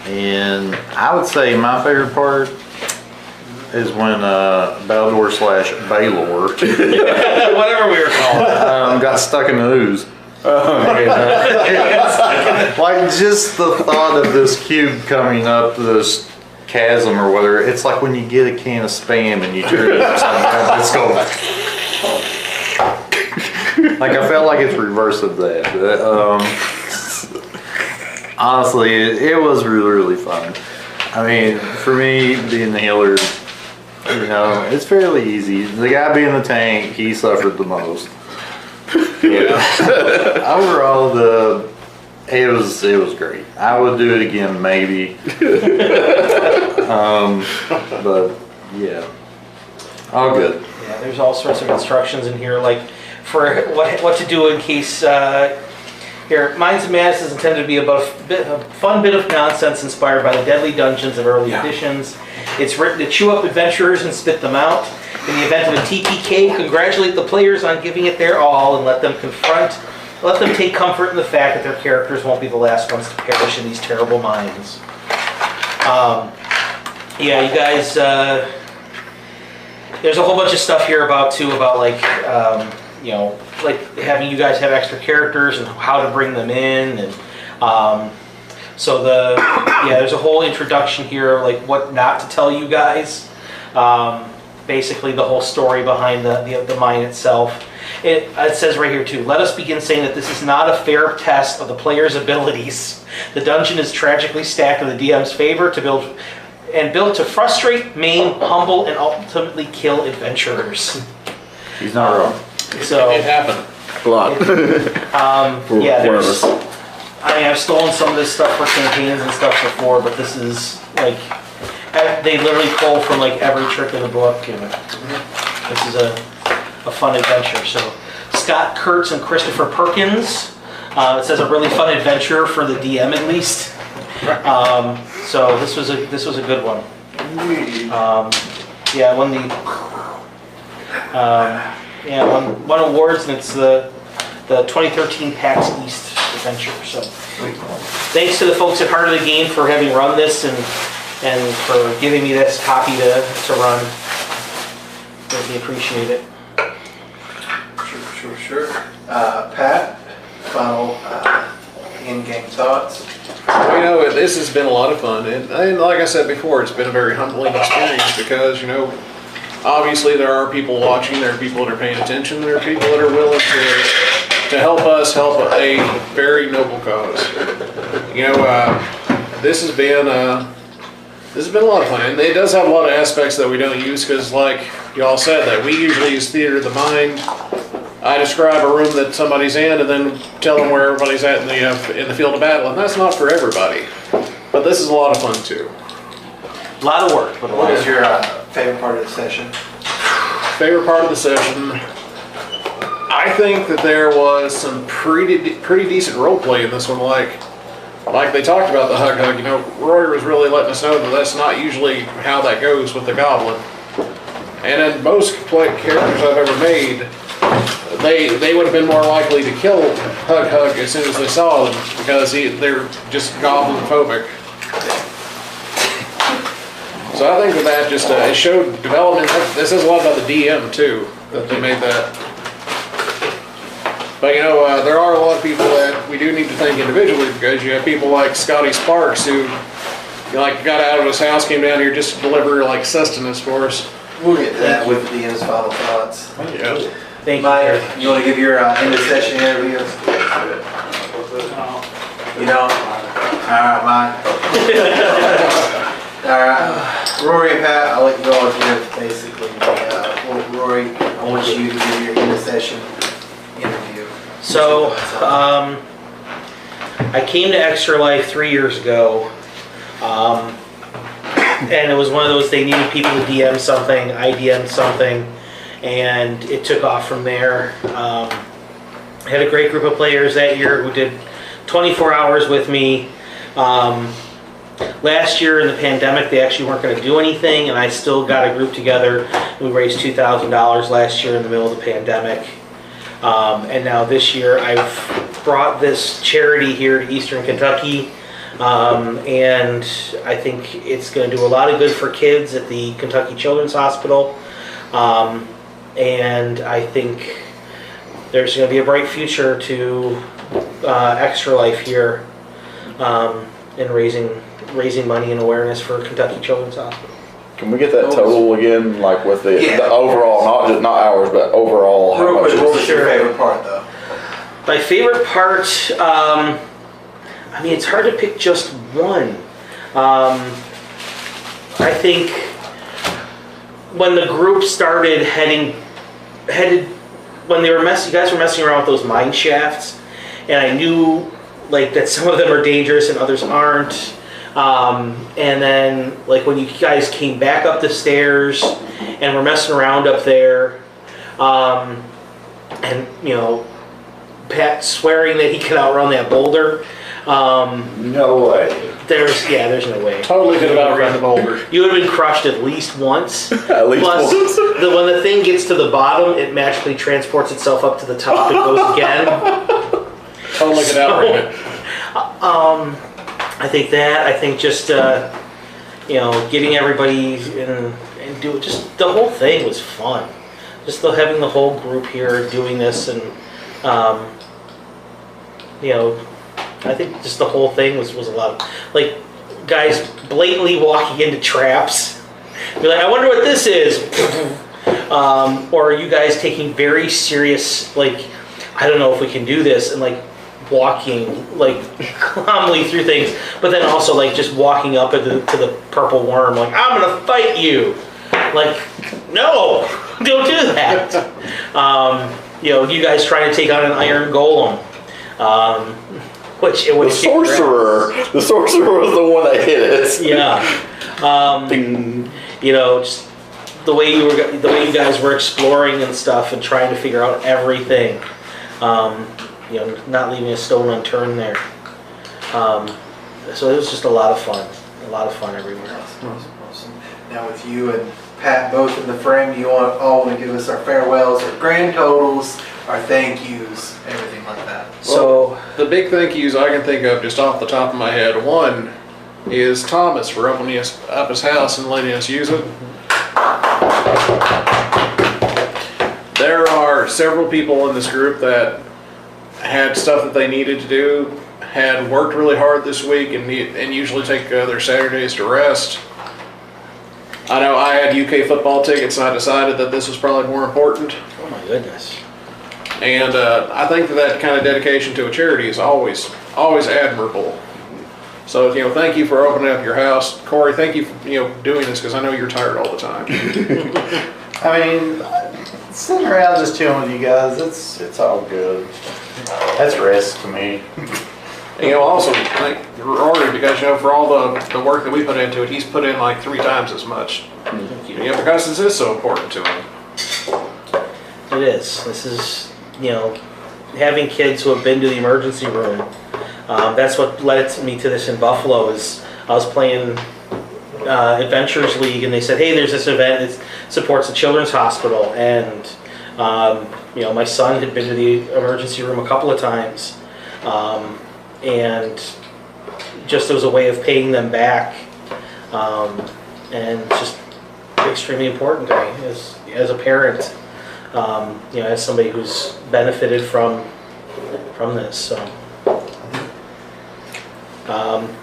And I would say my favorite part is when Baldur / Baylor Whatever we were called. got stuck in the ooze. Like just the thought of this cube coming up this chasm or whatever, it's like when you get a can of Spam and you turn it upside down, it's going. Like I felt like it's reverse of that. Honestly, it was really, really fun. I mean, for me, being the healer, you know, it's fairly easy. The guy being the tank, he suffered the most. Overall, it was great. I would do it again, maybe. But yeah, all good. Yeah, there's all sorts of instructions in here, like for what to do in case. Here, Minds of Madness is intended to be about a fun bit of nonsense inspired by the deadly dungeons of early editions. It's written to chew up adventurers and spit them out. In the event of a TPK, congratulate the players on giving it their all and let them take comfort in the fact that their characters won't be the last ones to perish in these terrible mines. Yeah, you guys, there's a whole bunch of stuff here about like, you know, like having you guys have extra characters and how to bring them in, and so there's a whole introduction here, like what not to tell you guys. Basically, the whole story behind the mine itself. It says right here too, let us begin saying that this is not a fair test of the player's abilities. The dungeon is tragically stacked in the DM's favor built to frustrate, maim, humble, and ultimately kill adventurers. He's not wrong. So It happened. A lot. I've stolen some of this stuff for campaigns and stuff before, but this is like, they literally pull from like every trick in the book, and this is a fun adventure. So Scott Kurtz and Christopher Perkins. It says a really fun adventure for the DM at least. So this was a good one. Won awards, and it's the 2013 PAX East adventure. So thanks to the folks at Heart of the Game for having run this and for giving me this copy to run. Really appreciate it. Sure. Pat, final in-game thoughts? Well, you know, this has been a lot of fun, and like I said before, it's been a very humbling experience because, you know, obviously there are people watching, there are people that are paying attention, there are people that are willing to help us help a very noble cause. You know, this has been a lot of fun, and it does have a lot of aspects that we don't use because, like y'all said, that we usually use theater of the mind. I describe a room that somebody's in and then tell them where everybody's at in the field of battle, and that's not for everybody. But this is a lot of fun too. A lot of work. What was your favorite part of the session? Favorite part of the session? I think that there was some pretty decent role play in this one. Like they talked about the hug. You know, Roy was really letting us know that that's not usually how that goes with the goblin. And in most characters I've ever made, they would have been more likely to kill Hug as soon as they saw them because they're just goblin phobic. So I think that just it showed development. This says a lot about the DM too, that they made that. But you know, there are a lot of people that we do need to thank individually because you have people like Scotty Sparks who, got out of his house, came down here just to deliver sustenance for us. We'll get to that with the DM's final thoughts. Yeah. Thank you. Mike, you want to give your end of session interview? You don't? Alright, Mike. Alright. Rory and Pat, I'll let you all give basically. Rory, I want you to give your end of session interview. So, I came to Extra Life 3 years ago, and it was one of those, they needed people to DM something, I DM'd something, and it took off from there. I had a great group of players that year who did 24 hours with me. Last year in the pandemic, they actually weren't going to do anything, and I still got a group together. We raised $2,000 last year in the middle of the pandemic. And now this year, I've brought this charity here to Eastern Kentucky, and I think it's going to do a lot of good for kids at the Kentucky Children's Hospital. And I think there's going to be a bright future to Extra Life here in raising money and awareness for Kentucky Children's Hospital. Can we get that total again, like with the overall, not ours, but overall? How Real much quick, is what was your favorite part though? My favorite part, I mean, it's hard to pick just one. I think when the group started when you guys were messing around with those mine shafts, and I knew like that some of them are dangerous and others aren't. And then like when you guys came back up the stairs and were messing around up there, and you know, Pat swearing that he could outrun that boulder. No way. There's no way. Totally could have outrun the boulder. You would have been crushed at least once. At least Plus, once. when the thing gets to the bottom, it magically transports itself up to the top and goes again. Totally could outrun it. I think that. I think just you know, getting everybody and do just the whole thing was fun. Just having the whole group here doing this, and you know, I think just the whole thing was a lot of, like, guys blatantly walking into traps. Be like, I wonder what this is. Or you guys taking very serious, like, I don't know if we can do this, and like walking like calmly through things, but then also like just walking up to the purple worm, like, I'm gonna fight you. Like, no, don't do that. You know, you guys trying to take on an iron golem. Which it would. The sorcerer was the one that hit it. Yeah. Ding. You know, just the way you guys were exploring and stuff and trying to figure out everything. You know, not leaving a stone unturned there. So it was just a lot of fun. A lot of fun everywhere. Awesome. Now with you and Pat both in the frame, you all want to give us our farewells, our grand totals, our thank yous, everything like that. So the big thank yous I can think of just off the top of my head, one is Thomas for opening up his house and letting us use it. There are several people in this group that had stuff that they needed to do, had worked really hard this week and usually take their Saturdays to rest. I know I had UK football tickets and I decided that this was probably more important. Oh my goodness. And I think that kind of dedication to a charity is always admirable. So, you know, thank you for opening up your house. Corey, thank you for, you know, doing this because I know you're tired all the time. I mean, sitting around just chilling with you guys, it's all good. That's rest to me. And, you know, also thank Rory because, you know, for all the work that we put into it, he's put in like 3 times as much. You know, because this is so important to him. It is. This is, you know, having kids who have been to the emergency room. That's what led me to this in Buffalo. Is I was playing Adventures League, and they said, "Hey, there's this event that supports the Children's Hospital," and you know, my son had been to the emergency room a couple of times, and just as a way of paying them back, and just extremely important to me as a parent. You know, as somebody who's benefited from this. So,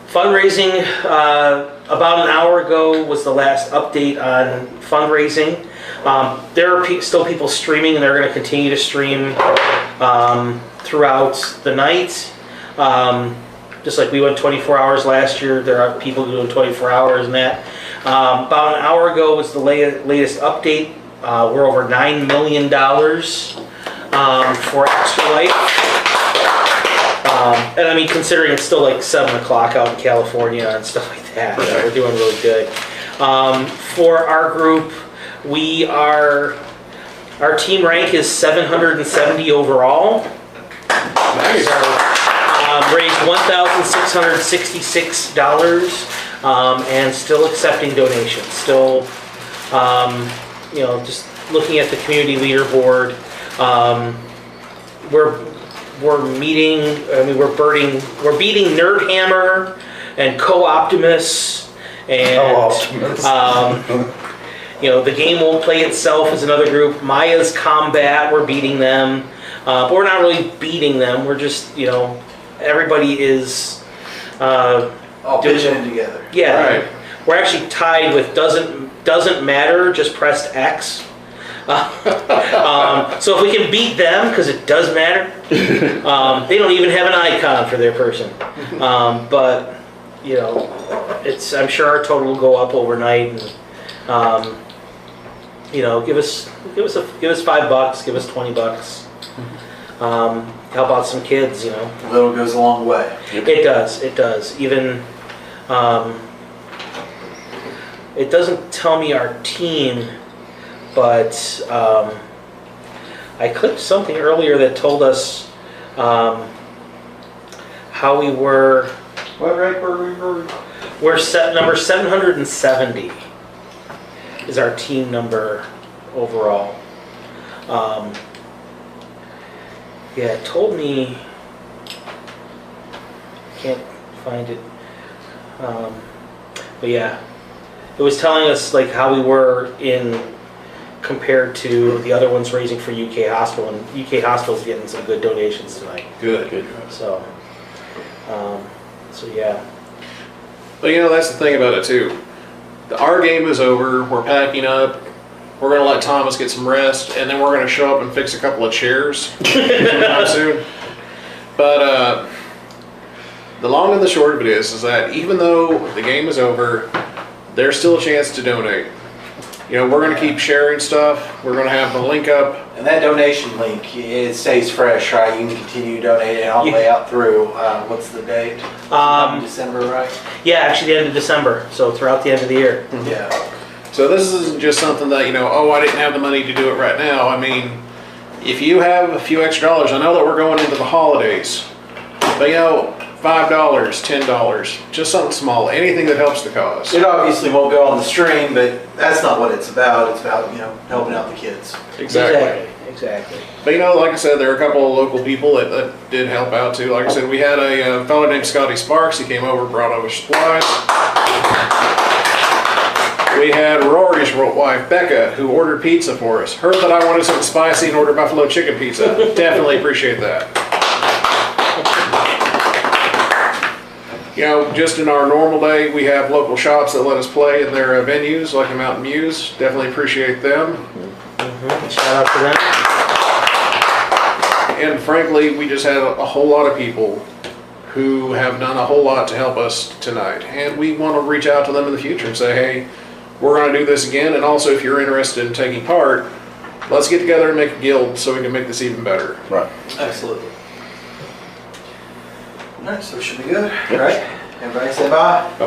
fundraising, about an hour ago was the last update on fundraising. There are still people streaming, and they're going to continue to stream throughout the night. Just like we went 24 hours last year, there are people doing 24 hours and that. About an hour ago was the latest update. We're over $9 million for Extra Life. And I mean, considering it's still like 7 o'clock out in California and stuff like that, we're doing really good. For our group, our team rank is 770 overall. Nice. Raised $1,666 and still accepting donations. Still, you know, just looking at the community leaderboard, we're meeting. I mean, we're beating Nerdhammer and Co-Optimus and you know, the game won't play itself is another group. Maya's Combat, we're beating them, but we're not really beating them. We're just, you know, everybody is all pitching in together. Yeah, right. We're actually tied with doesn't matter, just pressed X. So if we can beat them, because it does matter, they don't even have an icon for their person. But you know, I'm sure our total will go up overnight, and you know, give us $5, give us $20. Help out some kids, you know. A little goes a long way. It does. Even it doesn't tell me our team, but I clicked something earlier that told us how we were. What rank were we? We're number 770 is our team number overall. Yeah, it told me. Can't find it. But yeah, it was telling us like how we were in compared to the other ones raising for UK Hospital, and UK Hospital's getting some good donations tonight. Good. So, so yeah. But you know, that's the thing about it too. Our game is over. We're packing up. We're going to let Thomas get some rest, and then we're going to show up and fix a couple of chairs sometime soon. But the long and the short of it is that even though the game is over, there's still a chance to donate. You know, we're going to keep sharing stuff. We're going to have the link up. And that donation link, it stays fresh, right? You can continue donating all the way out through, what's the date? December, right? Yeah, actually the end of December, so throughout the end of the year. Yeah. So this isn't just something that, you know, oh, I didn't have the money to do it right now. I mean, if you have a few extra dollars, I know that we're going into the holidays, but you know, $5, $10, just something small, anything that helps the cause. It obviously won't go on the stream, but that's not what it's about. It's about, you know, helping out the kids. Exactly. But you know, like I said, there are a couple of local people that did help out too. Like I said, we had a fellow named Scotty Sparks. He came over, brought over supplies. We had Rory's wife, Becca, who ordered pizza for us. Heard that I wanted something spicy and ordered buffalo chicken pizza. Definitely appreciate that. You know, just in our normal day, we have local shops that let us play in their venues, like the Mountain Muse. Definitely appreciate them. Shout out to them. And frankly, we just had a whole lot of people who have done a whole lot to help us tonight. And we want to reach out to them in the future and say, hey, we're going to do this again. And also, if you're interested in taking part, let's get together and make a guild so we can make this even better. Right. Absolutely. All right, so it should be good, right? Everybody say bye.